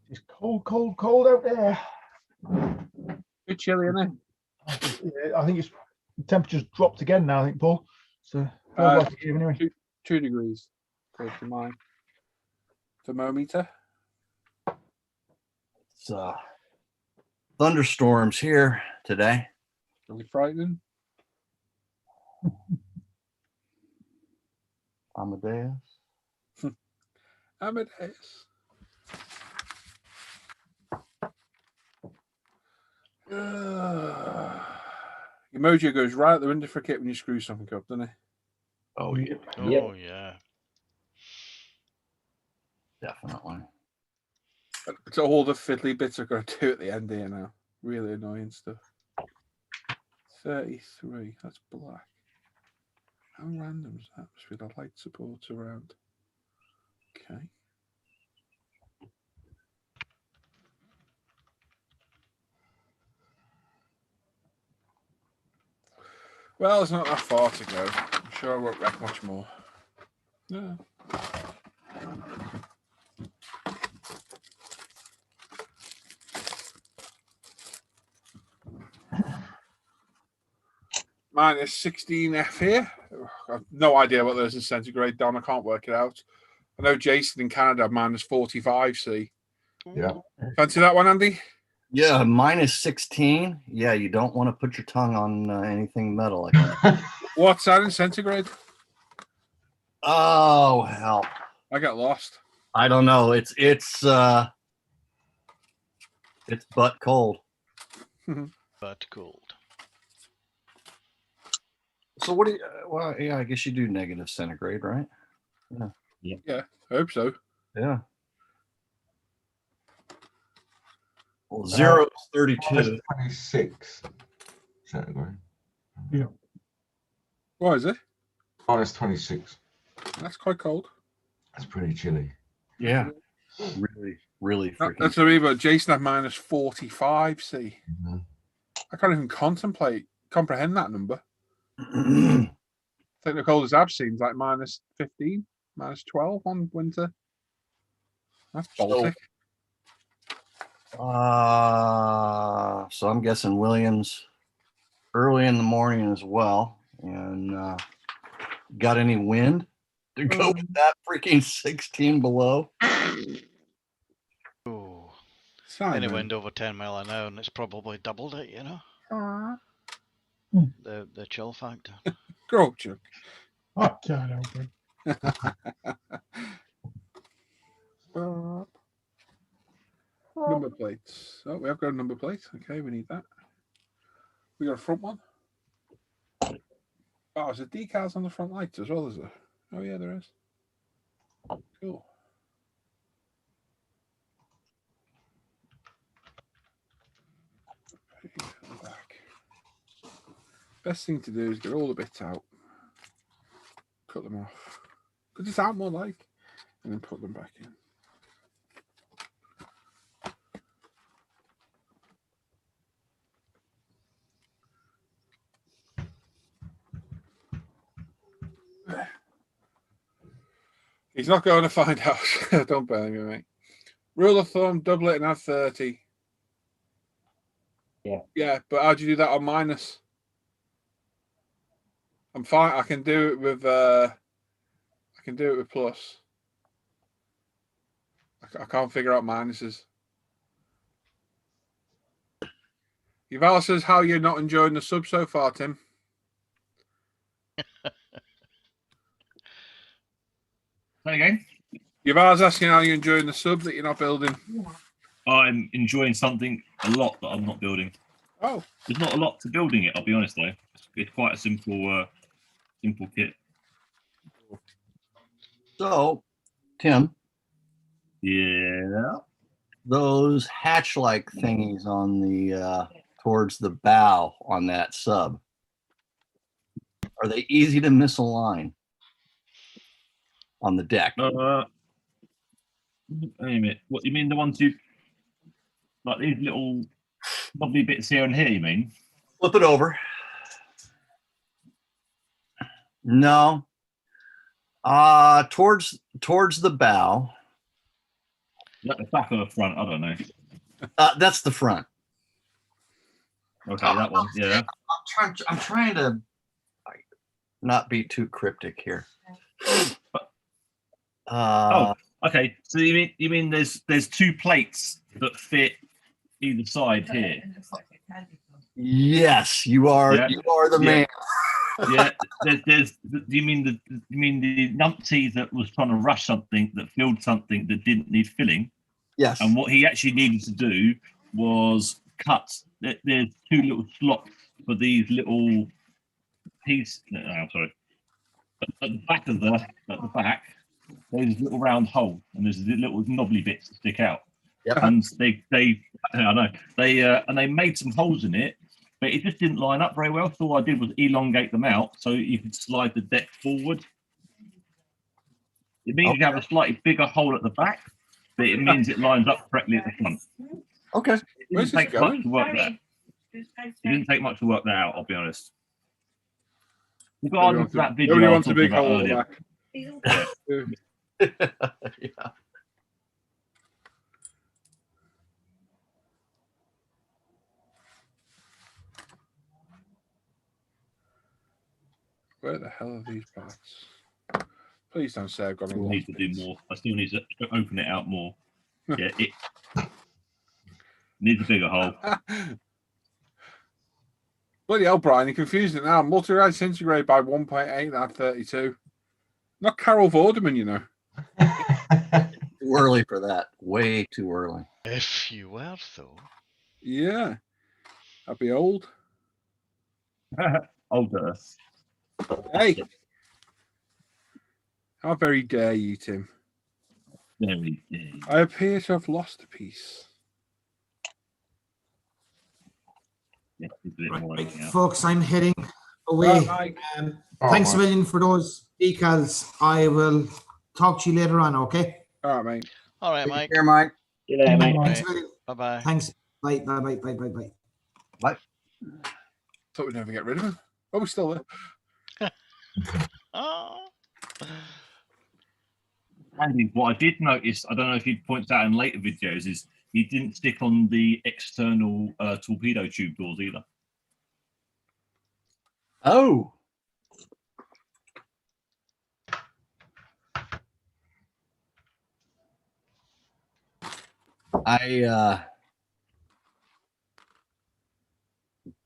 Speaker 9: It's cold out there.
Speaker 1: Bit chilly, isn't it?
Speaker 9: Yeah, I think it's the temperature's dropped again now, I think, Paul. So feels like it here anyway.
Speaker 1: 2 degrees according to my thermometer.
Speaker 7: It's thunderstorms here today.
Speaker 1: Really frightening.
Speaker 7: Amadeus.
Speaker 1: Amadeus. Emoji goes right at the window for a kit when you screw something up, doesn't it?
Speaker 7: Oh yeah.
Speaker 6: Oh yeah.
Speaker 7: Definitely.
Speaker 1: It's all the fiddly bits I've got to do at the end here now. Really annoying stuff. 33. That's black. How random is that? With a light support around. Okay. Well, it's not that far to go. I'm sure I won't wreck much more. Yeah. Minus 16F here. I've no idea what there's in centigrade, Don. I can't work it out. I know Jason in Canada have minus 45C.
Speaker 12: Yeah.
Speaker 1: Fancy that one, Andy?
Speaker 7: Yeah, minus 16. Yeah, you don't want to put your tongue on anything metal like that.
Speaker 1: What's that in centigrade?
Speaker 7: Oh hell!
Speaker 1: I got lost.
Speaker 7: I don't know. It's butt cold.
Speaker 6: Butt cold.
Speaker 7: So what do you? Well, yeah, I guess you do negative centigrade, right? Yeah.
Speaker 1: Yeah, I hope so.
Speaker 7: Yeah. Well, 0 is 32.
Speaker 12: 26 centigrade.
Speaker 11: Yeah.
Speaker 1: What is it?
Speaker 12: Minus 26.
Speaker 1: That's quite cold.
Speaker 12: That's pretty chilly.
Speaker 7: Yeah. Really, really freaking.
Speaker 1: That's the reason. Jason had minus 45C.
Speaker 12: Mm-hmm.
Speaker 1: I can't even comprehend that number. I think the coldest I've seen is like minus 15, minus 12 on winter. That's Baltic.
Speaker 7: So I'm guessing Williams early in the morning as well. And got any wind to go with that freaking 16 below?
Speaker 6: Oh.
Speaker 1: Simon.
Speaker 6: Any wind over 10 mile an hour and it's probably doubled it, you know? The chill factor.
Speaker 1: Grow Chuck.
Speaker 11: I can't help it.
Speaker 1: Number plates. Oh, we have got a number plate. Okay, we need that. We got a front one. Oh, is there decals on the front lights as well, is there? Oh, yeah, there is. Cool. Back. Best thing to do is get all the bits out, cut them off, cut this out more like, and then put them back in. He's not going to find out. Don't blame me, mate. Rule of thumb, double it and add 30.
Speaker 4: Yeah.
Speaker 1: Yeah, but how do you do that on minus? I'm fine. I can do it with plus. I can't figure out minuses. Yuval says, how you're not enjoying the sub so far, Tim?
Speaker 8: Say again?
Speaker 1: Yuval's asking how you're enjoying the sub that you're not building.
Speaker 8: I'm enjoying something a lot that I'm not building.
Speaker 1: Oh.
Speaker 8: There's not a lot to building it, I'll be honest though. It's quite a simple kit.
Speaker 7: So, Tim.
Speaker 8: Yeah.
Speaker 7: Those hatch-like thingies on the towards the bow on that sub, are they easy to misalign on the deck?
Speaker 8: Wait a minute. What you mean? The ones you like these little lovely bits here and here? You mean?
Speaker 7: Flip it over. No. Towards the bow.
Speaker 8: Is that the back or the front? I don't know.
Speaker 7: That's the front.
Speaker 8: Okay, that one. Yeah.
Speaker 7: I'm trying to not be too cryptic here.
Speaker 8: Okay. So you mean there's two plates that fit either side here?
Speaker 7: Yes, you are.
Speaker 8: Yeah.
Speaker 7: You are the man.
Speaker 8: Yeah, there's. You mean the numpty that was trying to rush something that filled something that didn't need filling?
Speaker 7: Yes.
Speaker 8: And what he actually needed to do was cut. There's two little slots for these little pieces. No, I'm sorry. At the back there's a little round hole, and there's little knobbly bits that stick out.
Speaker 7: Yep.
Speaker 8: And they made some holes in it, but it just didn't line up very well. So all I did was elongate them out so you could slide the deck forward. It means you have a slightly bigger hole at the back, but it means it lines up correctly at the front.
Speaker 7: Okay.
Speaker 8: It didn't take much to work that. It didn't take much to work that out, I'll be honest. You've got to look at that video.
Speaker 1: Nobody wants a big hole at the back.
Speaker 7: Yeah.
Speaker 1: Where the hell are these parts? Please don't say I've got
Speaker 8: I need to do more. I still need to open it out more. Yeah, it needs a bigger hole.
Speaker 1: Bloody hell, Brian, you confused it now. Multi-ride centigrade by 1.8 at 32. Not Carol Vorderman, you know.
Speaker 7: Too early for that. Way too early.
Speaker 6: If you were, though.
Speaker 1: Yeah. I'd be old.
Speaker 8: Older.
Speaker 1: Hey. How very dare you, Tim?
Speaker 8: Very dare.
Speaker 1: I appear to have lost a piece.
Speaker 8: Yeah,
Speaker 5: Right, folks, I'm heading away. Thanks a million for those decals. I will talk to you later on, okay?
Speaker 1: All right, mate.
Speaker 6: All right, Mike.
Speaker 7: Here, Mike.
Speaker 4: See you later, mate.
Speaker 5: Thanks a million.
Speaker 6: Bye-bye.
Speaker 5: Thanks. Bye, bye, bye, bye, bye, bye.
Speaker 7: Bye.
Speaker 1: Thought we'd never get rid of him. Oh, we're still there.
Speaker 6: Oh.
Speaker 8: Andy, what I did notice, I don't know if he points out in later videos, is he didn't stick on the external torpedo tube doors either.
Speaker 7: Oh.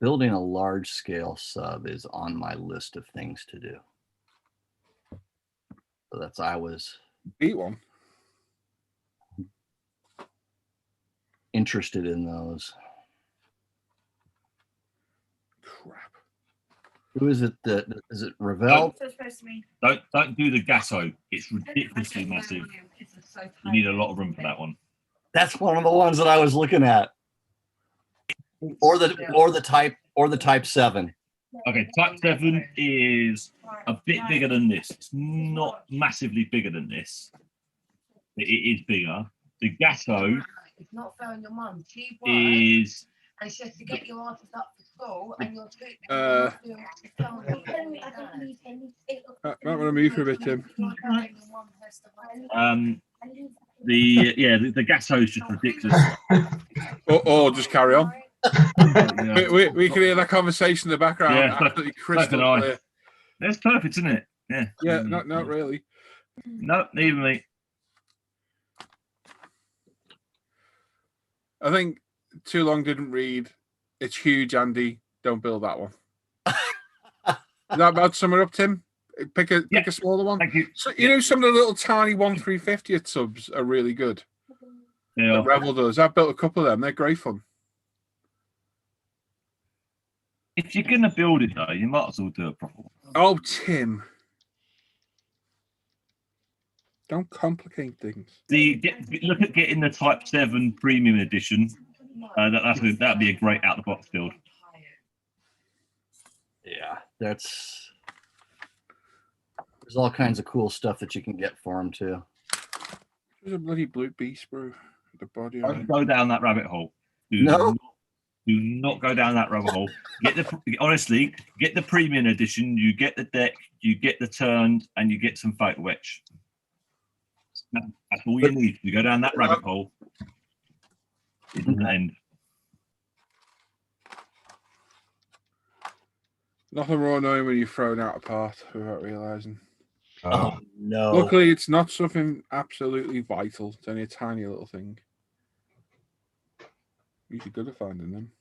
Speaker 7: Building a large scale sub is on my list of things to do. So that's I was
Speaker 1: Eat one.
Speaker 7: interested in those.
Speaker 1: Crap.
Speaker 7: Who is it that is it Ravel?
Speaker 8: Don't do the Gasso. It's ridiculously massive. You need a lot of room for that one.
Speaker 7: That's one of the ones that I was looking at. Or the type 7.
Speaker 8: Okay, type 7 is a bit bigger than this. It's not massively bigger than this. But it is bigger. The Gasso
Speaker 13: It's not fair on your mum. She
Speaker 8: is
Speaker 13: and she has to get your artist up for school, and you're
Speaker 1: Might want to move for a bit, Tim.
Speaker 8: the Gasso is just ridiculous.
Speaker 1: Oh, just carry on. We can hear that conversation in the background.
Speaker 8: Yeah,
Speaker 1: absolutely crystal clear.
Speaker 8: That's perfect, isn't it? Yeah.
Speaker 1: Yeah, not really.
Speaker 8: No, even me.
Speaker 1: I think Too Long didn't read. It's huge, Andy. Don't build that one. Is that about to sum it up, Tim? Pick a smaller one.
Speaker 8: Thank you.
Speaker 1: So you know some of the little tiny 1/350th subs are really good.
Speaker 8: Yeah.
Speaker 1: That Rebel does. I've built a couple of them. They're great fun.
Speaker 8: If you're gonna build it though, you might as well do a proper one.
Speaker 1: Oh, Tim. Don't complicate things.
Speaker 8: Look at getting the Type 7 Premium Edition. That'd be a great out the box build.
Speaker 7: Yeah, there's all kinds of cool stuff that you can get for them too.
Speaker 1: There's a bloody blue beast, bro. The body.
Speaker 8: Don't go down that rabbit hole. Do not go down that rabbit hole. Honestly, get the Premium Edition. You get the deck, you get the turns, and you get some photo etch. That's all you need. You go down that rabbit hole. It doesn't end.
Speaker 1: Nothing more annoying when you're thrown out a part without realizing.
Speaker 7: Oh no!
Speaker 1: Luckily, it's not something absolutely vital. It's only a tiny little thing. Usually good at finding them.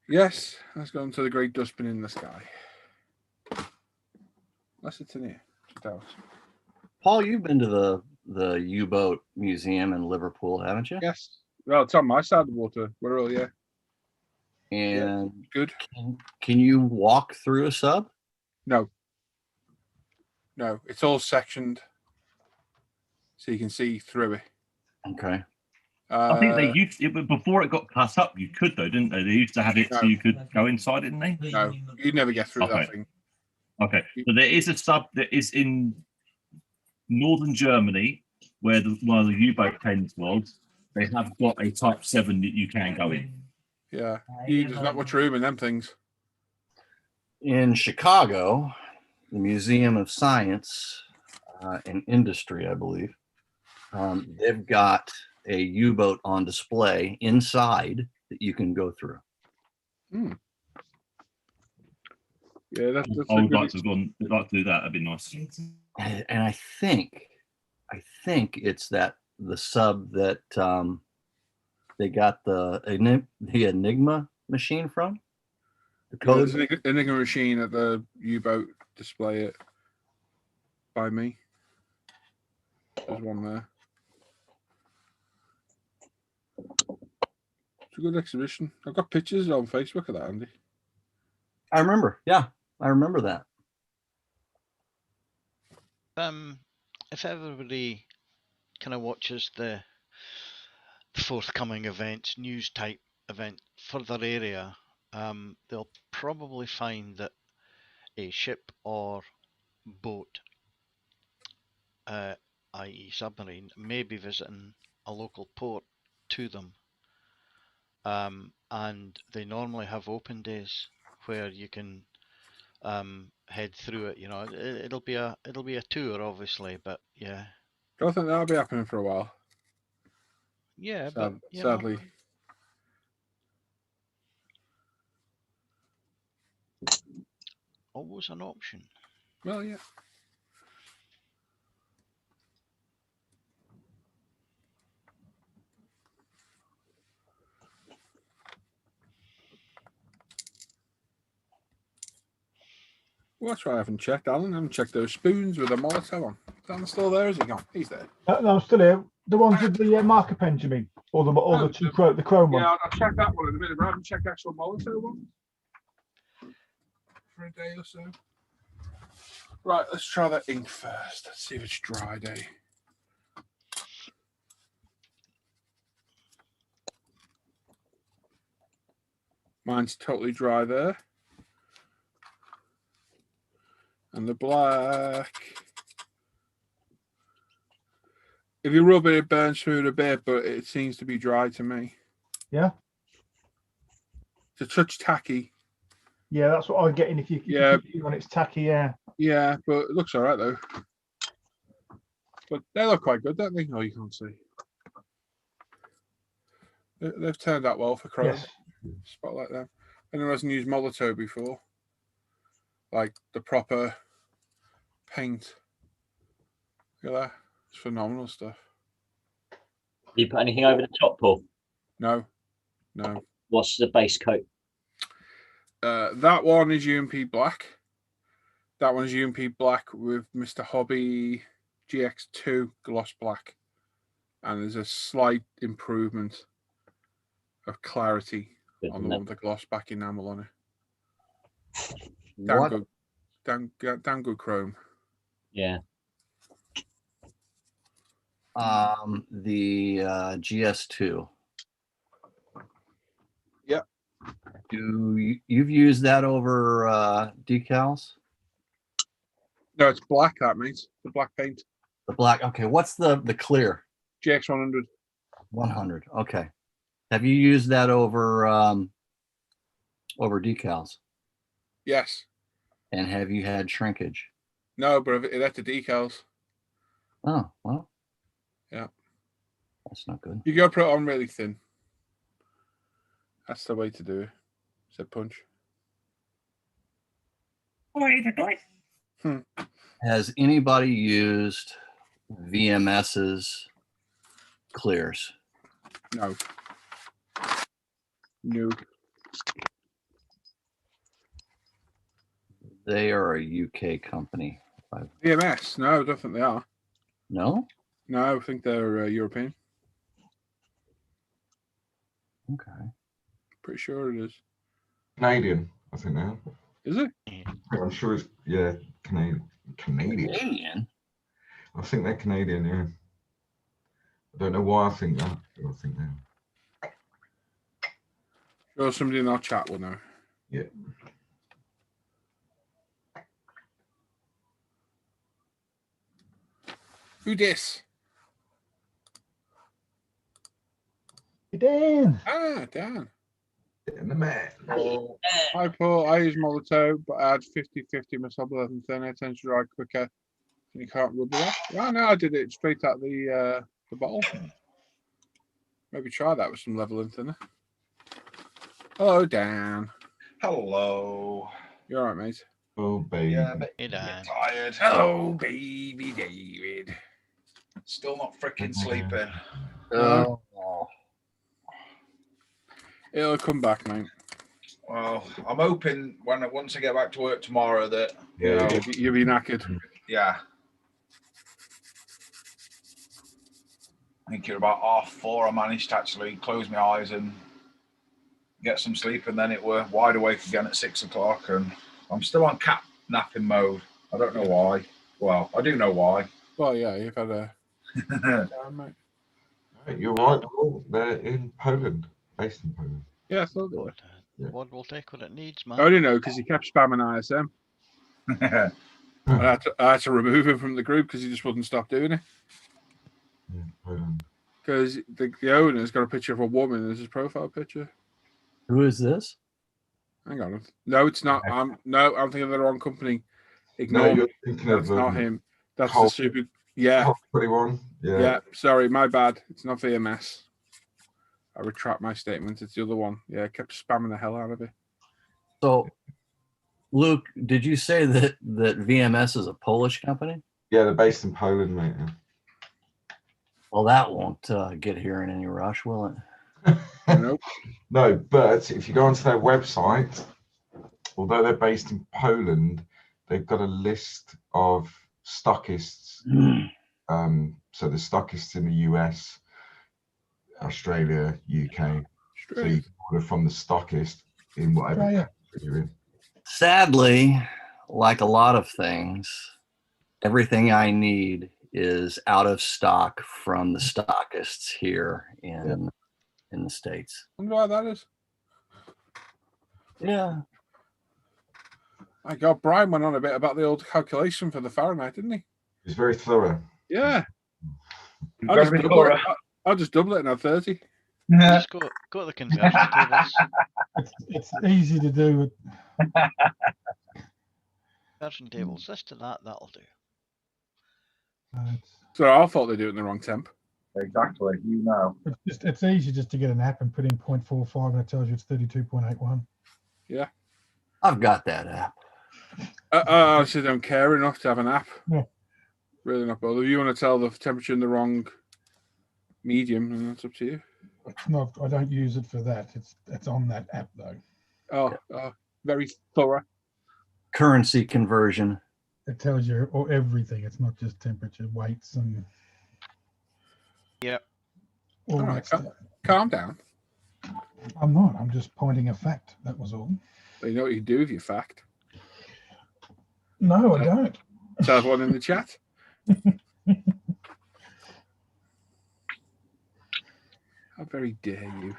Speaker 1: Yes, let's go into the great dustbin in the sky. Unless it's in here.
Speaker 7: Paul, you've been to the U-boat museum in Liverpool, haven't you?
Speaker 1: Yes. Well, it's on my side of the water. We're all, yeah.
Speaker 7: And
Speaker 1: good.
Speaker 7: Can you walk through a sub?
Speaker 1: No. No, it's all sectioned, so you can see through it.
Speaker 7: Okay.
Speaker 8: I think they used it, but before it got cut up, you could though, didn't they? They used to have it so you could go inside, didn't they?
Speaker 1: No, you'd never get through that thing.
Speaker 8: Okay, so there is a sub that is in northern Germany where one of the U-boat pens was. They have got a Type 7 that you can go in.
Speaker 1: Yeah, there's not much room in them things.
Speaker 7: In Chicago, the Museum of Science and Industry, I believe, they've got a U-boat on display inside that you can go through.
Speaker 1: Hmm. Yeah, that's
Speaker 8: I would like to do that. That'd be nice.
Speaker 7: And I think it's the sub that they got the Enigma machine from. The code.
Speaker 1: There's an Enigma machine at the U-boat display it by me. There's one there. It's a good exhibition. I've got pictures on Facebook of that, Andy.
Speaker 7: I remember. Yeah, I remember that.
Speaker 6: If everybody kind of watches the forthcoming events, news type event for their area, they'll probably find that a ship or boat, i.e. submarine, may be visiting a local port to them. And they normally have open days where you can head through it. You know, it'll be a tour, obviously, but yeah.
Speaker 1: I don't think that'll be happening for a while.
Speaker 6: Yeah,
Speaker 1: but
Speaker 6: you
Speaker 1: sadly.
Speaker 6: know, always an option.
Speaker 1: Well, yeah. Well, that's why I haven't checked, Alan. I haven't checked those spoons with a Molotov on. Is Alan still there? Is he gone? He's there.
Speaker 9: No, I'm still here. The ones with the marker pens, you mean? Or the the chrome ones?
Speaker 1: Yeah, I'll check that one in a minute, but I haven't checked the actual Molotov one for a day or so. Right, let's try that ink first. Let's see if it's dry day. Mine's totally dry there. And the black. If you rub it, it burns through it a bit, but it seems to be dry to me.
Speaker 9: Yeah.
Speaker 1: It's a touch tacky.
Speaker 9: Yeah, that's what I'm getting. If you when it's tacky, yeah.
Speaker 1: Yeah, but it looks all right though. But they look quite good, don't they? Oh, you can't see. They've turned out well for chrome.
Speaker 9: Yes.
Speaker 1: Spotlight them. Anyone hasn't used Molotov before? Like the proper paint. Look at that. It's phenomenal stuff.
Speaker 4: You put anything over the top, Paul?
Speaker 1: No. No.
Speaker 4: What's the base coat?
Speaker 1: That one is UMP black. That one is UMP black with Mr. Hobby GX2 gloss black. And there's a slight improvement of clarity on the one with the gloss back enamel on it. Damn good chrome.
Speaker 4: Yeah.
Speaker 7: The GS2.
Speaker 1: Yep.
Speaker 7: You've used that over decals?
Speaker 1: No, it's black, that means the black paint.
Speaker 7: The black. Okay, what's the clear?
Speaker 1: GX100.
Speaker 7: 100. Okay. Have you used that over over decals?
Speaker 1: Yes.
Speaker 7: And have you had shrinkage?
Speaker 1: No, but that's the decals.
Speaker 7: Oh, well.
Speaker 1: Yeah.
Speaker 7: That's not good.
Speaker 1: You got to put it on really thin. That's the way to do it. Said punch.
Speaker 7: Has anybody used VMS's clears?
Speaker 1: No. No.
Speaker 7: They are a UK company.
Speaker 1: VMS? No, I don't think they are.
Speaker 7: No?
Speaker 1: No, I think they're European.
Speaker 7: Okay.
Speaker 1: Pretty sure it is.
Speaker 12: Canadian, I think now.
Speaker 1: Is it?
Speaker 12: I'm sure it's Canadian.
Speaker 7: Canadian?
Speaker 12: I think they're Canadian, yeah. I don't know why I think that, but I think they are.
Speaker 1: Sure, somebody in our chat will know.
Speaker 12: Yeah.
Speaker 1: Who dis?
Speaker 9: Dan.
Speaker 1: Ah, Dan.
Speaker 12: And the man.
Speaker 1: Hi, Paul. I use Molotov, but I had 50-50 metabolism thin. I tend to dry quicker. And you can't rub it off. Well, no, I did it straight out the bottle. Maybe try that with some leveling thinner. Hello, Dan.
Speaker 14: Hello.
Speaker 1: You all right, mate?
Speaker 12: Oh, baby.
Speaker 14: Yeah, but
Speaker 6: Hey, Dan.
Speaker 14: tired.
Speaker 1: Hello, baby David.
Speaker 14: Still not freaking sleeping.
Speaker 1: No. It'll come back, mate.
Speaker 14: Well, I'm hoping once I get back to work tomorrow that
Speaker 1: You'll be knackered.
Speaker 14: Yeah. I think at about 4:30 I managed to actually close my eyes and get some sleep, and then it were wide awake again at 6 o'clock, and I'm still on cat napping mode. I don't know why. Well, I do know why.
Speaker 1: Well, yeah, you've had a mate.
Speaker 12: You're right, Paul. They're in Poland, based in Poland.
Speaker 1: Yeah, I thought they were.
Speaker 6: What will take what it needs, man.
Speaker 1: I only know because he kept spamming ISM. I had to remove him from the group because he just wouldn't stop doing it. Because the owner's got a picture of a woman as his profile picture.
Speaker 7: Who is this?
Speaker 1: Hang on. No, it's not. I'm thinking of the wrong company. Ignore me. That's not him. That's the super. Yeah.
Speaker 12: 21.
Speaker 1: Yeah. Sorry, my bad. It's not VMS. I retract my statement. It's the other one. Yeah, I kept spamming the hell out of it.
Speaker 7: So, Luke, did you say that VMS is a Polish company?
Speaker 12: Yeah, they're based in Poland, mate.
Speaker 7: Well, that won't get here in any rush, will it?
Speaker 1: Nope.
Speaker 12: No, but if you go onto their website, although they're based in Poland, they've got a list of stockists. So the stockists in the US, Australia, UK. So you can order from the stockist in whatever country you're in.
Speaker 7: Sadly, like a lot of things, everything I need is out of stock from the stockists here in the States.
Speaker 1: I wonder why that is.
Speaker 7: Yeah.
Speaker 1: My God, Brian went on a bit about the old calculation for the Fahrenheit, didn't he?
Speaker 12: It's very thorough.
Speaker 1: Yeah.
Speaker 14: You've got to be thorough.
Speaker 1: I'll just double it and have 30.
Speaker 6: Just go to the conversion tables.
Speaker 9: It's easy to do.
Speaker 6: Conversion tables, this to that, that'll do.
Speaker 1: So I thought they do it in the wrong temp.
Speaker 14: Exactly. You know.
Speaker 9: It's easy just to get an app and put in 0.45 and it tells you it's 32.81.
Speaker 1: Yeah.
Speaker 7: I've got that app.
Speaker 1: I actually don't care enough to have an app.
Speaker 9: Yeah.
Speaker 1: Really not bothered. If you want to tell the temperature in the wrong medium, then that's up to you.
Speaker 9: It's not. I don't use it for that. It's on that app though.
Speaker 1: Oh, very thorough.
Speaker 7: Currency conversion.
Speaker 9: It tells you everything. It's not just temperature, weights, and
Speaker 6: yeah.
Speaker 1: All right, calm down.
Speaker 9: I'm not. I'm just pointing a fact. That was all.
Speaker 1: You know what you do with your fact?
Speaker 9: No, I don't.
Speaker 1: Tell everyone in the chat. How very dare you?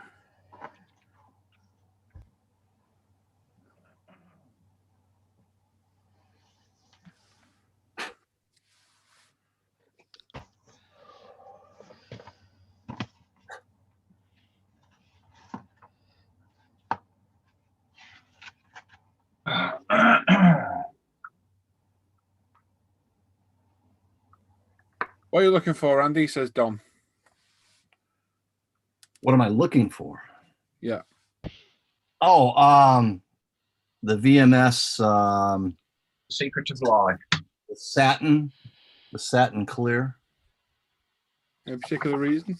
Speaker 1: What are you looking for, Andy? Says Dom.
Speaker 7: What am I looking for?
Speaker 1: Yeah.
Speaker 7: Oh, the VMS
Speaker 14: Secret of Life.
Speaker 7: The satin clear.
Speaker 1: Any particular reason?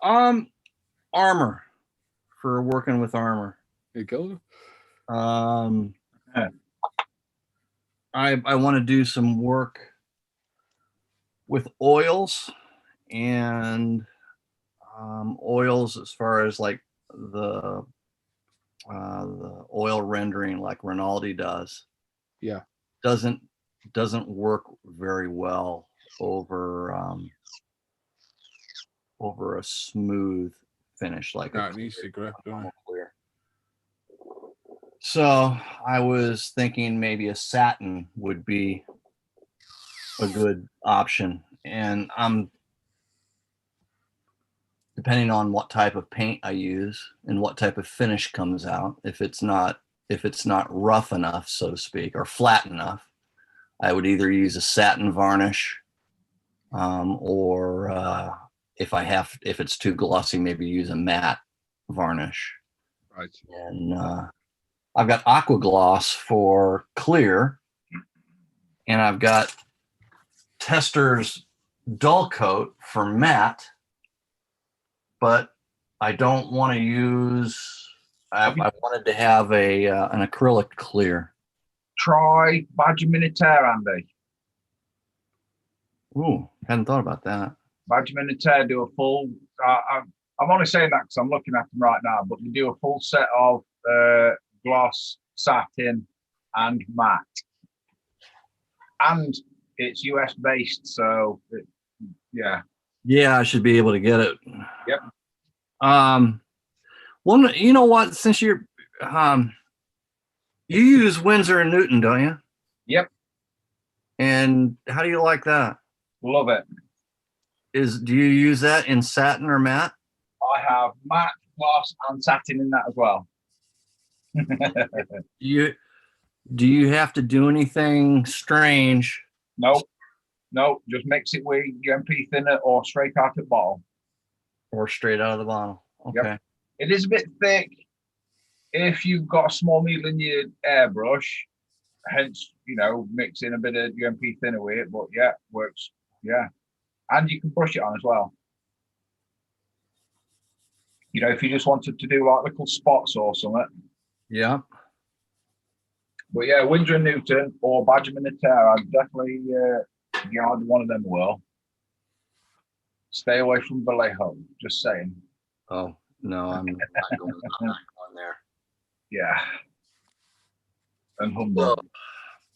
Speaker 7: Armor. For working with armor.
Speaker 1: You killed it.
Speaker 7: I want to do some work with oils and oils as far as like the oil rendering like Rinaldi does.
Speaker 1: Yeah.
Speaker 7: Doesn't work very well over over a smooth finish like
Speaker 1: no, it needs to grip, don't it?
Speaker 7: clear. So I was thinking maybe a satin would be a good option, and I'm depending on what type of paint I use and what type of finish comes out. If it's not rough enough, so to speak, or flat enough, I would either use a satin varnish, or if it's too glossy, maybe use a matte varnish.
Speaker 1: Right.
Speaker 7: And I've got Aqua Gloss for clear, and I've got Tester's Dull Coat for matte, but I don't want to use. I wanted to have an acrylic clear.
Speaker 14: Try Badger Militaire, Andy.
Speaker 7: Ooh, hadn't thought about that.
Speaker 14: Badger Militaire do a full. I'm only saying that because I'm looking at them right now, but they do a full set of gloss, satin, and matte, and it's US based, so yeah.
Speaker 7: Yeah, I should be able to get it.
Speaker 14: Yep.
Speaker 7: One, you know what? Since you're, you use Winsor & Newton, don't you?
Speaker 14: Yep.
Speaker 7: And how do you like that?
Speaker 14: Love it.
Speaker 7: Do you use that in satin or matte?
Speaker 14: I have matte, gloss, and satin in that as well.
Speaker 7: Do you have to do anything strange?
Speaker 14: No, just mix it with UMP thinner or straight out of the bottle.
Speaker 7: Or straight out of the bottle. Okay.
Speaker 14: Yep. It is a bit thick if you've got a small needle in your airbrush, hence, mix in a bit of UMP thinner with it, but yeah, works. Yeah. And you can brush it on as well. If you just wanted to do like little spots or something.
Speaker 7: Yeah.
Speaker 14: But yeah, Winsor & Newton or Badger Militaire, I'd definitely get either one of them will. Stay away from Vallejo, just saying.
Speaker 7: Oh, no, I'm not going there.
Speaker 14: Yeah. And Humboldt.
Speaker 7: So,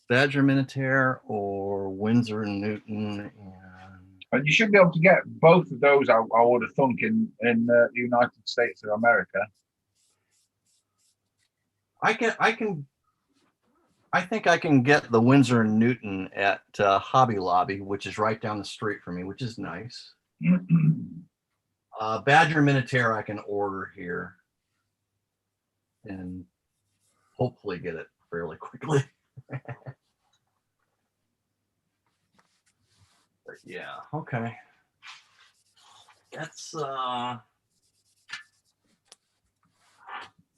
Speaker 7: Badger Militaire or Winsor & Newton.
Speaker 14: And you should be able to get both of those, I would have thunk, in the United States of America.
Speaker 7: I think I can get the Winsor & Newton at Hobby Lobby, which is right down the street from me, which is nice. Badger Militaire I can order here and hopefully get it fairly quickly. But yeah, okay. That's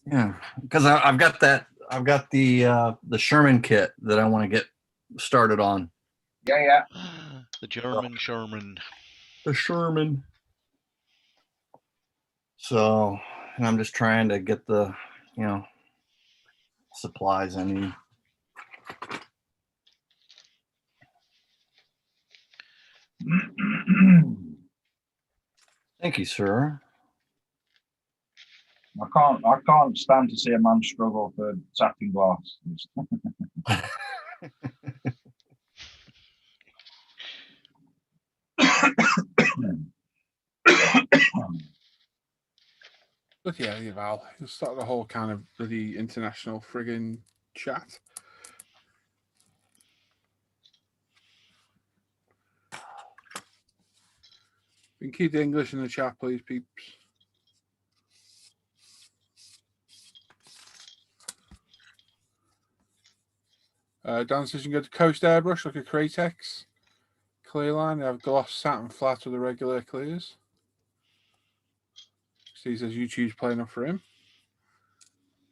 Speaker 7: yeah, because I've got the Sherman kit that I want to get started on.
Speaker 14: Yeah.
Speaker 6: The German Sherman.
Speaker 7: The Sherman. So, and I'm just trying to get the, supplies I need. Thank you, sir.
Speaker 14: I can't stand to see a man struggle for satin glass.
Speaker 1: Look, yeah, Val. You'll start the whole kind of bloody international friggin' chat. We can keep the English in the chat, please, peeps. Dan says you can go to Coast Airbrush, look at Cratex. Clear line, they have gloss, satin, flat, or the regular clears. Steve says YouTube's playing up for him.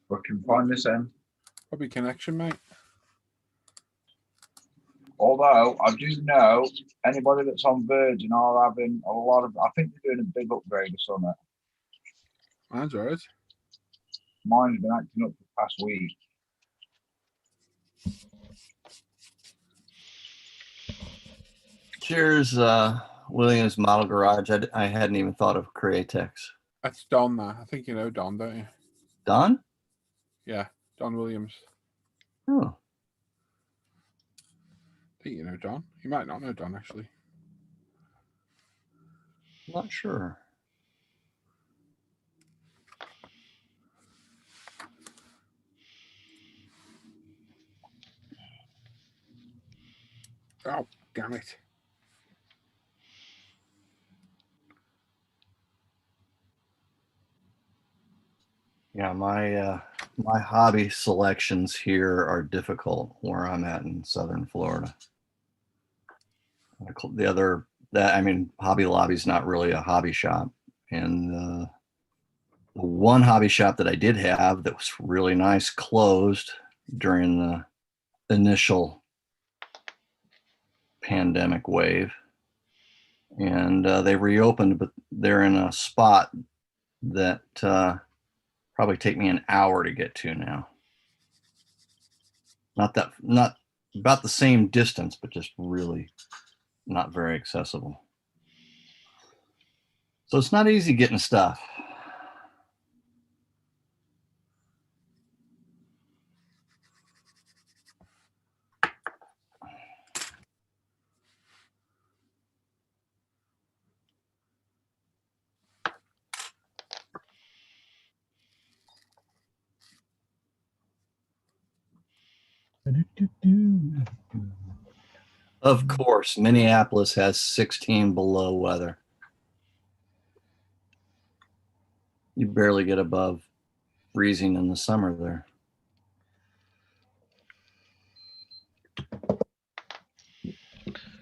Speaker 14: We can find this in.
Speaker 1: Probably connection, mate.
Speaker 14: Although I do know anybody that's on Virgin are having a lot of. I think they're doing a big upgrade or something.
Speaker 1: Mine's alright.
Speaker 14: Mine's been acting up for the past week.
Speaker 7: Cheers, Williams Model Garage. I hadn't even thought of Createx.
Speaker 1: That's Don there. I think you know Don, don't you?
Speaker 7: Don?
Speaker 1: Yeah, Don Williams.
Speaker 7: Oh.
Speaker 1: I think you know Don. You might not know Don, actually.
Speaker 7: Not sure.
Speaker 1: Oh, damn it.
Speaker 7: Yeah, my hobby selections here are difficult where I'm at in Southern Florida. Hobby Lobby's not really a hobby shop. And the one hobby shop that I did have that was really nice closed during the initial pandemic wave. And they reopened, but they're in a spot that probably take me an hour to get to now. Not about the same distance, but just really not very accessible. So it's not easy getting stuff. Of course, Minneapolis has 16 below weather. You barely get above freezing in the summer there.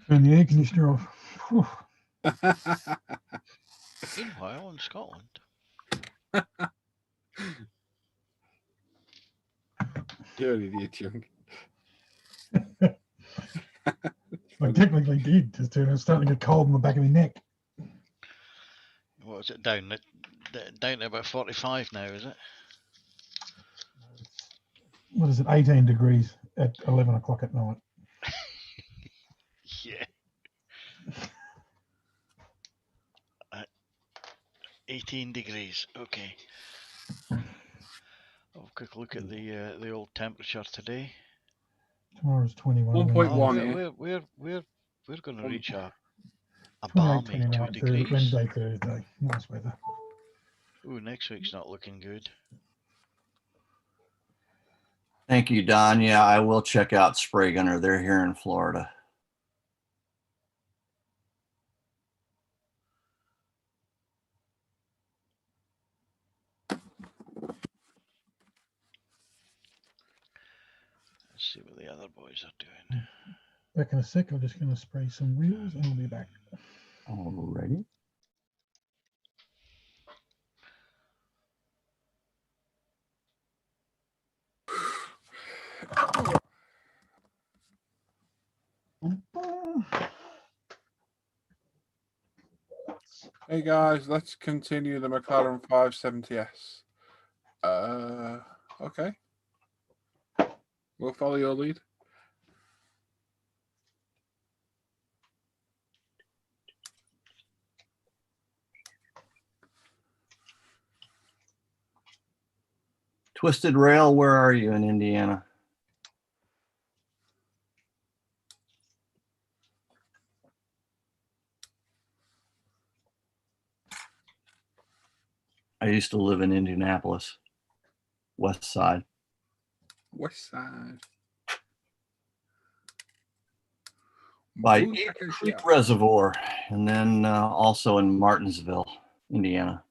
Speaker 11: Turn the air conditioner off.
Speaker 6: Meanwhile, in Scotland.
Speaker 1: Dirty idiot, young.
Speaker 11: I technically did. Just it's starting to get cold in the back of my neck.
Speaker 6: What is it down to about 45 now, is it?
Speaker 11: What is it? 18 degrees at 11 o'clock at night.
Speaker 6: Yeah. 18 degrees. Okay. I'll have a quick look at the old temperature today.
Speaker 11: Tomorrow's 21.
Speaker 1: 1.1.
Speaker 6: We're going to reach a
Speaker 11: 28,
Speaker 6: balmy
Speaker 11: 29,
Speaker 6: 2 degrees.
Speaker 11: Wednesday, Thursday. Nice weather.
Speaker 6: Ooh, next week's not looking good.
Speaker 7: Thank you, Don. Yeah, I will check out Spray Gunner. They're here in Florida.
Speaker 6: Let's see what the other boys are doing.
Speaker 11: Back in a sec, I'm just going to spray some wheels and I'll be back.
Speaker 7: Alrighty.
Speaker 1: Hey guys, let's continue the McLaren 570S. Okay. We'll follow your lead.
Speaker 7: Twisted Rail, where are you in Indiana? I used to live in Indianapolis, West Side.
Speaker 1: West Side.
Speaker 7: By Creek Reservoir, and then also in Martinsville, Indiana.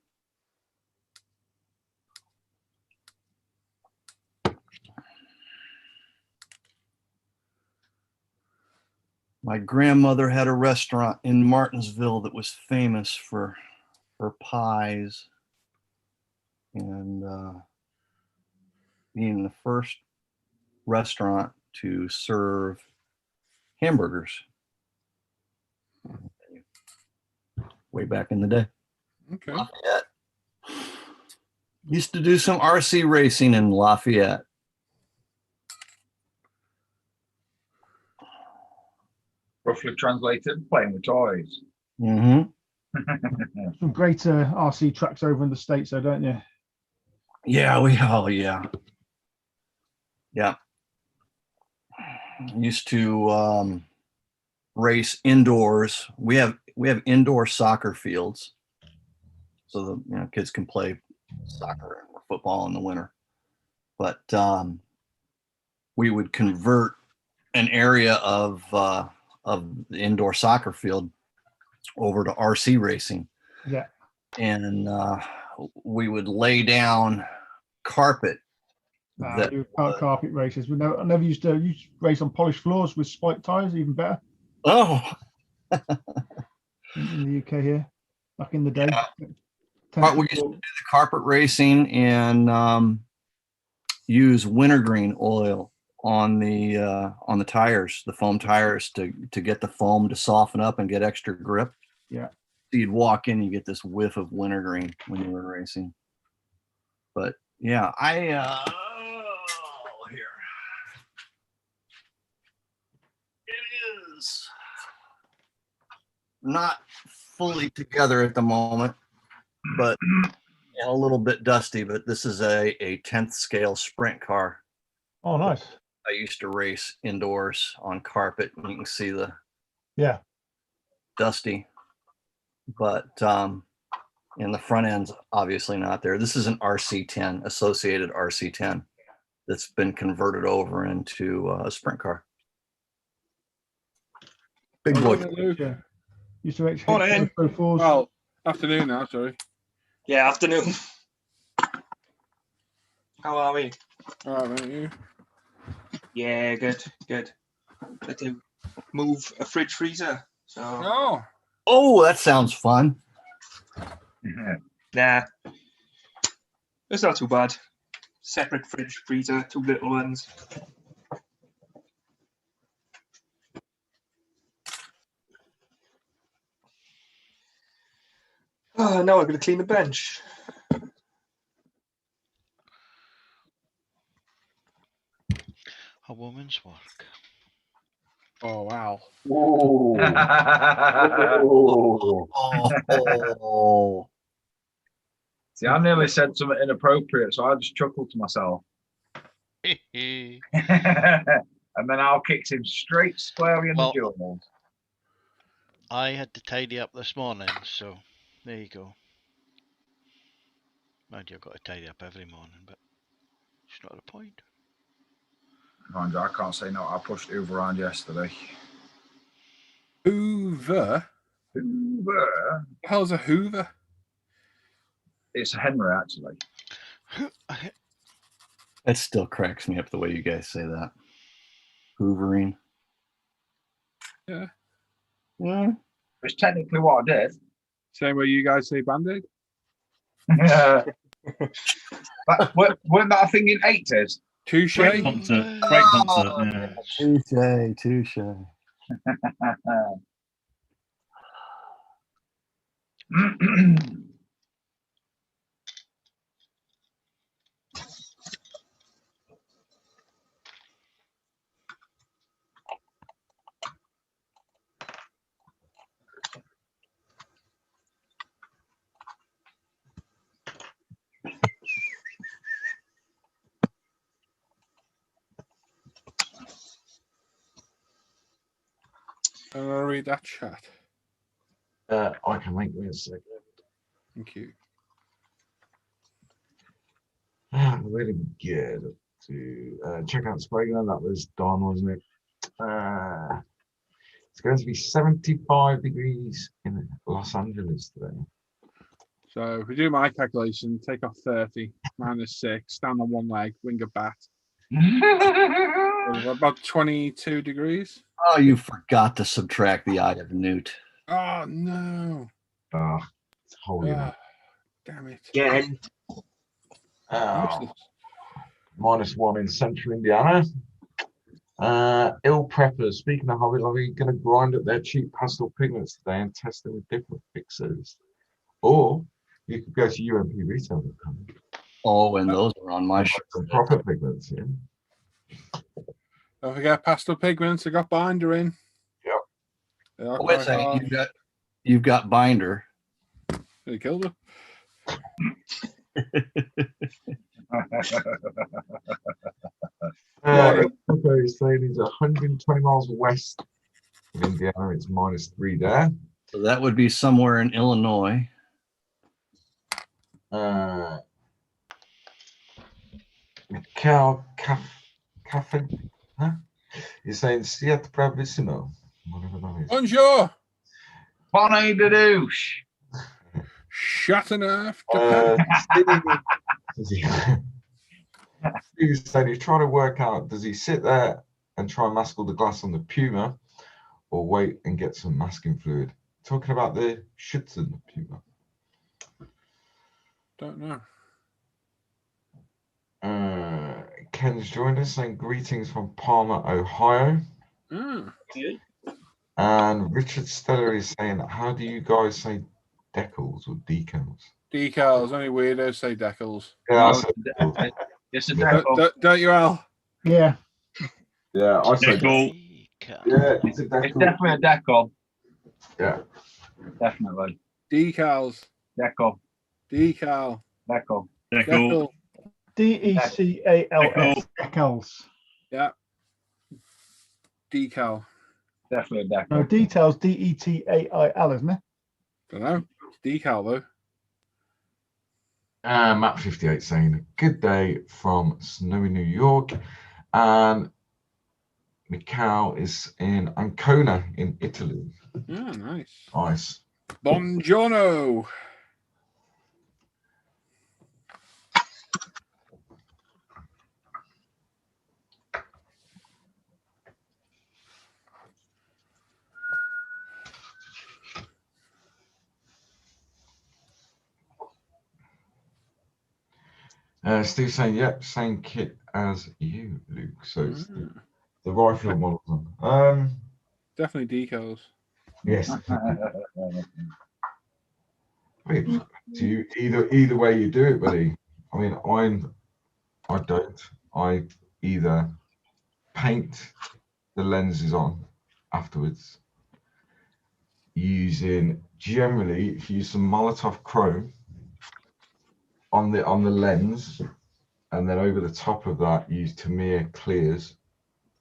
Speaker 7: My grandmother had a restaurant in Martinsville that was famous for pies and being the first restaurant to serve hamburgers way back in the day.
Speaker 1: Okay.
Speaker 7: Lafayette. Used to do some RC racing in Lafayette.
Speaker 14: roughly translated, playing with toys.
Speaker 7: Mm-hmm.
Speaker 9: Some great RC tracks over in the States, though, don't you?
Speaker 7: Yeah, yeah. Used to race indoors. We have indoor soccer fields, so the kids can play soccer or football in the winter. But we would convert an area of the indoor soccer field over to RC racing.
Speaker 9: Yeah.
Speaker 7: And we would lay down carpet.
Speaker 9: Carpet races. I never used to race on polished floors with spiked tires, even better.
Speaker 7: Oh.
Speaker 9: in the UK here, back in the day.
Speaker 7: Yeah. But we used to do the carpet racing and use wintergreen oil on the tires, the foam tires, to get the foam to soften up and get extra grip.
Speaker 9: Yeah.
Speaker 7: So you'd walk in, you get this whiff of wintergreen when you were racing. But yeah, here. It is not fully together at the moment, but a little bit dusty. But this is a 10th scale sprint car.
Speaker 9: Oh, nice.
Speaker 7: I used to race indoors on carpet, and you can see the dusty, but in the front end's obviously not there. This is an RC10, associated RC10, that's been converted over into a sprint car. Big boy.
Speaker 9: Used to race
Speaker 15: Morning.
Speaker 1: Well, afternoon now, sorry.
Speaker 15: Yeah, afternoon. How are we?
Speaker 1: All right, mate, you?
Speaker 15: Yeah, good. I do move a fridge freezer. So.
Speaker 7: Oh, that sounds fun.
Speaker 15: Nah, it's not too bad. Separate fridge freezer, 2 little ones. Oh, now I'm going to clean the bench.
Speaker 6: A woman's work.
Speaker 1: Oh, wow.
Speaker 7: Oh.
Speaker 14: See, I nearly said something inappropriate, so I just chuckled to myself. And then Al kicks him straight squarely in the jaw.
Speaker 6: I had to tidy up this morning, so there you go. Mind you, I've got to tidy up every morning, but it's not the point.
Speaker 14: Mind you, I can't say no. I pushed Hoover around yesterday.
Speaker 1: Hoover?
Speaker 14: Hoover?
Speaker 1: The hell's a Hoover?
Speaker 14: It's a Henry, actually.
Speaker 7: That still cracks me up the way you guys say that. Hoovering.
Speaker 1: Yeah.
Speaker 7: Yeah.
Speaker 14: It's technically what I did.
Speaker 1: Same way you guys say Band-Aid?
Speaker 14: Yeah. Weren't that a thing in 80s?
Speaker 1: Touche.
Speaker 8: Great concert. Great concert. Yeah.
Speaker 7: Touche.
Speaker 1: I'm going to read that chat.
Speaker 12: I can make me a second.
Speaker 1: Thank you.
Speaker 12: Really good to check out Sprague. That was Don, wasn't it? It's going to be 75 degrees in Los Angeles today.
Speaker 1: So if we do my calculation, take off 30, minus 6, stand on one leg, wing a bat. About 22 degrees.
Speaker 7: Oh, you forgot to subtract the eye of Newt.
Speaker 1: Oh, no.
Speaker 12: Oh, it's holy.
Speaker 1: Damn it.
Speaker 15: Again.
Speaker 12: -1 in central Indiana. Ill Preppers, speaking of Hobby Lobby, going to grind up their cheap pastel pigments today and test them with different fixers. Or you could go to umpretail.com.
Speaker 7: Oh, and those are on my shirt.
Speaker 12: Proper pigments, yeah.
Speaker 1: Don't forget pastel pigments. I got binder in.
Speaker 12: Yep.
Speaker 7: Oh, wait a second. You've got binder.
Speaker 1: They killed her.
Speaker 12: He's saying he's 120 miles west of Indiana. It's -3 there.
Speaker 7: So that would be somewhere in Illinois.
Speaker 12: Mikhail Caffin, huh? He's saying Siete Bravissimo. Whatever that is.
Speaker 1: Bonjour.
Speaker 14: Bonnie de douche.
Speaker 1: Chateauneuf.
Speaker 12: Steve said he's trying to work out, does he sit there and try and mask all the glass on the Puma or wait and get some masking fluid? Talking about the Schützen Puma.
Speaker 1: Don't know.
Speaker 12: Ken's joined us saying greetings from Palmer, Ohio. And Richard Steller is saying, how do you guys say decals or decals?
Speaker 1: Decals. Only weirdos say decals.
Speaker 12: Yeah,
Speaker 14: it's a decal.
Speaker 1: Don't you, Al?
Speaker 9: Yeah.
Speaker 12: Yeah, I say
Speaker 8: Decal.
Speaker 12: Yeah, it's a decal.
Speaker 14: It's definitely a decal.
Speaker 12: Yeah.
Speaker 14: Definitely.
Speaker 1: Decals.
Speaker 14: Decal.
Speaker 1: Decal.
Speaker 14: Decal.
Speaker 8: Decal.
Speaker 9: DECALS. Decals.
Speaker 1: Yeah. Decal.
Speaker 14: Definitely a decal.
Speaker 9: No, details. DETAIL, isn't it?
Speaker 1: Don't know. It's decal though.
Speaker 12: Matt 58 saying good day from snowy New York, and Mikhail is in Ancona in Italy.
Speaker 1: Nice.
Speaker 12: Nice.
Speaker 1: Buongiorno.
Speaker 12: Steve saying, yep, same kit as you, Luke. So it's the rifle model.
Speaker 1: Definitely decals.
Speaker 12: Yes. Do you either way you do it, buddy? I mean, I don't. I either paint the lenses on afterwards using, generally, if you use some Molotov chrome on the lens, and then over the top of that use Tamiya clears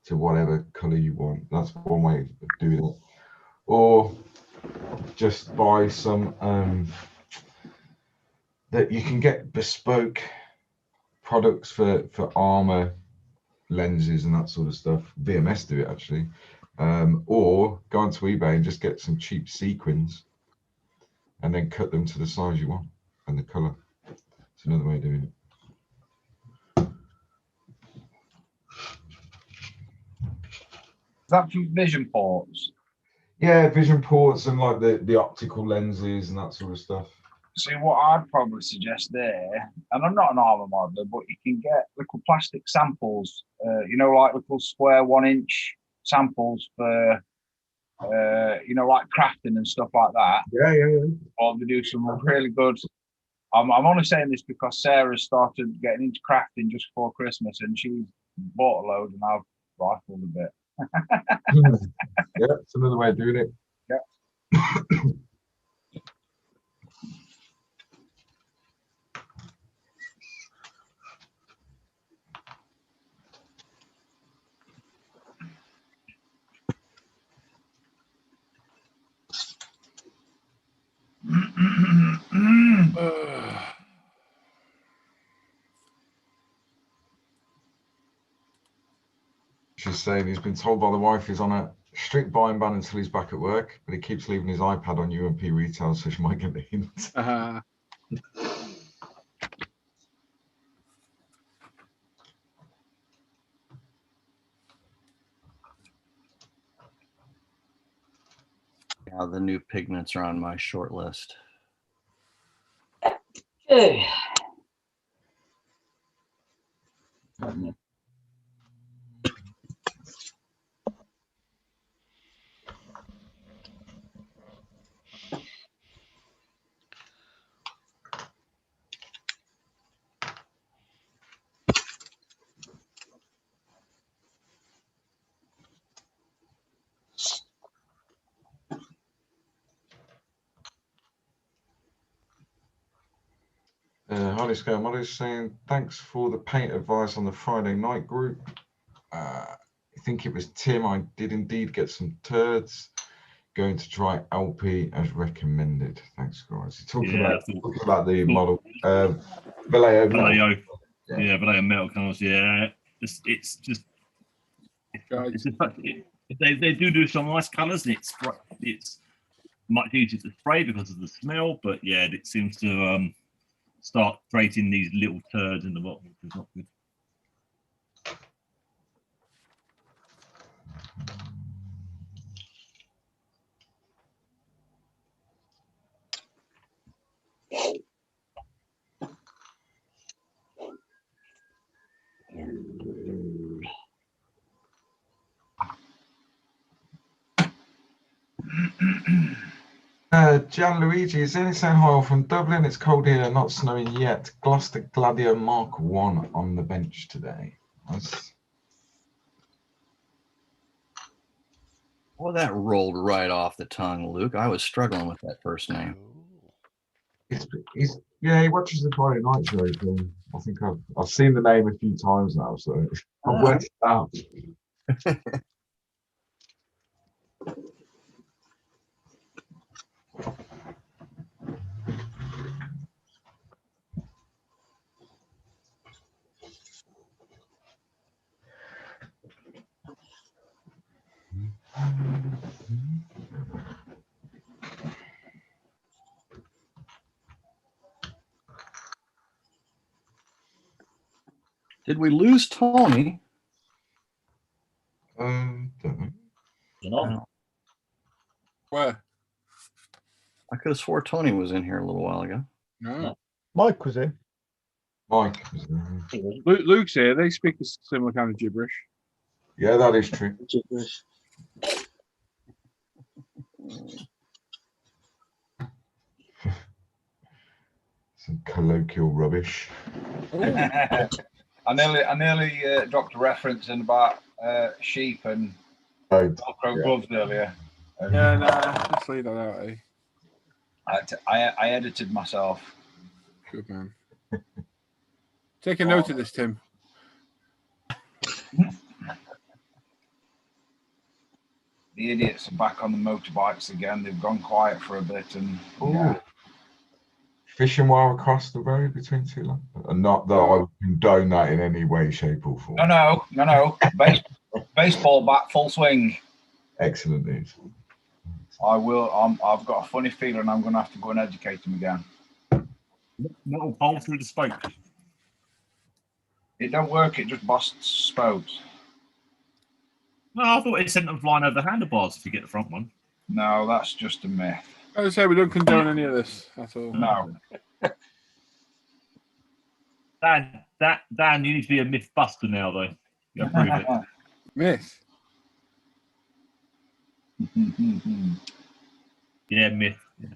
Speaker 12: to whatever color you want. That's one way of doing it. Or just buy some that you can get bespoke products for armor lenses and that sort of stuff. VMS do it actually. Or go onto eBay and just get some cheap sequins and then cut them to the size you want and the color. It's another way of doing it.
Speaker 14: Is that from vision ports?
Speaker 12: Yeah, vision ports and like the optical lenses and that sort of stuff.
Speaker 14: See, what I'd probably suggest there, and I'm not an armor modeler, but you can get little plastic samples, you know, like little square 1-inch samples for, you know, like crafting and stuff like that.
Speaker 12: Yeah.
Speaker 14: Or they do some really good. I'm only saying this because Sarah started getting into crafting just before Christmas, and she's bought a load, and I've rifled a bit.
Speaker 12: Yeah, it's another way of doing it.
Speaker 14: Yeah.
Speaker 12: She's saying he's been told by the wife he's on a strict buying ban until he's back at work, but he keeps leaving his iPad on UMP retail, so she might get the hint.
Speaker 7: Yeah, the new pigments are on my short list.
Speaker 4: Hey.
Speaker 12: Honey Scale Mod is saying, thanks for the paint advice on the Friday night group. I think it was Tim. I did indeed get some turds. Going to try LP as recommended. Thanks, guys. You're talking about the model. Vallejo.
Speaker 8: Yeah, Vallejo metal colours. Yeah, it's just they do some nice colours, and it's much easier to spray because of the smell. But yeah, it seems to start creating these little turds in the bottom, which is not good.
Speaker 12: Gianluigi, is any saying hi from Dublin? It's cold here, not snowing yet. Gloucester Gladio Mark 1 on the bench today. Nice.
Speaker 7: Well, that rolled right off the tongue, Luke. I was struggling with that first name.
Speaker 12: Yeah, he watches the Friday night show. So I think I've seen the name a few times now, so I've worked it out.
Speaker 7: Did we lose Tony?
Speaker 12: Don't know.
Speaker 4: No.
Speaker 1: Where?
Speaker 7: I could have swore Tony was in here a little while ago.
Speaker 1: No.
Speaker 3: Mike was in.
Speaker 12: Mike.
Speaker 1: Luke's here. They speak a similar kind of gibberish.
Speaker 12: Yeah, that is true.
Speaker 15: Gibberish.
Speaker 12: Some colloquial rubbish.
Speaker 14: I nearly dropped a reference in about sheep and Velcro gloves earlier.
Speaker 1: Yeah, let's leave that out, eh?
Speaker 14: I edited myself.
Speaker 1: Good man. Take a note of this, Tim.
Speaker 14: The idiots are back on the motorbikes again. They've gone quiet for a bit, and
Speaker 12: Fishing while across the road between two lines. Not that I would condone that in any way, shape, or form.
Speaker 14: No. Baseball bat, full swing.
Speaker 12: Excellent news.
Speaker 14: I will. I've got a funny feeling I'm going to have to go and educate them again.
Speaker 8: Metal pole through the spokes.
Speaker 14: It don't work. It just busts spokes.
Speaker 8: No, I thought it sent them flying over the handlebars if you get the front one.
Speaker 14: No, that's just a myth.
Speaker 1: As I say, we don't condone any of this at all.
Speaker 14: No.
Speaker 8: Dan, you need to be a myth buster now, though. You gotta prove it.
Speaker 1: Myth.
Speaker 8: Yeah, myth. Yeah.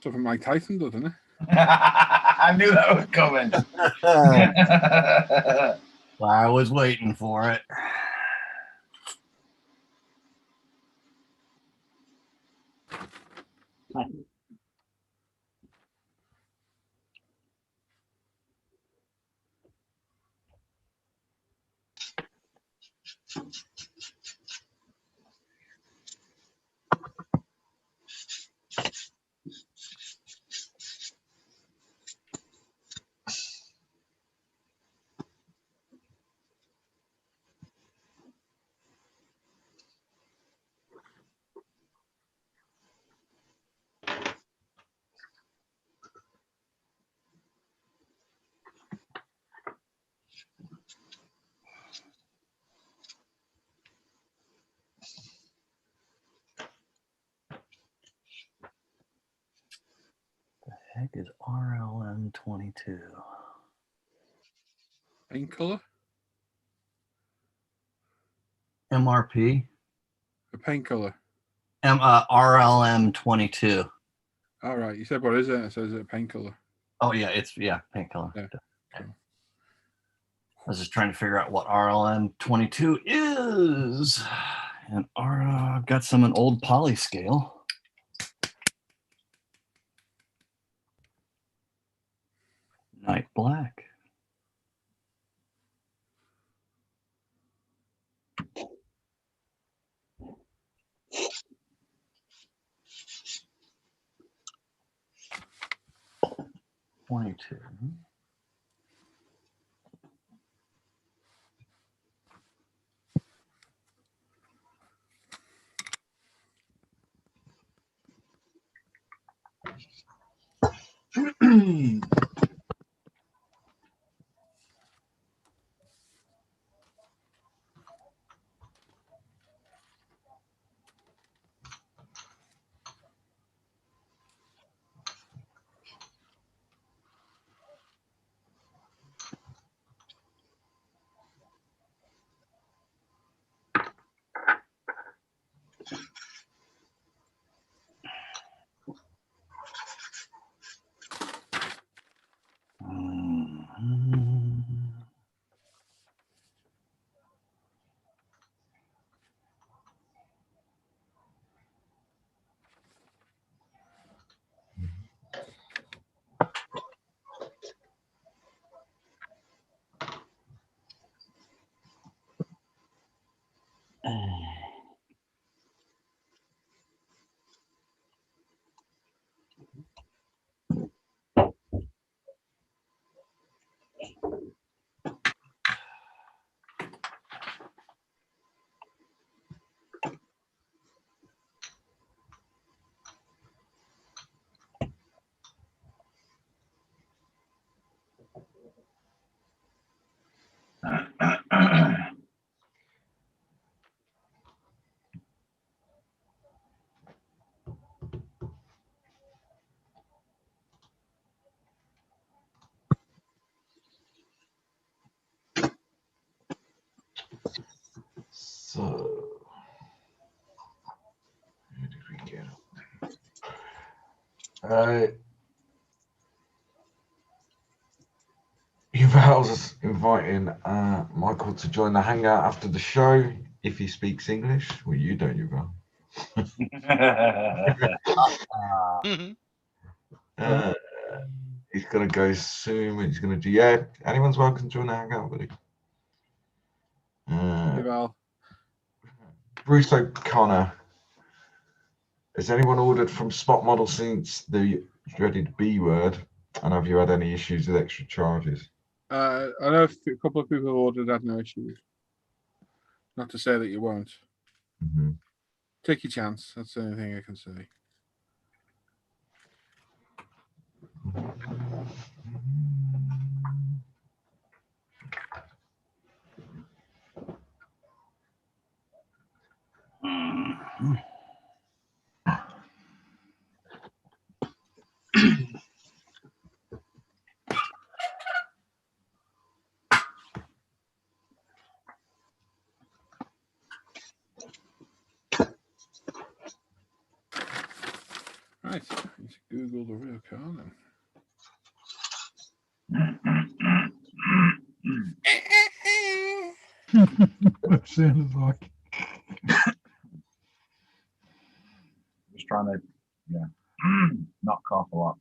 Speaker 1: Something Mike Tyson does, doesn't it?
Speaker 14: I knew that was coming.
Speaker 7: I was waiting for it. Heck is RLM 22?
Speaker 1: Paint color?
Speaker 7: MRP?
Speaker 1: A paint color.
Speaker 7: RLM 22.
Speaker 1: All right. You said what is it? It says a paint color.
Speaker 7: Oh yeah, it's paint color.
Speaker 1: Yeah.
Speaker 7: Okay. I was just trying to figure out what RLM 22 is, and I've got some an old poly scale. black. $22.
Speaker 12: So, where did we get up? Yuval's inviting Michael to join the hangout after the show if he speaks English. Well, you don't, Yuval. He's gonna go soon. He's gonna do. Yeah, anyone's welcome to join the hangout, buddy.
Speaker 1: Yuval.
Speaker 12: Bruce O'Connor. Has anyone ordered from Spot Model since the dreaded B word? And have you had any issues with extra charges?
Speaker 1: I know a couple of people who ordered had no issues. Not to say that you won't. Take your chance. That's the only thing I can say. Right, let's Google the real car then.
Speaker 11: That sounded like.
Speaker 14: Just trying to, knock off a lot.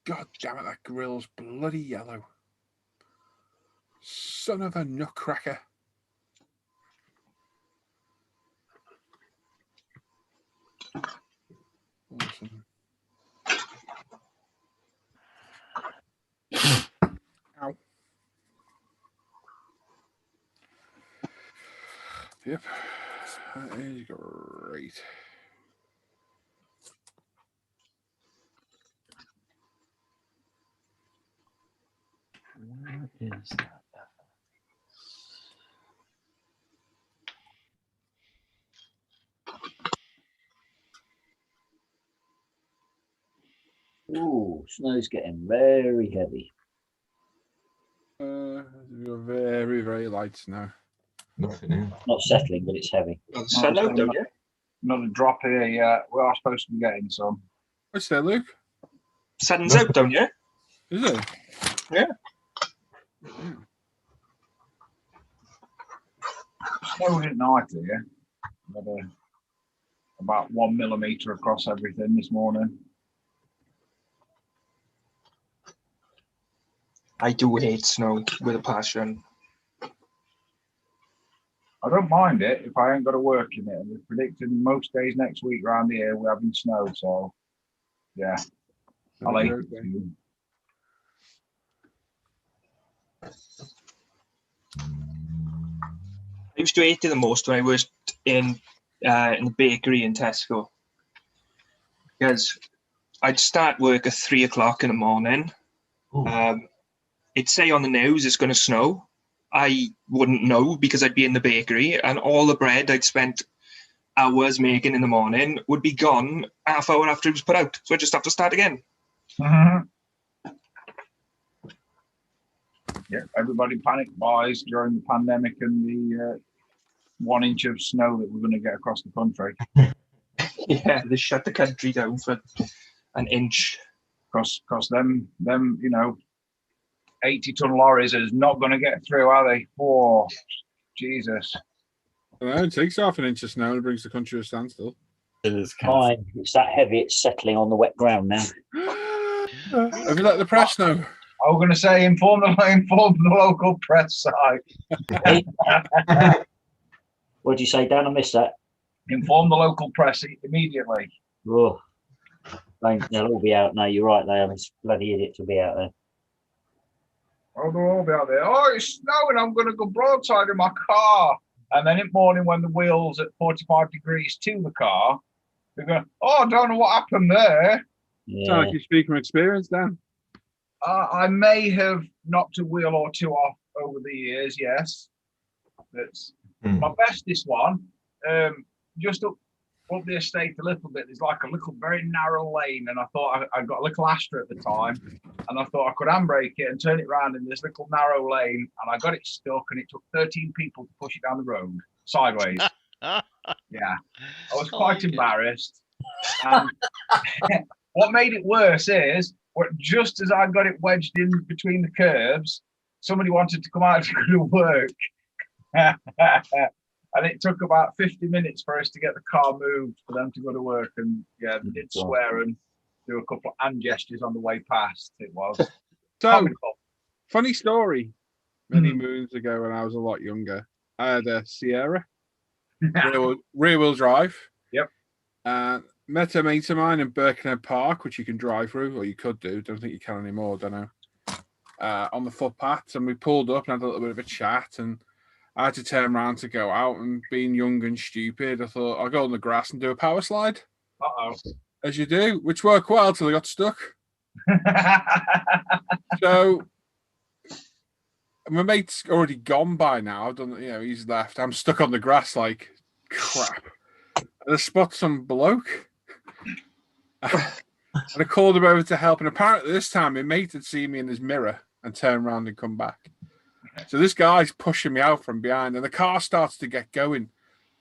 Speaker 1: God damn it, that grill's bloody yellow. Son of a nutcracker. Awesome. Ow. Yep, that is great.
Speaker 7: Where is that?
Speaker 4: Ooh, snow's getting very heavy.
Speaker 1: Very, very light snow.
Speaker 12: Nothing here.
Speaker 4: Not settling, but it's heavy.
Speaker 15: Well, the sun out, don't you?
Speaker 14: another drop here. Yeah, we are supposed to be getting some.
Speaker 1: What's that, Luke?
Speaker 15: Sun's out, don't you?
Speaker 1: Is it?
Speaker 15: Yeah.
Speaker 14: Snowed at night here. Had about 1 millimetre across everything this morning.
Speaker 15: I do hate snow with a passion.
Speaker 14: I don't mind it if I ain't got to work in it. And they're predicting most days next week around here we're having snow. So, yeah, I like it too.
Speaker 15: I used to hate it the most when I worked in the bakery in Tesco, because I'd start work at 3 o'clock in the morning. It'd say on the news it's going to snow. I wouldn't know because I'd be in the bakery, and all the bread I'd spent hours making in the morning would be gone half hour after it was put out. So I just have to start again.
Speaker 14: Yeah, everybody panic buys during the pandemic and the 1 inch of snow that we're going to get across the country.
Speaker 15: Yeah, they shut the country down for an inch.
Speaker 14: Because them, 80-ton lorries is not going to get through, are they? Oh, Jesus.
Speaker 1: Well, it takes half an inch of snow and brings the country to a standstill.
Speaker 7: It is
Speaker 4: Fine. It's that heavy, it's settling on the wet ground now.
Speaker 1: Have you let the press know?
Speaker 14: I was going to say, inform the local press site.
Speaker 4: What did you say, Dan? I missed that.
Speaker 14: Inform the local press immediately.
Speaker 4: Oh, they'll all be out now. You're right, they are. It's bloody idiots will be out there.
Speaker 14: Oh, they'll all be out there. Oh, it's snowing. I'm going to go broadside in my car. And then in the morning, when the wheel's at 45 degrees to the car, they're going, oh, I don't know what happened there.
Speaker 1: Yeah. Sound like you speak from experience, Dan.
Speaker 14: I may have knocked a wheel or two off over the years, yes. That's my bestest one. Just up the estate a little bit, there's like a little very narrow lane, and I thought I got a little Astra at the time, and I thought I could handbrake it and turn it around in this little narrow lane, and I got it stuck, and it took 13 people to push it down the road sideways. Yeah, I was quite embarrassed. And what made it worse is, just as I got it wedged in between the curbs, somebody wanted to come out to go to work. And it took about 50 minutes for us to get the car moved for them to go to work. And yeah, they did swear and do a couple of hand gestures on the way past. It was
Speaker 1: so
Speaker 14: comical.
Speaker 1: Funny story. Many moons ago when I was a lot younger, I had a Sierra, rear wheel drive.
Speaker 14: Yep.
Speaker 1: Met a mate of mine in Birkenhead Park, which you can drive through, or you could do. Don't think you can anymore. Don't know. On the footpaths, and we pulled up and had a little bit of a chat, and I had to turn around to go out, and being young and stupid, I thought I'll go on the grass and do a power slide. As you do, which worked well till I got stuck. So my mate's already gone by now. I've done, he's left. I'm stuck on the grass like crap. And I spot some bloke. And I called him over to help, and apparently this time my mate had seen me in his mirror and turned around and come back. So this guy's pushing me out from behind, and the car starts to get going.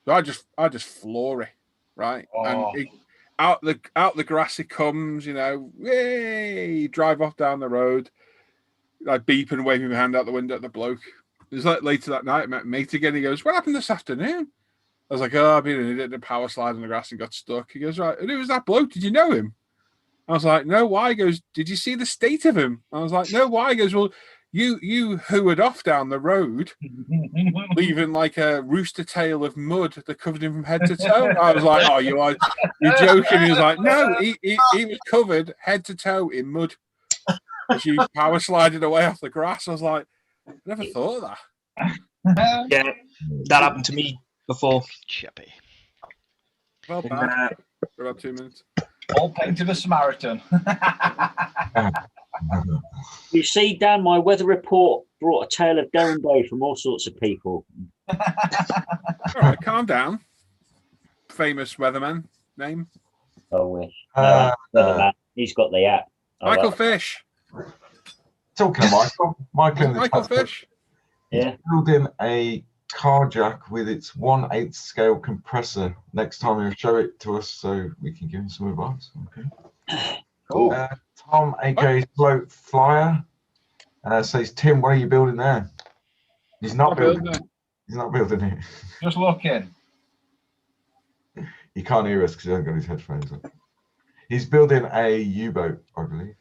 Speaker 1: So I just floor it, right? And out the grass it comes, yay! Drive off down the road, like beeping, waving my hand out the window at the bloke. It was like later that night, I met mate again. He goes, "What happened this afternoon?" I was like, "Oh, I've been an idiot, did a power slide on the grass and got stuck." He goes, "Right, and who was that bloke? Did you know him?" I was like, "No, why?" He goes, "Did you see the state of him?" I was like, "No, why?" He goes, "Well, you hoovered off down the road, leaving like a rooster tail of mud that covered him from head to toe." I was like, "Oh, you're joking." He was like, "No, he was covered head to toe in mud as you power slided away off the grass." I was like, I never thought of that.
Speaker 15: Yeah, that happened to me before.
Speaker 6: Chippy.
Speaker 1: Well bad. For about 2 minutes.
Speaker 14: All painted a Samaritan.
Speaker 4: You see, Dan, my weather report brought a tale of dough and day from all sorts of people.
Speaker 1: All right, calm down. Famous weatherman name?
Speaker 4: I wish. Weatherman. He's got the app.
Speaker 1: Michael Fish.
Speaker 12: Talking of Michael in the
Speaker 1: Michael Fish.
Speaker 12: He's building a car jack with its 1/8 scale compressor. Next time he'll show it to us so we can give him some advice. Okay.
Speaker 14: Cool.
Speaker 12: Tom, aka Float Flyer, says, Tim, what are you building there? He's not building it. He's not building it.
Speaker 14: Just looking.
Speaker 12: He can't hear us because he hasn't got his headphones on. He's building a U-boat, I believe.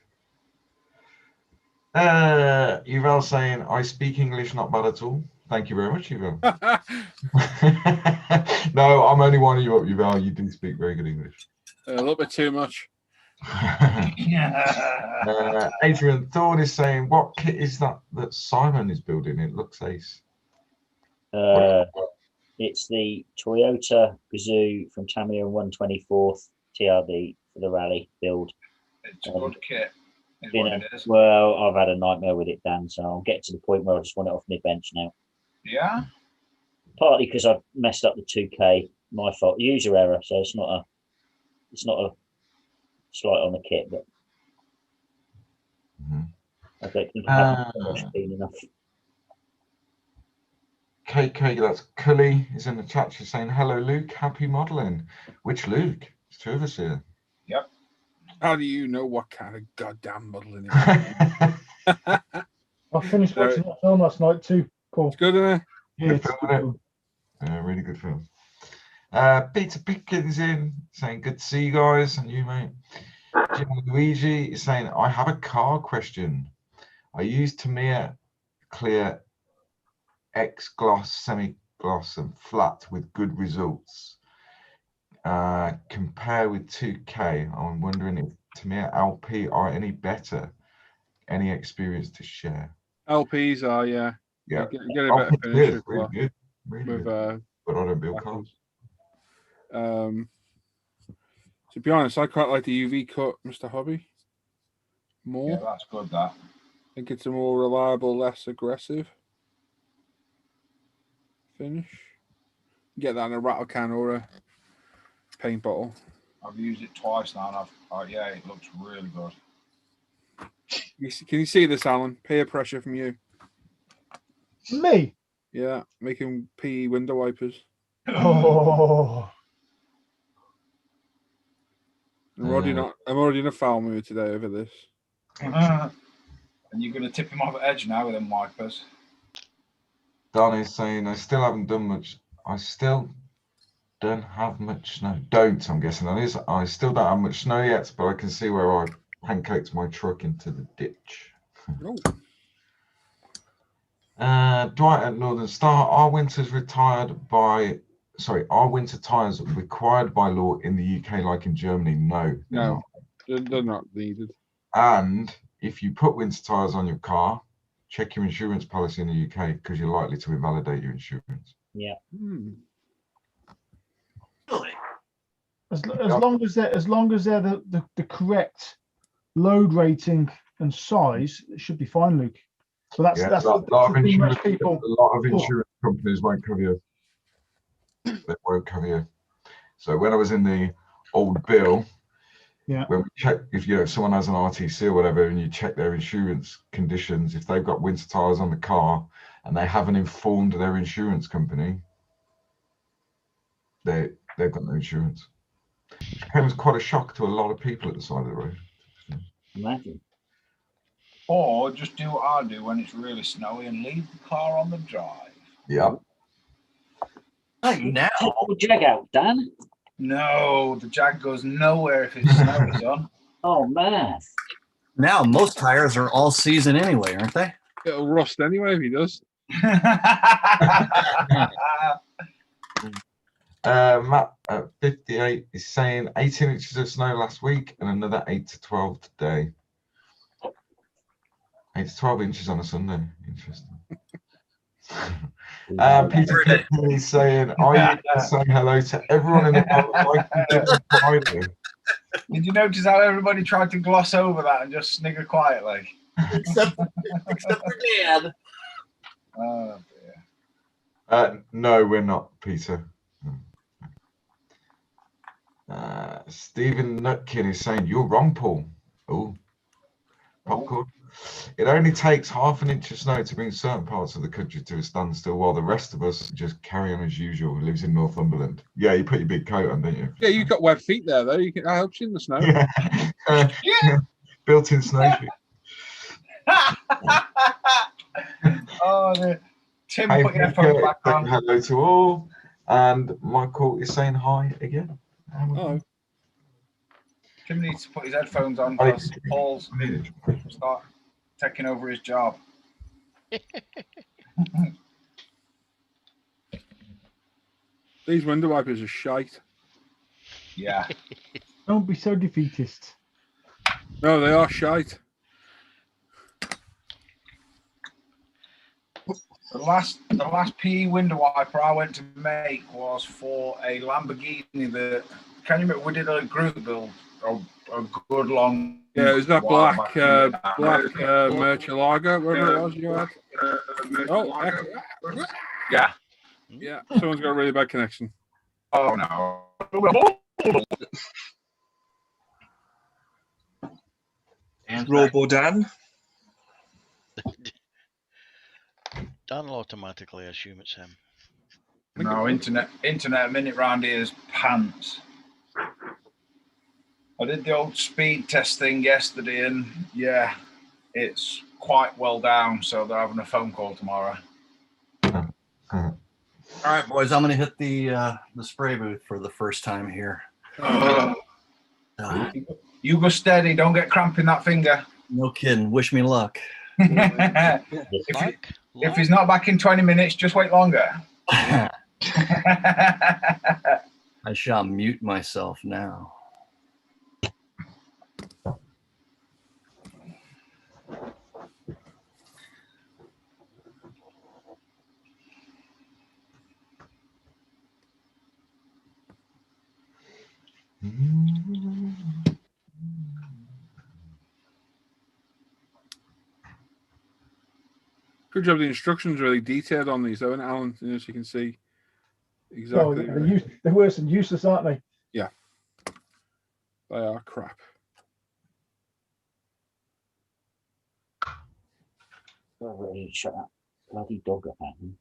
Speaker 12: Yuval saying, I speak English, not bad at all. Thank you very much, Yuval. No, I'm only winding you up, Yuval. You do speak very good English.
Speaker 1: A little bit too much.
Speaker 12: Adrian Thorne is saying, what kit is that Simon is building? It looks ace.
Speaker 4: It's the Toyota Gazoo from Tamiya 124th TRD for the rally build.
Speaker 14: It's a good kit.
Speaker 4: Well, I've had a nightmare with it, Dan, so I'll get to the point where I just want it off my bench now.
Speaker 14: Yeah?
Speaker 4: Partly because I've messed up the 2K, my fault, user error, so it's not a slight on the kit, but I don't think it's been enough.
Speaker 12: KK, that's Cully, is in the chat. She's saying, hello, Luke. Happy modelling. Which Luke? There's two of us here.
Speaker 14: Yep.
Speaker 1: How do you know what kind of goddamn modelling it is?
Speaker 9: I finished watching that film last night too, Paul.
Speaker 1: It's good, isn't it?
Speaker 9: Yeah,
Speaker 12: Good
Speaker 9: it's
Speaker 12: film,
Speaker 9: good
Speaker 12: isn't
Speaker 9: film.
Speaker 12: it? Yeah, really good film. Peter Pickens in, saying, good to see you guys, and you, mate. Jim Luigi is saying, I have a car question. I used Tamiya Clear X gloss, semi gloss, and flat with good results. Compare with 2K. I'm wondering if Tamiya LP are any better. Any experience to share?
Speaker 1: LPs are, yeah.
Speaker 12: Yeah.
Speaker 1: You get a better finish with,
Speaker 12: really good. Really good. But I don't build cars.
Speaker 1: To be honest, I quite like the UV cut, Mr. Hobby. More.
Speaker 14: Yeah, that's good, that.
Speaker 1: I think it's a more reliable, less aggressive finish. Get that in a rattle can or a paint bottle.
Speaker 14: I've used it twice now, and yeah, it looks really good.
Speaker 1: Can you see this, Alan? Peer pressure from you.
Speaker 9: Me?
Speaker 1: Yeah, making PE window wipers.
Speaker 9: Oh.
Speaker 1: I'm already in a foul mood today over this.
Speaker 14: And you're going to tip him off the edge now with them wipers.
Speaker 12: Don is saying, I still haven't done much. I still don't have much snow. I'm guessing that is. I still don't have much snow yet, but I can see where I pancaked my truck into the ditch. Dwight at Northern Star, are winter tires required by law in the UK like in Germany? No.
Speaker 1: They're not needed.
Speaker 12: And if you put winter tires on your car, check your insurance policy in the UK because you're likely to invalidate your insurance.
Speaker 4: Yeah.
Speaker 9: As long as they're the correct load rating and size, it should be fine, Luke. So that's
Speaker 12: a
Speaker 9: that's
Speaker 12: lot of
Speaker 9: the thing
Speaker 12: insurance,
Speaker 9: most people.
Speaker 12: a lot of insurance companies won't cover you. They won't cover you. So when I was in the old bill,
Speaker 9: yeah,
Speaker 12: when we check if someone has an RTC or whatever, and you check their insurance conditions, if they've got winter tires on the car and they haven't informed their insurance company, they've got no insurance. Which came as quite a shock to a lot of people at the side of the road.
Speaker 4: Imagine.
Speaker 14: Or just do what I do when it's really snowy and leave the car on the drive.
Speaker 12: Yeah.
Speaker 7: Now.
Speaker 4: Take the Jag out, Dan.
Speaker 14: No, the Jag goes nowhere if it's snowy, son.
Speaker 4: Oh, man.
Speaker 7: Now, most tires are all season anyway, aren't they?
Speaker 1: It'll rust anyway if he does.
Speaker 12: Matt at 58 is saying 18 inches of snow last week and another 8 to 12 today. 8 to 12 inches on a Sunday. Interesting. Peter Pickman is saying, are you saying hello to everyone in the world like you did on Friday?
Speaker 14: Did you notice how everybody tried to gloss over that and just snigger quietly?
Speaker 7: Except for Dad.
Speaker 14: Oh, dear.
Speaker 12: No, we're not, Peter. Stephen Nutkin is saying, you're wrong, Paul. Oh, popcorn. It only takes half an inch of snow to bring certain parts of the country to a standstill, while the rest of us just carry on as usual. Who lives in Northumberland? Yeah, you put your big coat on, don't you?
Speaker 1: Yeah, you've got web feet there, though. That helps you in the snow.
Speaker 12: Yeah. Built-in snowshoe.
Speaker 14: Oh, Tim,
Speaker 12: Hey,
Speaker 14: put your headphones back on.
Speaker 12: hello to all, and Michael is saying hi again.
Speaker 1: Hello.
Speaker 14: Tim needs to put his headphones on because Paul's start taking over his job.
Speaker 1: These window wipers are shite.
Speaker 14: Yeah.
Speaker 9: Don't be so defeatist.
Speaker 1: No, they are shite.
Speaker 14: The last PE window wiper I went to make was for a Lamborghini that, can you remember, we did a group build, a good long.
Speaker 1: Yeah, it was that
Speaker 14: while
Speaker 1: black
Speaker 14: back.
Speaker 1: Murcielago, whatever it was you had.
Speaker 14: Yeah.
Speaker 1: Yeah, someone's got a really bad connection.
Speaker 14: Oh no.
Speaker 15: Robo Dan.
Speaker 6: Dan will automatically assume it's him.
Speaker 14: No, internet minute round here is pants. I did the old speed test thing yesterday, and yeah, it's quite well down. So they're having a phone call tomorrow.
Speaker 7: All right, boys, I'm gonna hit the spray booth for the first time here.
Speaker 14: You go steady. Don't get cramp in that finger.
Speaker 7: No kidding. Wish me luck.
Speaker 14: If he's not back in 20 minutes, just wait longer.
Speaker 7: I shall mute myself now.
Speaker 1: Good job. The instructions are really detailed on these, though, and Alan, you know, so you can see exactly.
Speaker 9: Oh, they're worse than useless, aren't they?
Speaker 1: Yeah, they are crap.
Speaker 4: Oh, really shut that bloody dog up at him.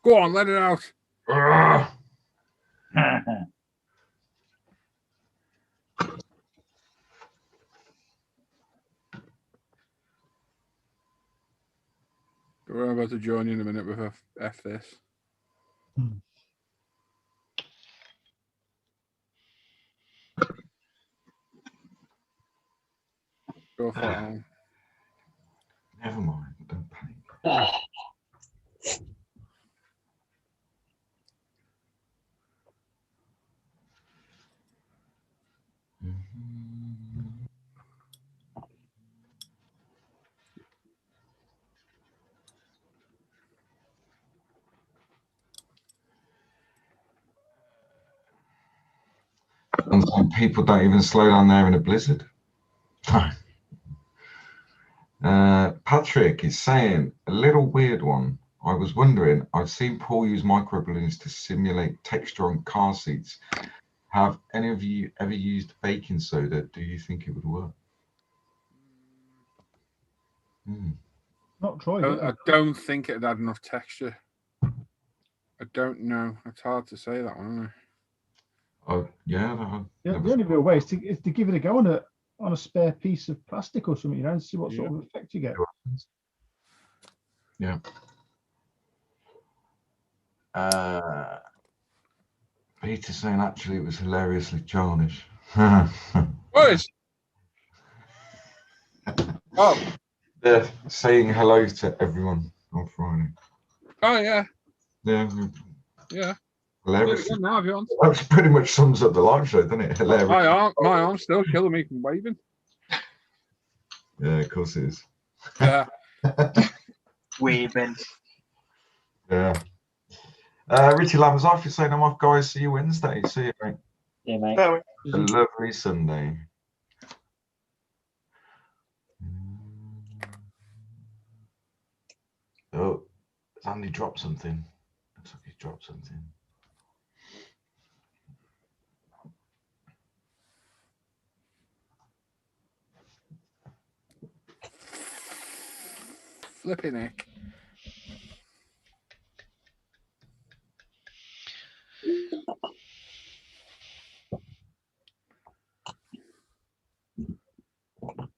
Speaker 1: Go on, let it out. We're about to join you in a minute with a F this. Go for it, Alan.
Speaker 12: Never mind. Don't panic. And some people don't even slow down there in a blizzard. Patrick is saying, a little weird one. I was wondering, I've seen Paul use microballoons to simulate texture on car seats. Have any of you ever used baking soda? Do you think it would work?
Speaker 9: Not tried.
Speaker 1: I don't think it had enough texture. I don't know. It's hard to say that one, isn't it?
Speaker 12: Oh yeah.
Speaker 9: The only real way is to give it a go on a spare piece of plastic or something, you know, and see what sort of effect you get.
Speaker 12: Yeah. Peter saying actually it was hilariously childish.
Speaker 1: What? Oh.
Speaker 12: They're saying hello to everyone on Friday.
Speaker 1: Oh yeah.
Speaker 12: Yeah.
Speaker 1: Yeah.
Speaker 12: Hilarious.
Speaker 1: Now, if you want.
Speaker 12: That pretty much sums up the live show, doesn't it? Hilarious.
Speaker 1: My arm's still killing me from waving.
Speaker 12: Yeah, of course it is.
Speaker 1: Yeah.
Speaker 15: Waving.
Speaker 12: Yeah. Richie Lamb's off. You're saying I'm off, guys. See you Wednesday. See you, mate.
Speaker 4: Yeah, mate.
Speaker 12: A lovely Sunday. Andy dropped something. Looks like he dropped something.
Speaker 1: Flipping heck.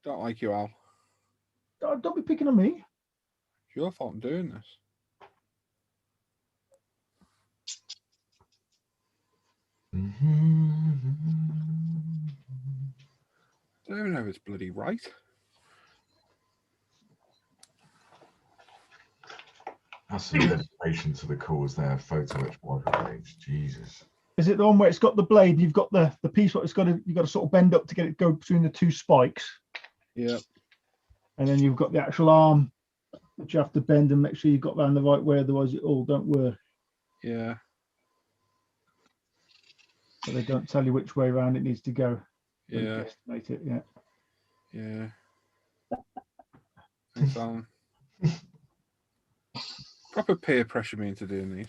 Speaker 1: Don't like you, Al.
Speaker 9: Don't be picking on me.
Speaker 1: It's your fault I'm doing this. I don't even know if it's bloody right.
Speaker 12: That's some dedication to the cause there. Photo etch page. Jesus.
Speaker 9: Is it the one where it's got the blade? You've got the piece what it's got. You've got to sort of bend up to get it go between the two spikes.
Speaker 1: Yeah.
Speaker 9: And then you've got the actual arm that you have to bend and make sure you've got around the right way. Otherwise, it all don't work.
Speaker 1: Yeah.
Speaker 9: So they don't tell you which way around it needs to go.
Speaker 1: Yeah.
Speaker 9: Estimate it. Yeah.
Speaker 1: Yeah. Thanks, Alan. Proper peer pressure me into doing these.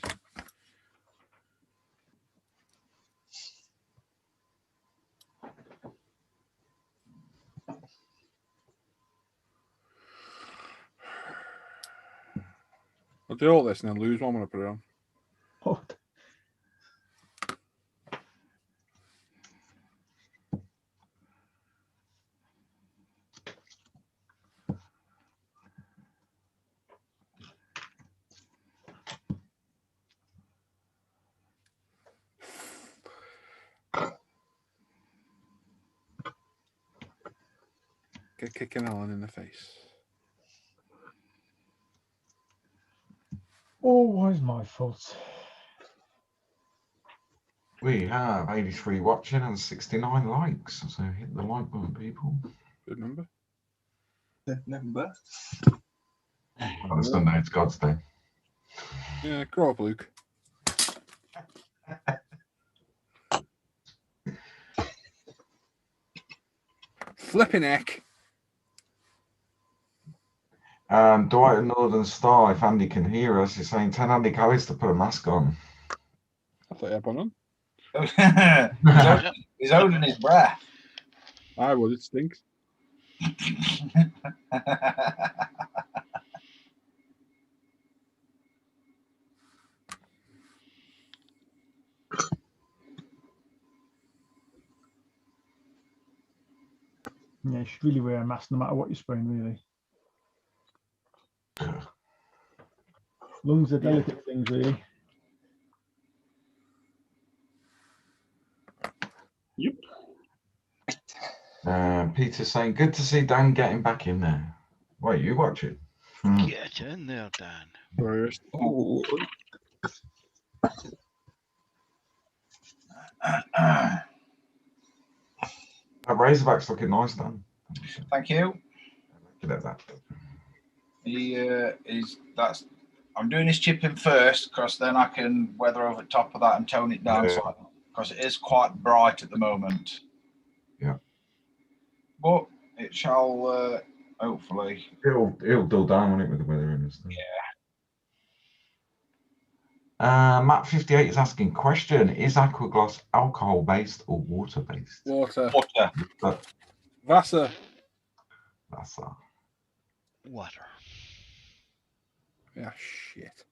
Speaker 1: I'll do all this and then lose one when I put it on.
Speaker 9: Oh.
Speaker 1: Get kicking Alan in the face.
Speaker 9: Always my fault.
Speaker 12: We have 83 watching and 69 likes. So hit the like button, people.
Speaker 1: Good number.
Speaker 15: Good number.
Speaker 12: On a Sunday, it's God's Day.
Speaker 1: Yeah, grow up, Luke. Flipping heck.
Speaker 12: Dwight and Northern Star, if Andy can hear us, is saying 10 Andy Callis to put a mask on.
Speaker 1: I thought you had one on.
Speaker 14: He's holding his breath.
Speaker 1: I would, it stinks.
Speaker 9: Yeah, you should really wear a mask no matter what you're spraying, really. Lungs are delicate things, really.
Speaker 15: Yep.
Speaker 12: Peter's saying, good to see Dan getting back in there. What are you watching?
Speaker 6: Get in there, Dan.
Speaker 1: First.
Speaker 12: That Razorback's looking nice, Dan.
Speaker 14: Thank you.
Speaker 12: Look at that.
Speaker 14: He is. That's. I'm doing his chipping first because then I can weather over top of that and tone it down slightly because it is quite bright at the moment.
Speaker 12: Yeah.
Speaker 14: But it shall hopefully.
Speaker 12: It'll dull down on it with the weather and stuff.
Speaker 14: Yeah.
Speaker 12: Matt 58 is asking question: is Aqua Gloss alcohol based or water based?
Speaker 1: Water.
Speaker 14: Water.
Speaker 1: Wasser.
Speaker 12: Wasser.
Speaker 6: Water.
Speaker 1: Yeah, shit.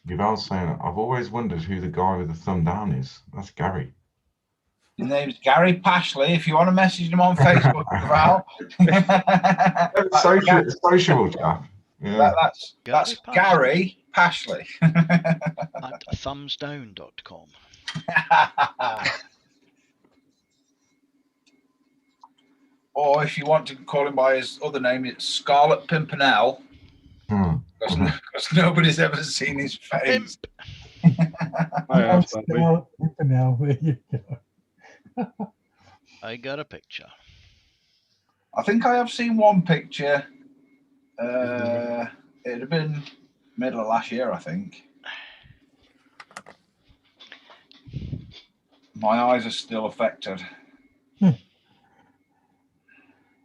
Speaker 12: Yuval's saying, I've always wondered who the guy with the thumb down is. That's Gary.
Speaker 14: His name's Gary Pashley. If you want to message him on Facebook, Val.
Speaker 12: Sociable chap. Yeah.
Speaker 14: That's Gary Pashley.
Speaker 6: At thumbsdown.com.
Speaker 14: Or if you want to call him by his other name, it's Scarlet Pimpernel. Because nobody's ever seen his face.
Speaker 9: Now, there you go.
Speaker 6: I got a picture.
Speaker 14: I think I have seen one picture. It'd have been middle of last year, I think. My eyes are still affected.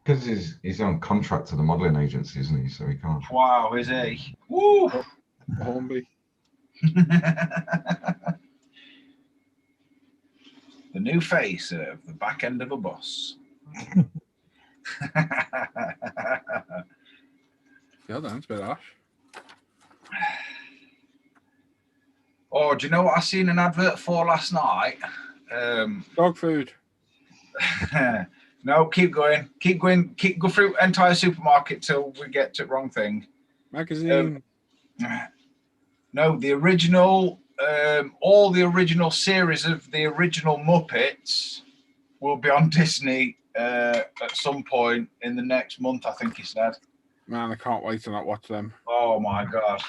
Speaker 12: Because because he's on contract to the modelling agency, isn't he? So he can't.
Speaker 14: Wow, is he? Woo!
Speaker 1: Hornby.
Speaker 14: The new face of the back end of a bus.
Speaker 1: Yeah, that's a bit harsh.
Speaker 14: Oh, do you know what I seen an advert for last night?
Speaker 1: Dog food.
Speaker 14: No, keep going. Go through entire supermarket till we get to the wrong thing.
Speaker 1: Magazine.
Speaker 14: No, the original, all the original series of the original Muppets will be on Disney at some point in the next month, I think he said.
Speaker 1: Man, I can't wait to not watch them.
Speaker 14: Oh my God.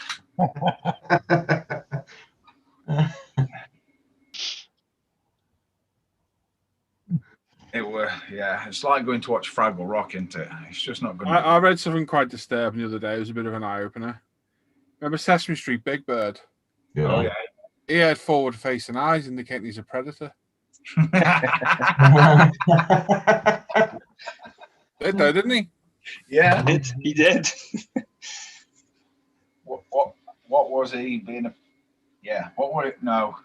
Speaker 14: It were, yeah, it's like going to watch Fraggle Rock, isn't it? It's just not good.
Speaker 1: I read something quite disturbing the other day. It was a bit of an eye-opener. Remember Sesame Street, Big Bird?
Speaker 12: Yeah.
Speaker 14: Oh, yeah.
Speaker 1: He had forward-facing eyes indicating he's a predator. Did though, didn't he?
Speaker 14: Yeah.
Speaker 15: He did.
Speaker 14: What was he being a... Yeah, what were it? No.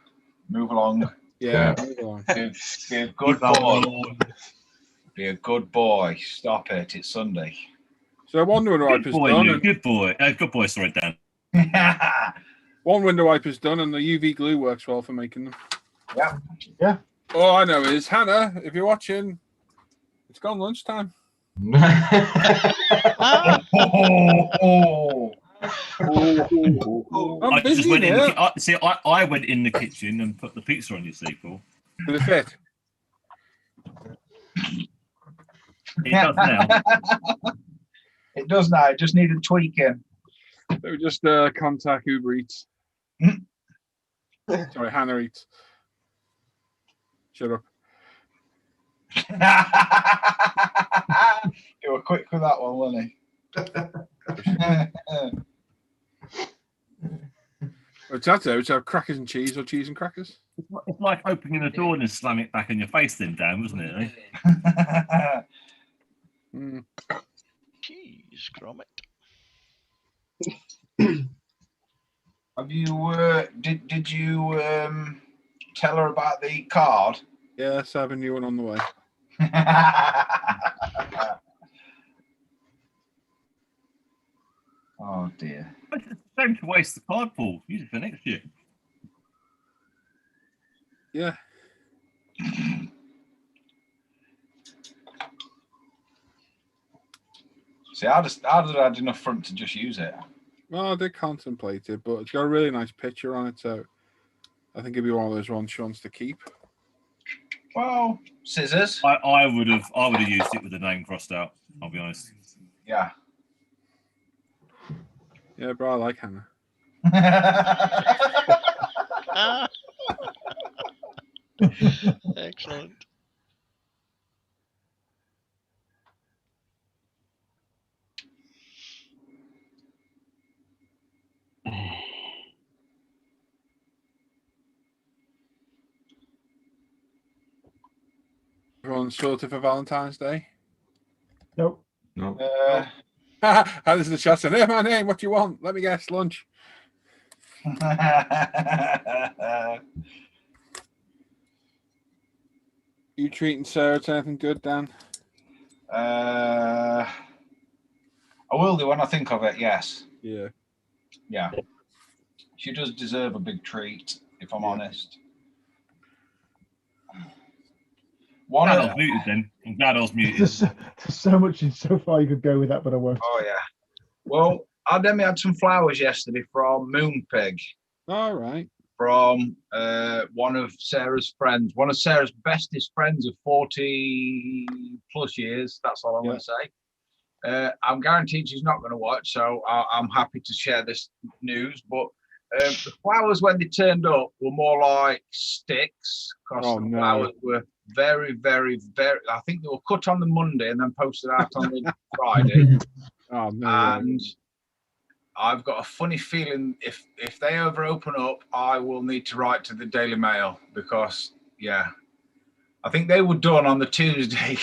Speaker 14: Move along.
Speaker 1: Yeah, move along.
Speaker 14: Be a good boy. Be a good boy. Stop it. It's Sunday.
Speaker 1: So one window wiper's
Speaker 8: Boy,
Speaker 1: done.
Speaker 8: Lou, good boy. Good boy, sorry, Dan.
Speaker 1: One window wiper's done, and the UV glue works well for making them.
Speaker 14: Yeah.
Speaker 3: Yeah.
Speaker 1: All I know is, Hannah, if you're watching, it's gone lunchtime. I'm busy here.
Speaker 8: I went in the kitchen and put the pizza on your sequel.
Speaker 1: Did it fit?
Speaker 8: It does now.
Speaker 14: It does now. It just needed tweaking.
Speaker 1: So we just contact Uber Eats. Sorry, Hannah Eats. Shut up.
Speaker 14: You were quick with that one, wasn't he?
Speaker 1: What's that? Would you have crackers and cheese or cheese and crackers?
Speaker 8: It's like opening a door and slamming it back in your face, then, Dan, wasn't it? Eh?
Speaker 6: Cheese, Gromit.
Speaker 14: Have you? Did you tell her about the card?
Speaker 1: Yes, I have a new one on the way.
Speaker 14: Oh dear.
Speaker 8: It's a shame to waste the card, Paul. Use it for next year.
Speaker 1: Yeah.
Speaker 14: See, I'd have had enough for him to just use it.
Speaker 1: Well, I did contemplate it, but it's got a really nice picture on it, so I think it'd be one of those ones she wants to keep.
Speaker 14: Well, scissors.
Speaker 8: I would have used it with the name crossed out. I'll be honest.
Speaker 14: Yeah.
Speaker 1: Yeah, bro, I like Hannah.
Speaker 6: Excellent.
Speaker 1: Everyone's sorted for Valentine's Day?
Speaker 3: Nope.
Speaker 12: No.
Speaker 1: How does the chat say, hey, my name, what do you want? Let me guess, lunch. You treating Sarah to anything good, Dan?
Speaker 14: I will do when I think of it, yes.
Speaker 1: Yeah.
Speaker 14: Yeah. She does deserve a big treat, if I'm honest.
Speaker 8: Glad I was muted then. I'm glad I was muted.
Speaker 3: There's so much so far you could go with that, but I won't.
Speaker 14: Oh, yeah. Well, I then had some flowers yesterday from Moonpig.
Speaker 1: All right.
Speaker 14: From one of Sarah's friends, one of Sarah's bestest friends of 40 plus years. That's all I'm going to say. I'm guaranteed she's not going to watch, so I'm happy to share this news. But the flowers, when they turned up, were more like sticks because the flowers were very, very, very. I think they were cut on the Monday and then posted out on the Friday.
Speaker 1: Oh, no.
Speaker 14: And I've got a funny feeling if they ever open up, I will need to write to the Daily Mail because, yeah, I think they were done on the Tuesday.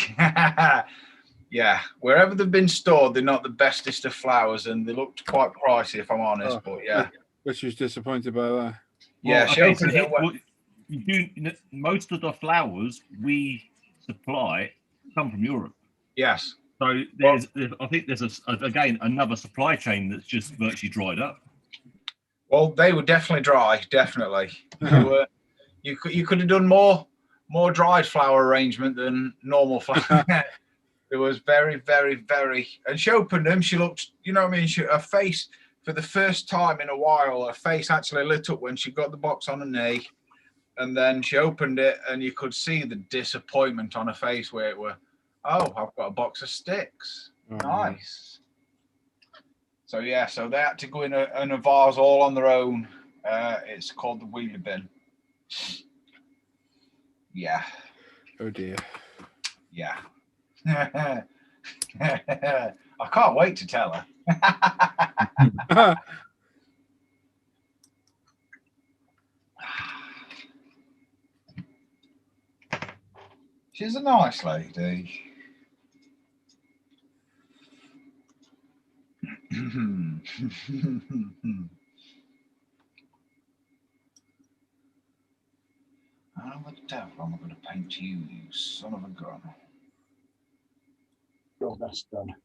Speaker 14: Yeah, wherever they've been stored, they're not the bestest of flowers, and they looked quite pricey, if I'm honest. But yeah,
Speaker 1: which was disappointed by that.
Speaker 14: Yeah,
Speaker 8: Well,
Speaker 14: she
Speaker 8: okay, so
Speaker 14: opened it.
Speaker 8: you do most of the flowers we supply come from Europe.
Speaker 14: Yes.
Speaker 8: So there's I think there's again another supply chain that's just virtually dried up.
Speaker 14: Well, they were definitely dry. Definitely, they were. You could have done more dried flower arrangement than normal flower. It was very, very, very. And she opened them. She looked, you know what I mean? Her face, for the first time in a while, her face actually lit up when she got the box on her knee. And then she opened it, and you could see the disappointment on her face where it were, oh, I've got a box of sticks. Nice. So, yeah, so they had to go in a vase all on their own. It's called the wheelie bin. Yeah.
Speaker 1: Oh, dear.
Speaker 14: Yeah. I can't wait to tell her. She's a nice lady. How the devil am I going to paint you, you son of a gun?
Speaker 4: Oh, that's done.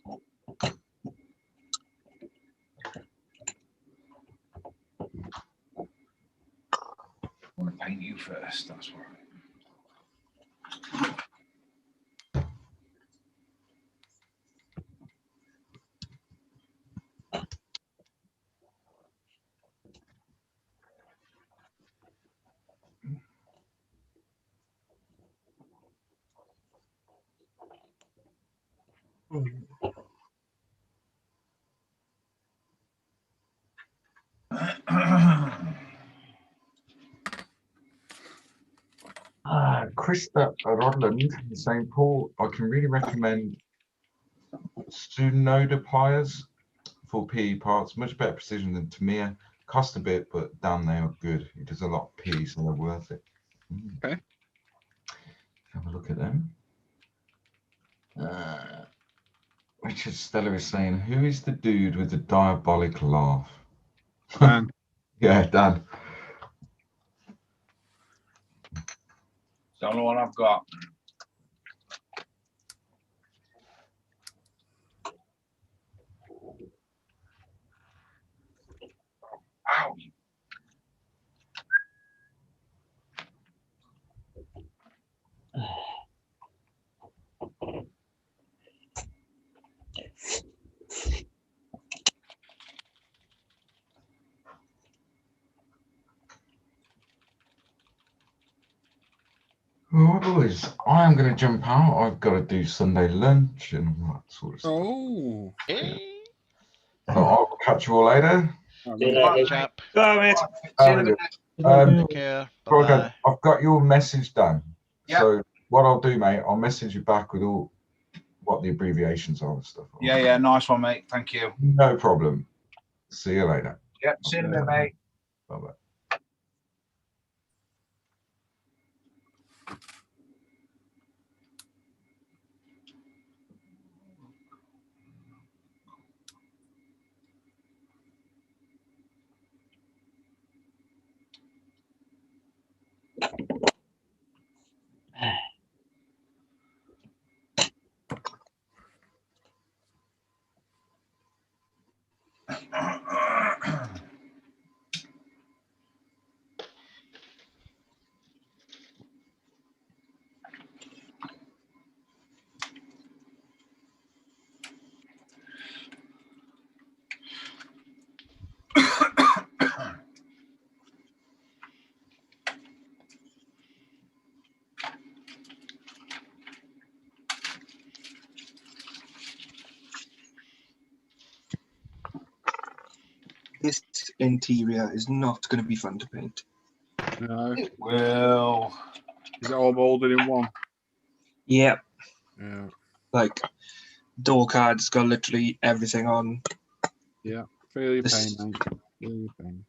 Speaker 14: I want to paint you first, that's right. Krista Rodland in St. Paul, I can really recommend Sunoda pliers for PE parts. Much better precision than Tamiya. Cost a bit, but damn, they are good. It does a lot of PE, so they're worth it.
Speaker 1: Okay.
Speaker 14: Have a look at them. Richard Stella is saying, who is the dude with the diabolic laugh?
Speaker 1: Dan.
Speaker 14: Yeah, Dan. It's the only one I've got. Ow. All right, boys, I am going to jump out. I've got to do Sunday lunch and all that sort of stuff.
Speaker 1: Oh.
Speaker 14: So I'll catch you all later.
Speaker 4: See you later.
Speaker 6: Chap.
Speaker 15: Bye, mate.
Speaker 14: See you in a bit.
Speaker 6: Take care. Bye-bye.
Speaker 14: I've got your message done.
Speaker 6: Yeah.
Speaker 14: So what I'll do, mate, I'll message you back with all what the abbreviations are and stuff.
Speaker 16: Yeah, nice one, mate. Thank you.
Speaker 14: No problem. See you later.
Speaker 16: Yep, see you in a bit, mate.
Speaker 14: Bye-bye.
Speaker 15: This interior is not going to be fun to paint.
Speaker 1: No.
Speaker 14: Well,
Speaker 1: is it all molded in one?
Speaker 15: Yeah.
Speaker 1: Yeah.
Speaker 15: Like door cards got literally everything on.
Speaker 1: Yeah. Feel your
Speaker 15: This-
Speaker 1: pain, mate. Feel your pain.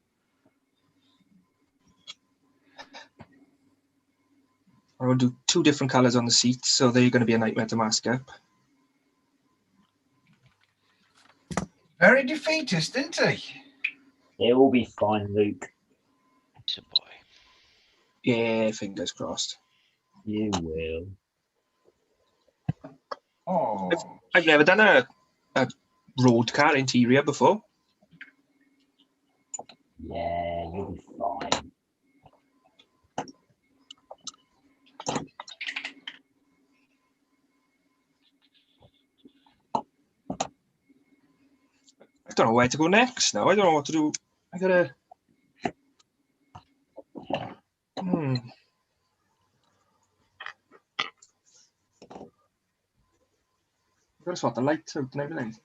Speaker 15: I will do 2 different colours on the seats, so they're going to be a nightmare to mask up.
Speaker 14: Very defeatist, isn't he?
Speaker 4: It will be fine, Luke.
Speaker 6: It's a boy.
Speaker 15: Yeah, fingers crossed.
Speaker 4: You will.
Speaker 14: Oh,
Speaker 15: I've never done a road car interior before.
Speaker 4: Yeah, you'll be fine.
Speaker 15: I don't know where to go next now. I don't know what to do. I gotta. I gotta sort the lights out and everything.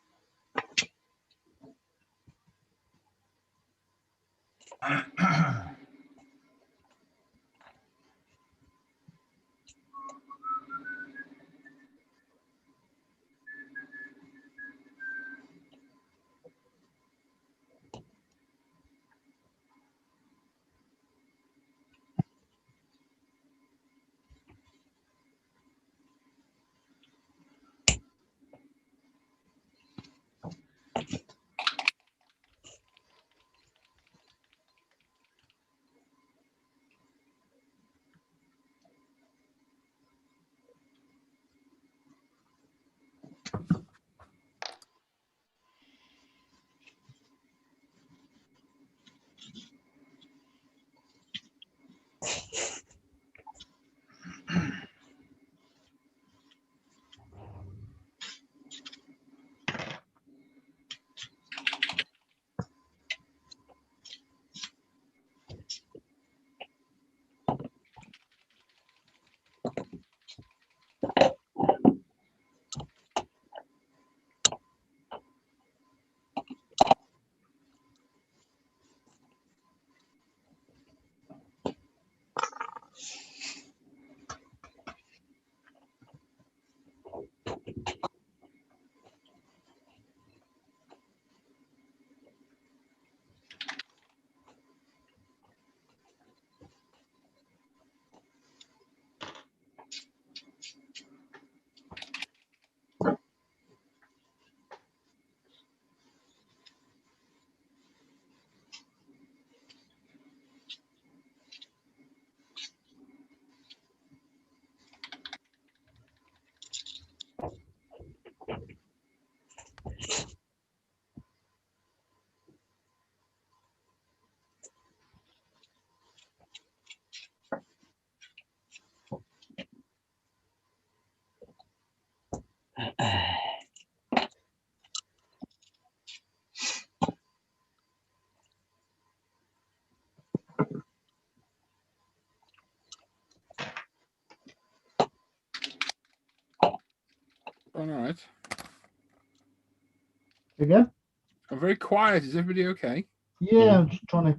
Speaker 1: All right.
Speaker 9: Again?
Speaker 1: I'm very quiet. Is everybody okay?
Speaker 9: Yeah, I'm just trying to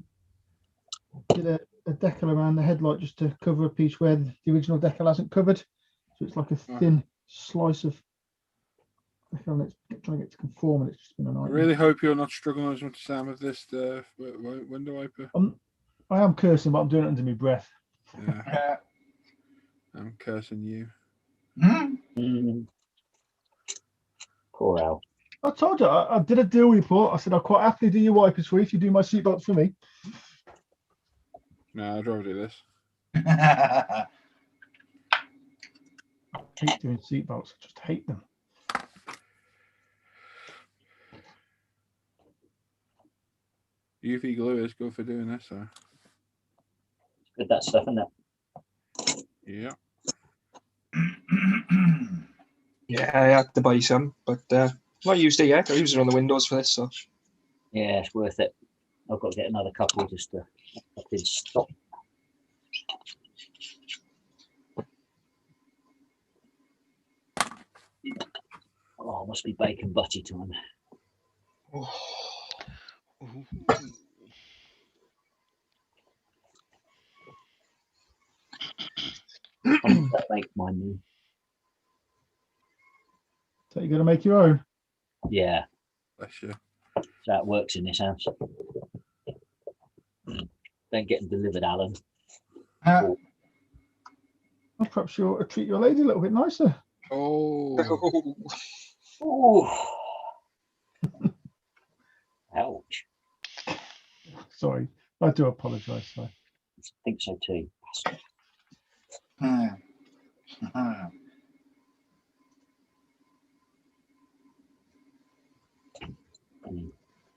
Speaker 9: get a decal around the headlight just to cover a piece where the original decal hasn't covered. So it's like a thin slice of decal and it's trying to get to conform, and it's just been a
Speaker 1: I
Speaker 9: nightmare.
Speaker 1: really hope you're not struggling as much as Sam with this window wiper.
Speaker 9: I am cursing, but I'm doing it under my breath.
Speaker 1: Yeah. I'm cursing you.
Speaker 4: Poor Al.
Speaker 9: I told you, I did a deal report. I said I'll quite happily do your wipers for you if you do my seatbelts for me.
Speaker 1: No, I'd rather do this.
Speaker 9: I hate doing seatbelts. I just hate them.
Speaker 1: UV glue is good for doing this, so.
Speaker 4: Good, that stuff, isn't it?
Speaker 1: Yeah.
Speaker 15: Yeah, I had to buy some, but not used it yet. I used it on the windows for this, so.
Speaker 4: Yeah, it's worth it. I've got to get another couple just to stop. Oh, must be bacon butty time. That make my new.
Speaker 9: So you're going to make your own?
Speaker 4: Yeah.
Speaker 1: Bless you.
Speaker 4: So it works in this house. Don't get them delivered, Alan.
Speaker 9: I perhaps you'll treat your lady a little bit nicer.
Speaker 1: Oh.
Speaker 4: Oh. Ouch.
Speaker 9: Sorry, I do apologise. I
Speaker 4: think so too. I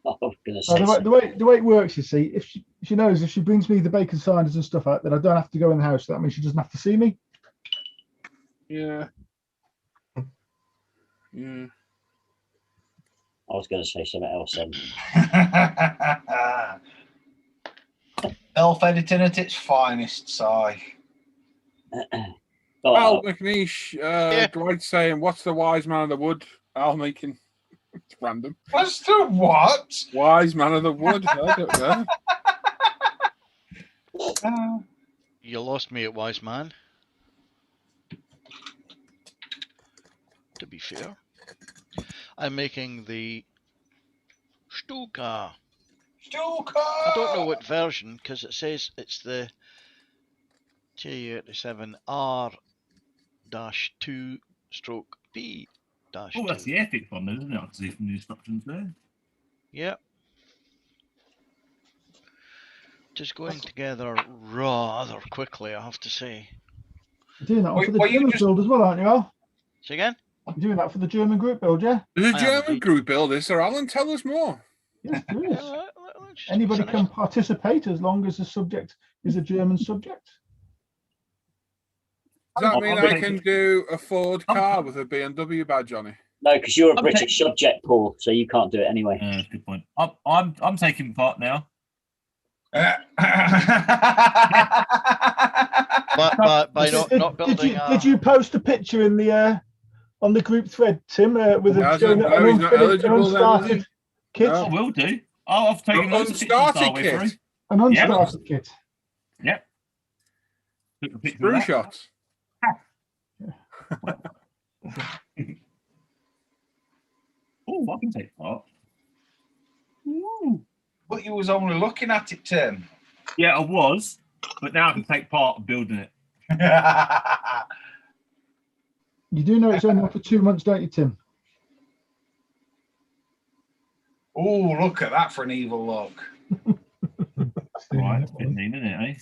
Speaker 4: was gonna say
Speaker 9: the way it works, you see, if she knows if she brings me the bacon sanders and stuff out, then I don't have to go in the house. That means she doesn't have to see me.
Speaker 1: Yeah. Yeah.
Speaker 4: I was going to say something else then.
Speaker 16: Elf editing at its finest, Si.
Speaker 1: Al McNeish, Dwight saying, "What's the wise man of the wood?" Al making it's random.
Speaker 16: What's the what?
Speaker 1: Wise man of the wood. I don't know.
Speaker 6: You lost me at wise man. To be fair, I'm making the Stuka.
Speaker 16: Stuka.
Speaker 6: I don't know what version because it says it's the J87R-2/P-.
Speaker 8: Oh, that's the epic one, then, isn't it? I can see from the instructions there.
Speaker 6: Yep. Just going together rather quickly, I have to say.
Speaker 9: You're doing that one for the German build as well, aren't you, Al?
Speaker 6: Say again?
Speaker 9: You're doing that for the German group build, yeah?
Speaker 1: There's a German group build, is there, Alan? Tell us more.
Speaker 9: Yes, there is. Anybody can participate as long as the subject is a German subject.
Speaker 1: Does that mean I can do a Ford car with a BMW badge on it?
Speaker 4: No, because you're a British subject, Paul, so you can't do it anyway.
Speaker 8: Good point. I'm taking part now.
Speaker 6: By not building.
Speaker 9: Did you post a picture in the on the group thread, Tim, with
Speaker 1: he's not eligible
Speaker 9: unstarted kit?
Speaker 8: No, I will do. Oh, I've taken loads of pictures
Speaker 1: unstarted kit.
Speaker 9: An unstarted kit.
Speaker 8: Yep. Took a picture
Speaker 1: Screw
Speaker 8: of that.
Speaker 1: shots.
Speaker 8: Oh, I can take part. Ooh.
Speaker 16: But you was only looking at it, Tim.
Speaker 8: Yeah, I was, but now I can take part in building it.
Speaker 9: You do know it's only for 2 months, don't you, Tim?
Speaker 16: Oh, look at that for an evil look.
Speaker 8: Right, it's a bit mean, isn't it, eh?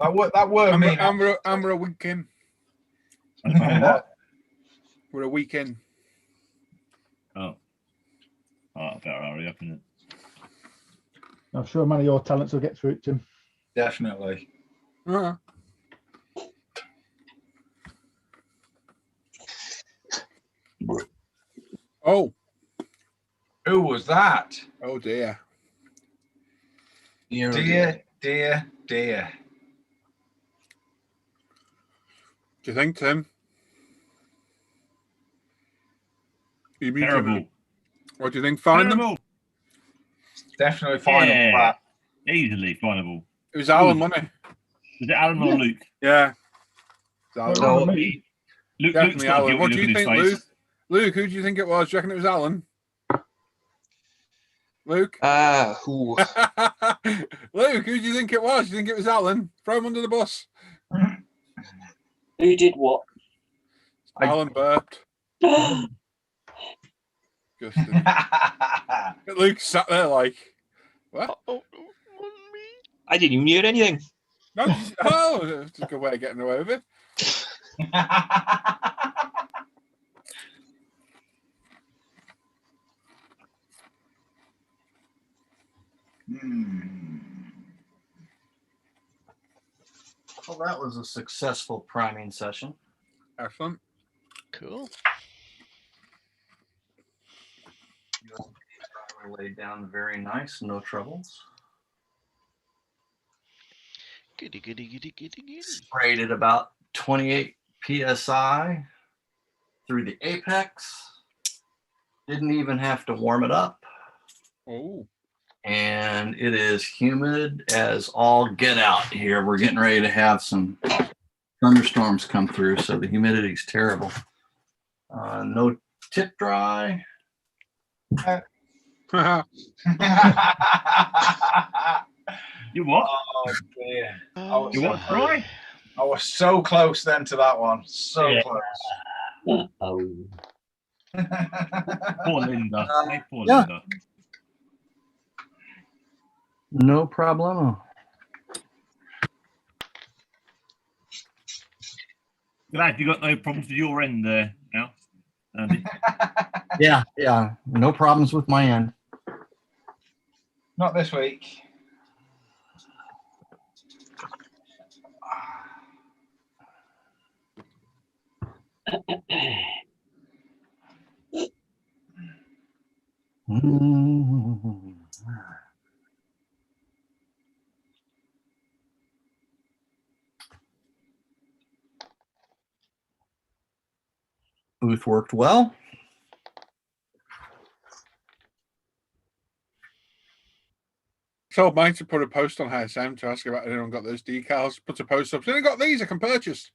Speaker 16: That word mean.
Speaker 1: I'm a weekend. We're a weekend.
Speaker 8: Oh, I better hurry up, innit?
Speaker 9: I'm sure many of your talents will get through it, Tim.
Speaker 16: Definitely.
Speaker 1: Oh.
Speaker 16: Who was that?
Speaker 1: Oh, dear.
Speaker 16: Dear.
Speaker 1: Do you think, Tim?
Speaker 8: Terrible.
Speaker 1: What do you think? Final?
Speaker 16: Definitely final.
Speaker 8: Yeah, easily finable.
Speaker 1: It was Alan, wasn't it?
Speaker 8: Was it Alan or Luke?
Speaker 1: Yeah.
Speaker 8: No, Luke's
Speaker 1: Definitely
Speaker 8: got a
Speaker 1: Alan.
Speaker 8: guilty
Speaker 1: What do
Speaker 8: look
Speaker 1: you
Speaker 8: in his
Speaker 1: think,
Speaker 8: face.
Speaker 1: Luke? Luke, who do you think it was? Do you reckon it was Alan? Luke? Luke, who do you think it was? Do you think it was Alan? Throw him under the bus.
Speaker 4: Who did what?
Speaker 1: Alan burped. Disgusting. Luke sat there like, what?
Speaker 15: I didn't even hear anything.
Speaker 1: No, it's a good way of getting away with it.
Speaker 7: Well, that was a successful priming session.
Speaker 1: Excellent.
Speaker 6: Cool.
Speaker 7: Laid down very nice, no troubles.
Speaker 6: Goody, goody, goody, goody, goody.
Speaker 7: Sprayed at about 28 psi through the apex. Didn't even have to warm it up.
Speaker 1: Oh.
Speaker 7: And it is humid as all get out here. We're getting ready to have some thunderstorms come through, so the humidity is terrible. No tip dry.
Speaker 8: You what?
Speaker 16: Oh dear.
Speaker 8: You what, Troy?
Speaker 16: I was so close then to that one. So close.
Speaker 4: Oh.
Speaker 8: Poor Linda. Hey, poor
Speaker 7: Yeah.
Speaker 8: Linda.
Speaker 7: No problem.
Speaker 8: Glad you got no problems with your end there now, Andy.
Speaker 7: Yeah, yeah. No problems with my end.
Speaker 16: Not this week.
Speaker 7: Booth worked well.
Speaker 1: Told mate to put a post on HSM to ask about anyone got those decals. Put a post up. Anyone got these? I can purchase.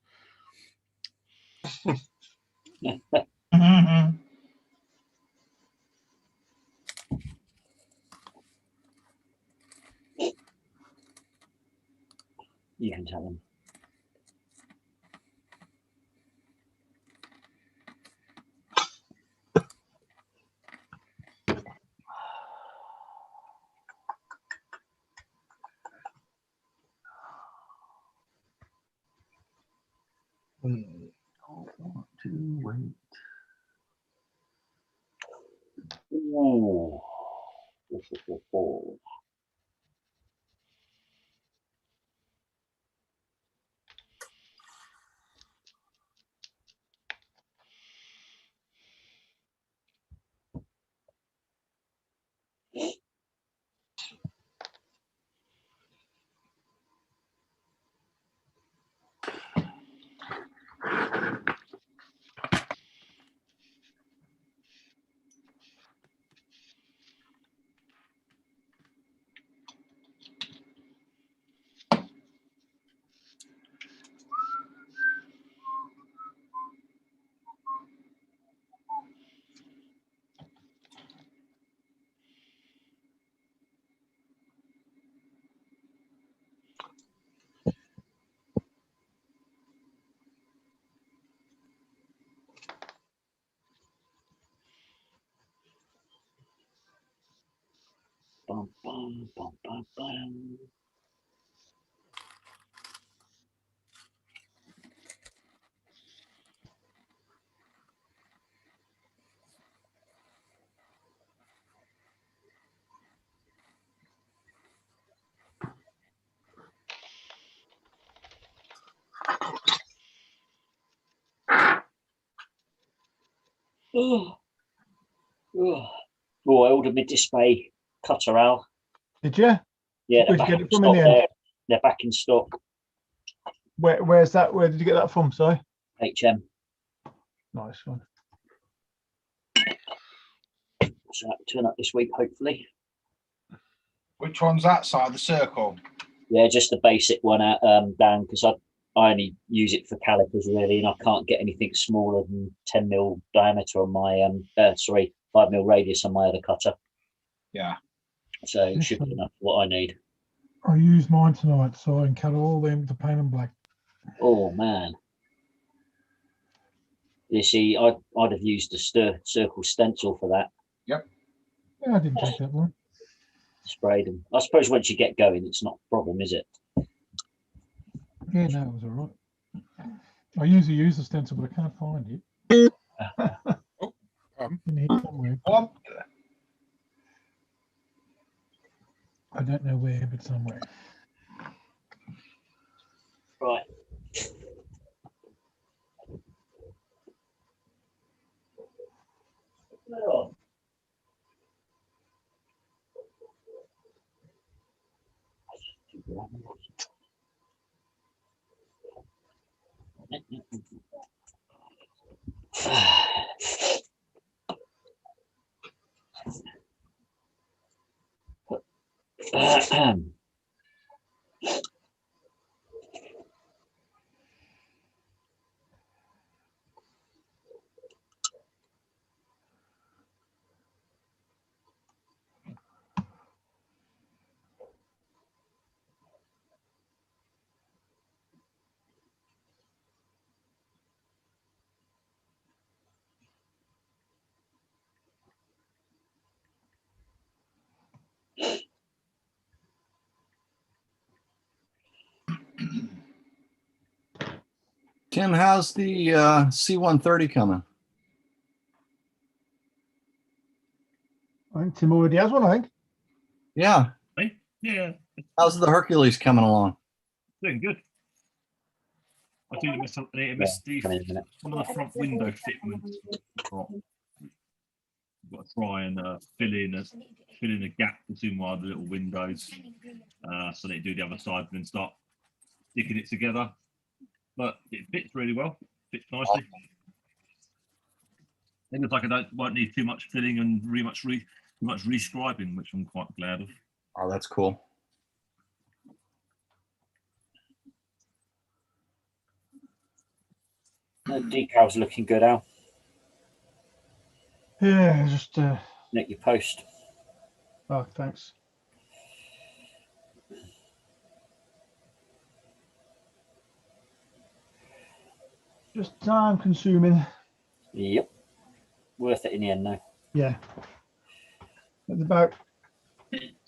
Speaker 4: You can tell them.
Speaker 7: Want to wait.
Speaker 4: Ooh. Bum, bum, bum, bum, bum. Oh, I ordered my display cutter out.
Speaker 9: Did you?
Speaker 4: Yeah,
Speaker 9: Where'd you get it from in the end?
Speaker 4: They're back in stock.
Speaker 9: Where's that? Where did you get that from? Sorry.
Speaker 4: HM.
Speaker 9: Nice one.
Speaker 4: So that'll turn up this week, hopefully.
Speaker 16: Which one's that side of the circle?
Speaker 4: Yeah, just the basic one out down because I only use it for calipers really, and I can't get anything smaller than 10 mil diameter on my 5 mil radius on my other cutter.
Speaker 16: Yeah.
Speaker 4: So it should be enough for what I need.
Speaker 11: I used mine tonight, so I can cut all them to paint them black.
Speaker 4: Oh man. You see, I'd have used a circle stencil for that.
Speaker 16: Yep.
Speaker 11: Yeah, I didn't take that long.
Speaker 4: Sprayed them. I suppose once you get going, it's not a problem, is it?
Speaker 11: Yeah, no, it was all right. I usually use the stencil, but I can't find it. In here somewhere. I don't know where, but somewhere.
Speaker 4: Right. Oh.
Speaker 7: Tim, how's the C-130 coming?
Speaker 9: I think Tim already has one, I think.
Speaker 7: Yeah.
Speaker 8: Hey? Yeah.
Speaker 7: How's the Hercules coming along?
Speaker 8: Doing good. I think it missed one of the front window fitments. You've got to try and fill in a gap between one of the little windows, so that you do the other side and then start sticking it together. But it fits really well. Fits nicely. It looks like I won't need too much filling and too much rescribing, which I'm quite glad of.
Speaker 7: Oh, that's cool.
Speaker 4: The decals looking good, Al.
Speaker 9: Yeah, just
Speaker 4: Nick your post.
Speaker 9: oh, thanks. Just time consuming.
Speaker 4: Yep. Worth it in the end, though.
Speaker 9: Yeah. It's about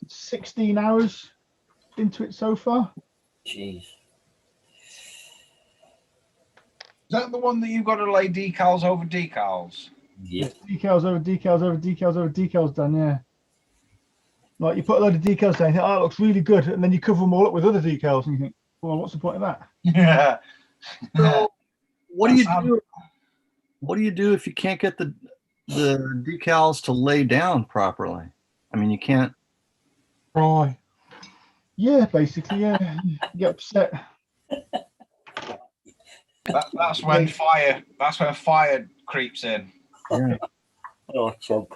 Speaker 9: 16 hours into it so far.
Speaker 4: Jeez.
Speaker 16: Is that the one that you've got to lay decals over decals?
Speaker 4: Yeah.
Speaker 9: Decals over decals over decals over decals done, yeah. Like you put a load of decals down, you think, oh, it looks really good, and then you cover them all up with other decals, and you think, well, what's the point of that?
Speaker 16: Yeah.
Speaker 7: So what do you do? What do you do if you can't get the decals to lay down properly? I mean, you can't.
Speaker 9: Right. Yeah, basically, yeah. You get upset.
Speaker 16: That's when fire. That's when fire creeps in.
Speaker 7: Yeah.
Speaker 4: Oh, chump.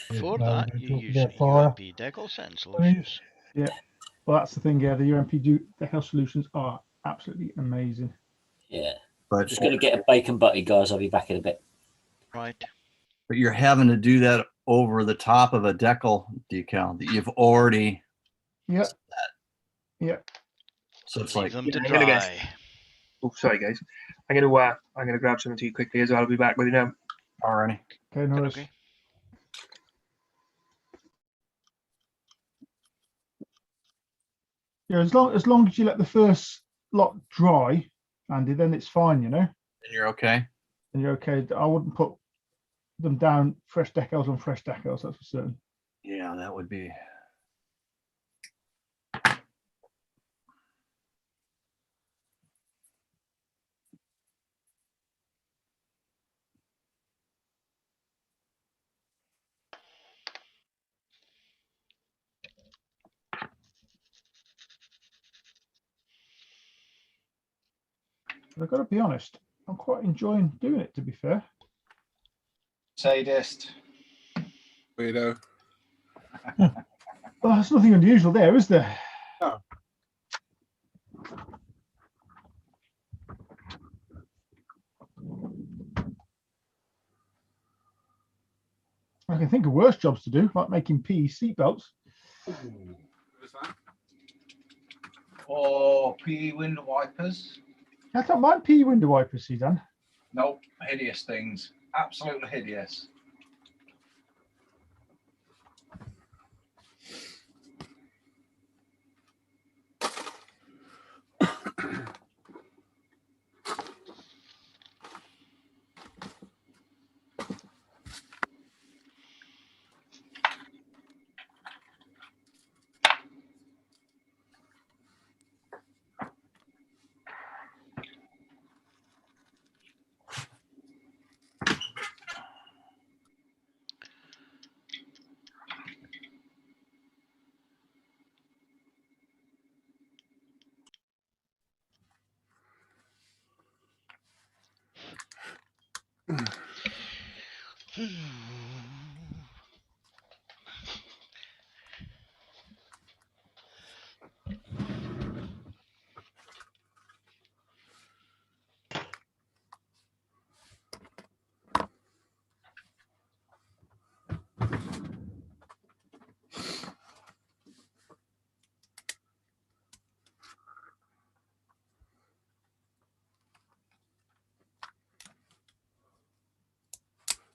Speaker 6: For
Speaker 9: No,
Speaker 6: that,
Speaker 9: we
Speaker 6: you
Speaker 9: don't
Speaker 6: use
Speaker 9: get fire.
Speaker 6: UMP decal setting solutions.
Speaker 9: Yeah. Well, that's the thing, yeah. The UMP decal solutions are absolutely amazing.
Speaker 4: Yeah.
Speaker 7: But
Speaker 4: Just going to get a bacon butty, guys. I'll be back in a bit.
Speaker 6: Right.
Speaker 7: But you're having to do that over the top of a decal decal that you've already.
Speaker 9: Yeah. Yeah.
Speaker 7: So it's
Speaker 6: Leave
Speaker 7: like
Speaker 6: them to
Speaker 15: I'm gonna
Speaker 6: dry.
Speaker 15: guess. Oh, sorry, guys. I'm gonna grab something to you quickly as well. I'll be back with you now.
Speaker 7: already.
Speaker 9: Okay, no worries.
Speaker 6: Okay.
Speaker 9: Yeah, as long as you let the first lot dry, Andy, then it's fine, you know.
Speaker 7: And you're okay.
Speaker 9: And you're okay. I wouldn't put them down fresh decals on fresh decals, that's for certain.
Speaker 7: Yeah, that would be.
Speaker 9: But I've got to be honest, I'm quite enjoying doing it, to be fair.
Speaker 16: Sadist.
Speaker 1: Weirdo.
Speaker 9: Well, there's nothing unusual there, is there?
Speaker 1: No.
Speaker 9: I can think of worse jobs to do, like making PE seatbelts.
Speaker 16: Or PE window wipers.
Speaker 9: I don't mind PE window wipers, see, Dan.
Speaker 16: Nope, hideous things. Absolutely hideous.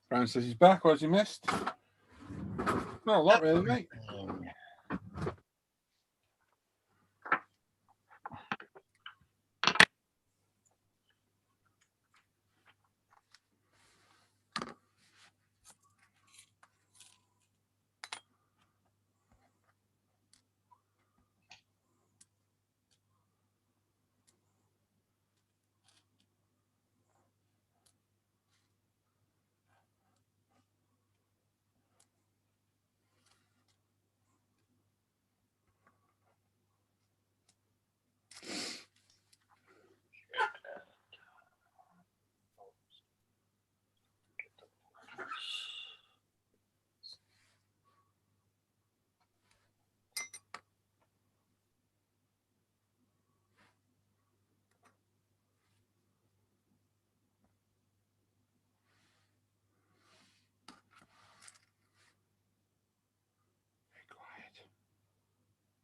Speaker 1: Brown says he's back. What has he missed? Not a lot, really, mate.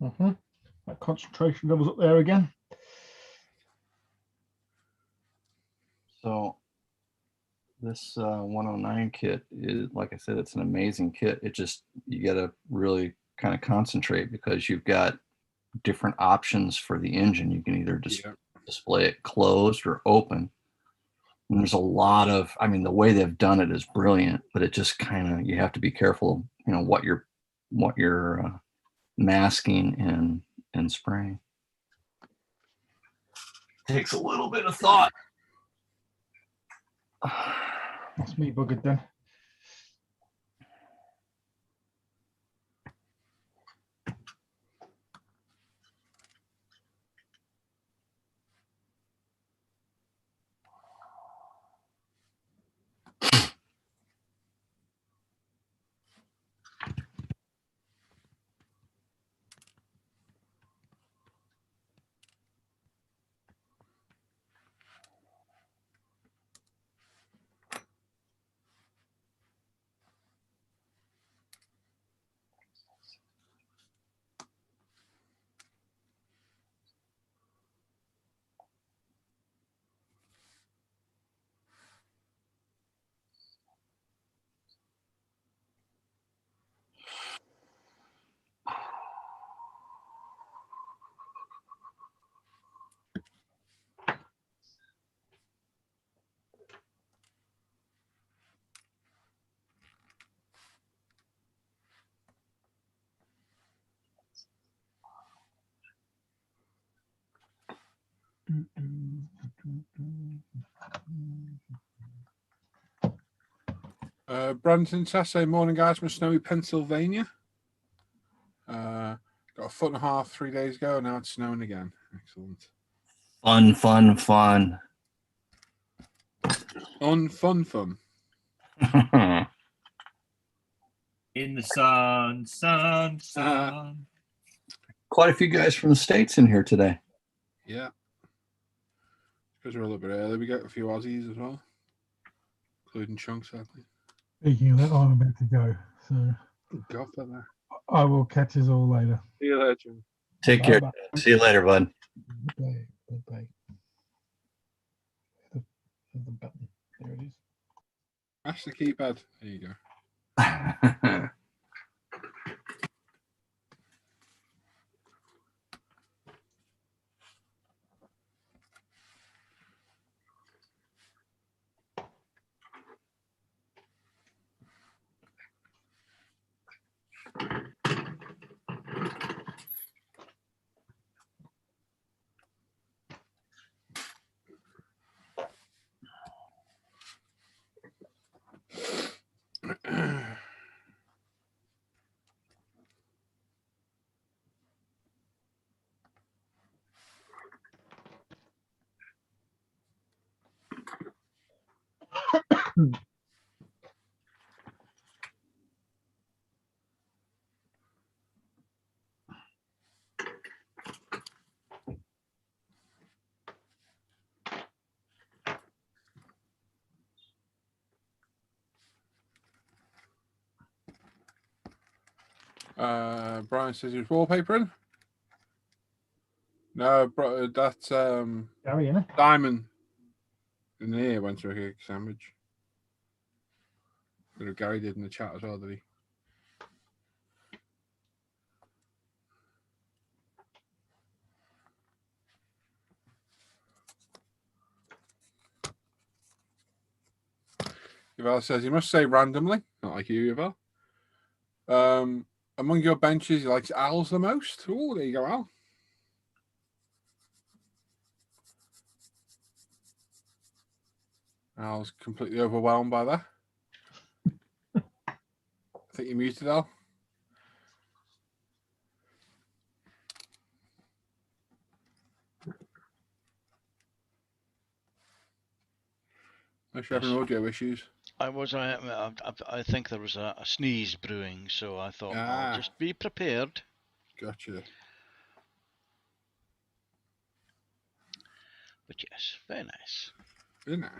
Speaker 9: That concentration levels up there again.
Speaker 7: So this 109 kit is, like I said, it's an amazing kit. It just, you got to really kind of concentrate because you've got different options for the engine. You can either just display it closed or open. And there's a lot of, I mean, the way they've done it is brilliant, but it just kind of, you have to be careful, you know, what you're masking and spraying. Takes a little bit of thought.
Speaker 9: That's me buggered then.
Speaker 1: Brandon Sasse, morning guys from snowy Pennsylvania. Got a foot and a half 3 days ago, and now it's snowing again. Excellent.
Speaker 7: Fun.
Speaker 1: Fun.
Speaker 8: In the sun.
Speaker 7: Quite a few guys from the States in here today.
Speaker 1: Yeah. Because we're a little bit early. We got a few Aussies as well, including Chunk, sadly.
Speaker 11: Speaking of that, I'm about to go. So
Speaker 1: Go for that.
Speaker 11: I will catch us all later.
Speaker 1: See you later, Jim.
Speaker 7: Take care.
Speaker 11: Bye-bye.
Speaker 7: See you later, bud.
Speaker 11: Bye. Bye. The button. There it is.
Speaker 1: Mash the keypad. There you go. Brian says he's wallpapering. No, bro, that's
Speaker 9: Gary, innit?
Speaker 1: Simon in here went to a cake sandwich. Gary did in the chat as well, did he? Yuval says he must say randomly, not like you, Yuval. Among your benches, he likes Al's the most. Oh, there you go, Al. Al's completely overwhelmed by that. I think you're muted, Al. Unless you're having audio issues.
Speaker 6: I think there was a sneeze brewing, so I thought I'll just be prepared.
Speaker 1: Gotcha.
Speaker 6: But yes, very nice.
Speaker 1: Very nice.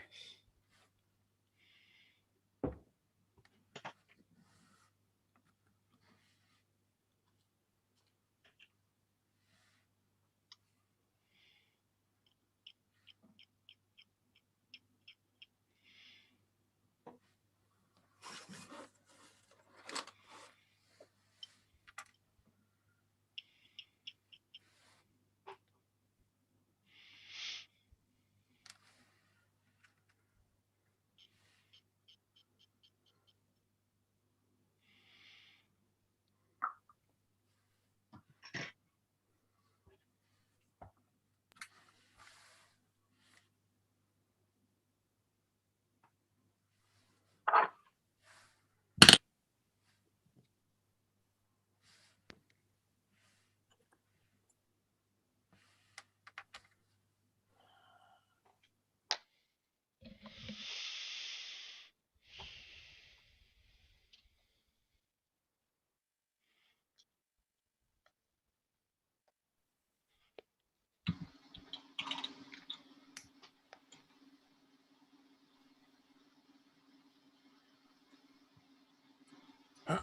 Speaker 1: Yeah,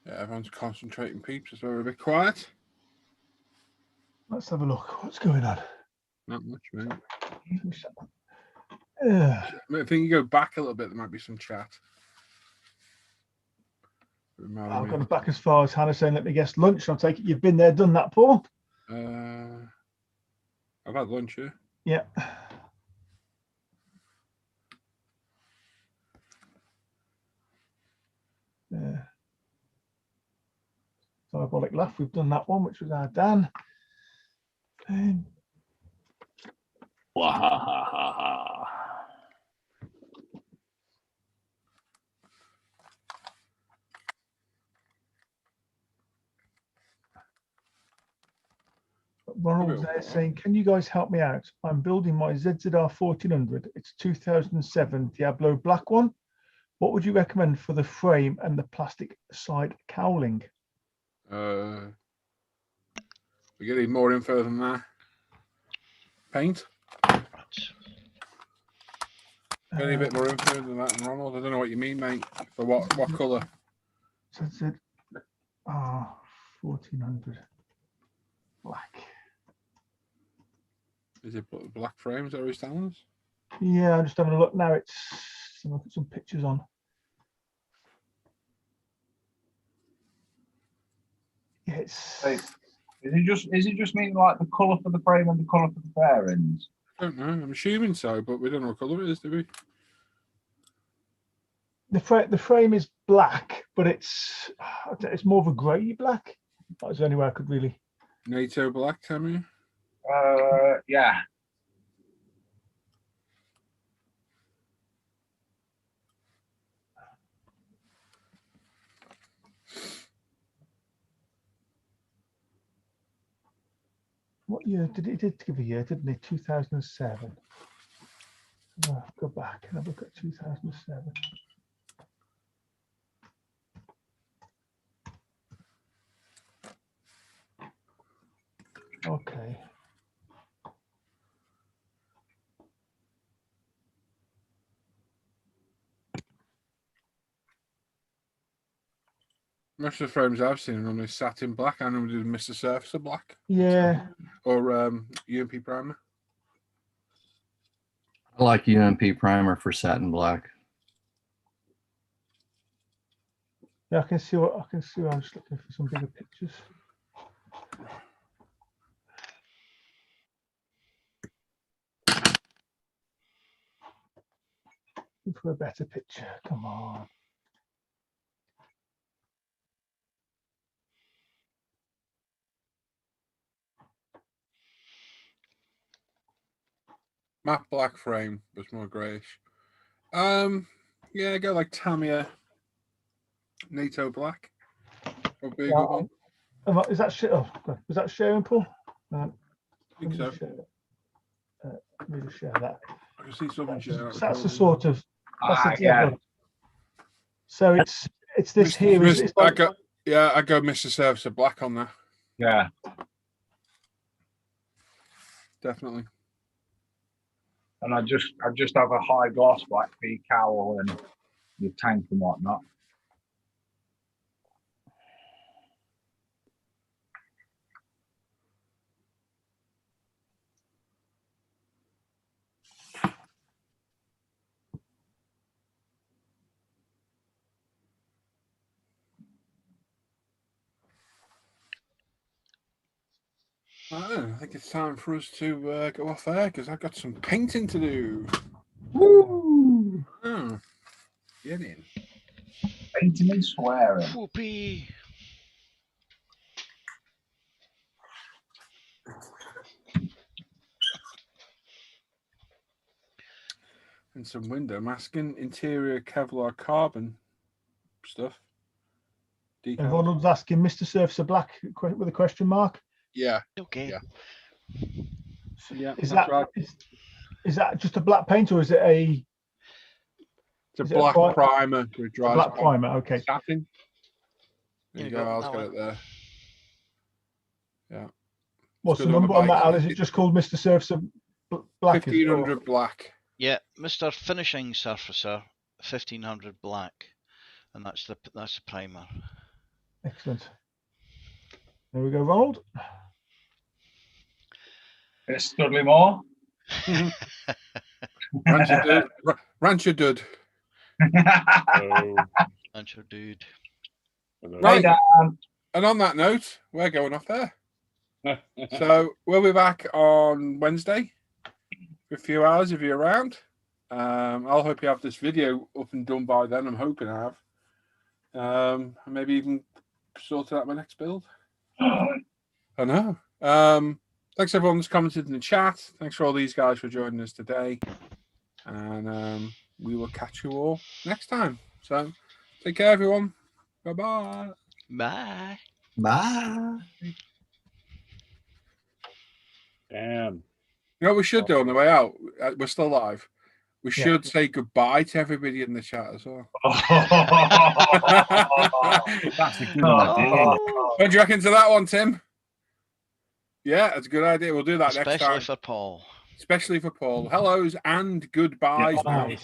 Speaker 1: everyone's concentrating, peeps. It's very a bit quiet.
Speaker 3: Let's have a look. What's going on?
Speaker 1: Not much, mate.
Speaker 3: Yeah.
Speaker 1: I think you go back a little bit, there might be some chat.
Speaker 3: I've gone back as far as Hannah saying, let me guess, lunch. I'll take it you've been there, done that, Paul.
Speaker 1: I've had lunch, yeah.
Speaker 3: Yeah. Diabolic Laugh, we've done that one, which was our Dan.
Speaker 7: Wahahaha.
Speaker 3: Ronald's there saying, can you guys help me out? I'm building my ZZR 1400. It's 2007 Diablo black one. What would you recommend for the frame and the plastic side cowling?
Speaker 1: We're getting more info than that. Paint? Any bit more info than that, Ronald? I don't know what you mean, mate. For what colour?
Speaker 3: ZZ 1400 black.
Speaker 1: Is it black frames? Is that what he's telling us?
Speaker 3: Yeah, I'm just having a look now. It's look at some pictures on. Yeah, it's.
Speaker 14: Is it just meaning like the colour for the frame and the colour for the bearings?
Speaker 1: I don't know. I'm assuming so, but we don't know what colour it is, do we?
Speaker 3: The frame is black, but it's more of a grey black. That's the only way I could really.
Speaker 1: NATO black, tell me.
Speaker 14: Yeah.
Speaker 3: What year did it did give a year, didn't it? 2007. Go back and have a look at 2007. Okay.
Speaker 1: Most of the frames I've seen are normally satin black. I normally do Mr. Surfacer black.
Speaker 3: Yeah.
Speaker 1: Or UMP primer.
Speaker 7: I like UMP primer for satin black.
Speaker 3: Yeah, I can see what I can see. I'm just looking for some bigger pictures. Looking for a better picture. Come on.
Speaker 1: Matte black frame, but it's more greyish. Yeah, go like Tamiya NATO black. Would be a good one.
Speaker 3: Is that shit? Oh, God. Was that sharing, Paul?
Speaker 1: I think so.
Speaker 3: Let me just share that.
Speaker 1: I can see something sharing.
Speaker 3: That's the sort of. That's
Speaker 1: yeah.
Speaker 3: So it's this here. It's like,
Speaker 1: I go Mr. Surfacer black on there.
Speaker 14: Yeah.
Speaker 1: Definitely.
Speaker 14: And I just have a high gloss black for your cowl and your tank and whatnot.
Speaker 1: I think it's time for us to go off there because I've got some painting to do.
Speaker 14: Woo!
Speaker 1: Oh, get in.
Speaker 14: Painting and swearing.
Speaker 6: Whoopee.
Speaker 1: And some window masking, interior Kevlar carbon stuff.
Speaker 3: and Ronald's asking Mr. Surfacer black with a question mark.
Speaker 1: Yeah.
Speaker 6: Okay.
Speaker 1: Yeah. Yeah.
Speaker 3: Is that just a black paint or is it a?
Speaker 1: It's a black primer with dry.
Speaker 3: Black primer. Okay.
Speaker 1: Satin. There you go. I'll get it there. Yeah.
Speaker 3: What's the number on that, Al? Is it just called Mr. Surfacer black?
Speaker 1: 1500 black.
Speaker 6: Yeah, Mr. Finishing Surfacer 1500 black, and that's the primer.
Speaker 9: Excellent. There we go, Ronald.
Speaker 16: It's Dudley Moore.
Speaker 1: Rancher Dud.
Speaker 6: Rancher Dude.
Speaker 1: Right. And on that note, we're going off there. So we'll be back on Wednesday for a few hours if you're around. I'll hope you have this video up and done by then. I'm hoping I have. And maybe even sorted out my next build. I know. Thanks everyone that's commented in the chat. Thanks for all these guys for joining us today. And we will catch you all next time. So take care, everyone. Bye-bye.
Speaker 6: Bye.
Speaker 7: Bye.
Speaker 17: Damn.
Speaker 1: You know what we should do on the way out? We're still live. We should say goodbye to everybody in the chat as well.
Speaker 8: That's a good idea.
Speaker 1: What do you reckon to that one, Tim? Yeah, that's a good idea. We'll do that next time.
Speaker 6: Especially for Paul.
Speaker 1: Especially for Paul. Hellos and goodbyes.
Speaker 8: Yeah.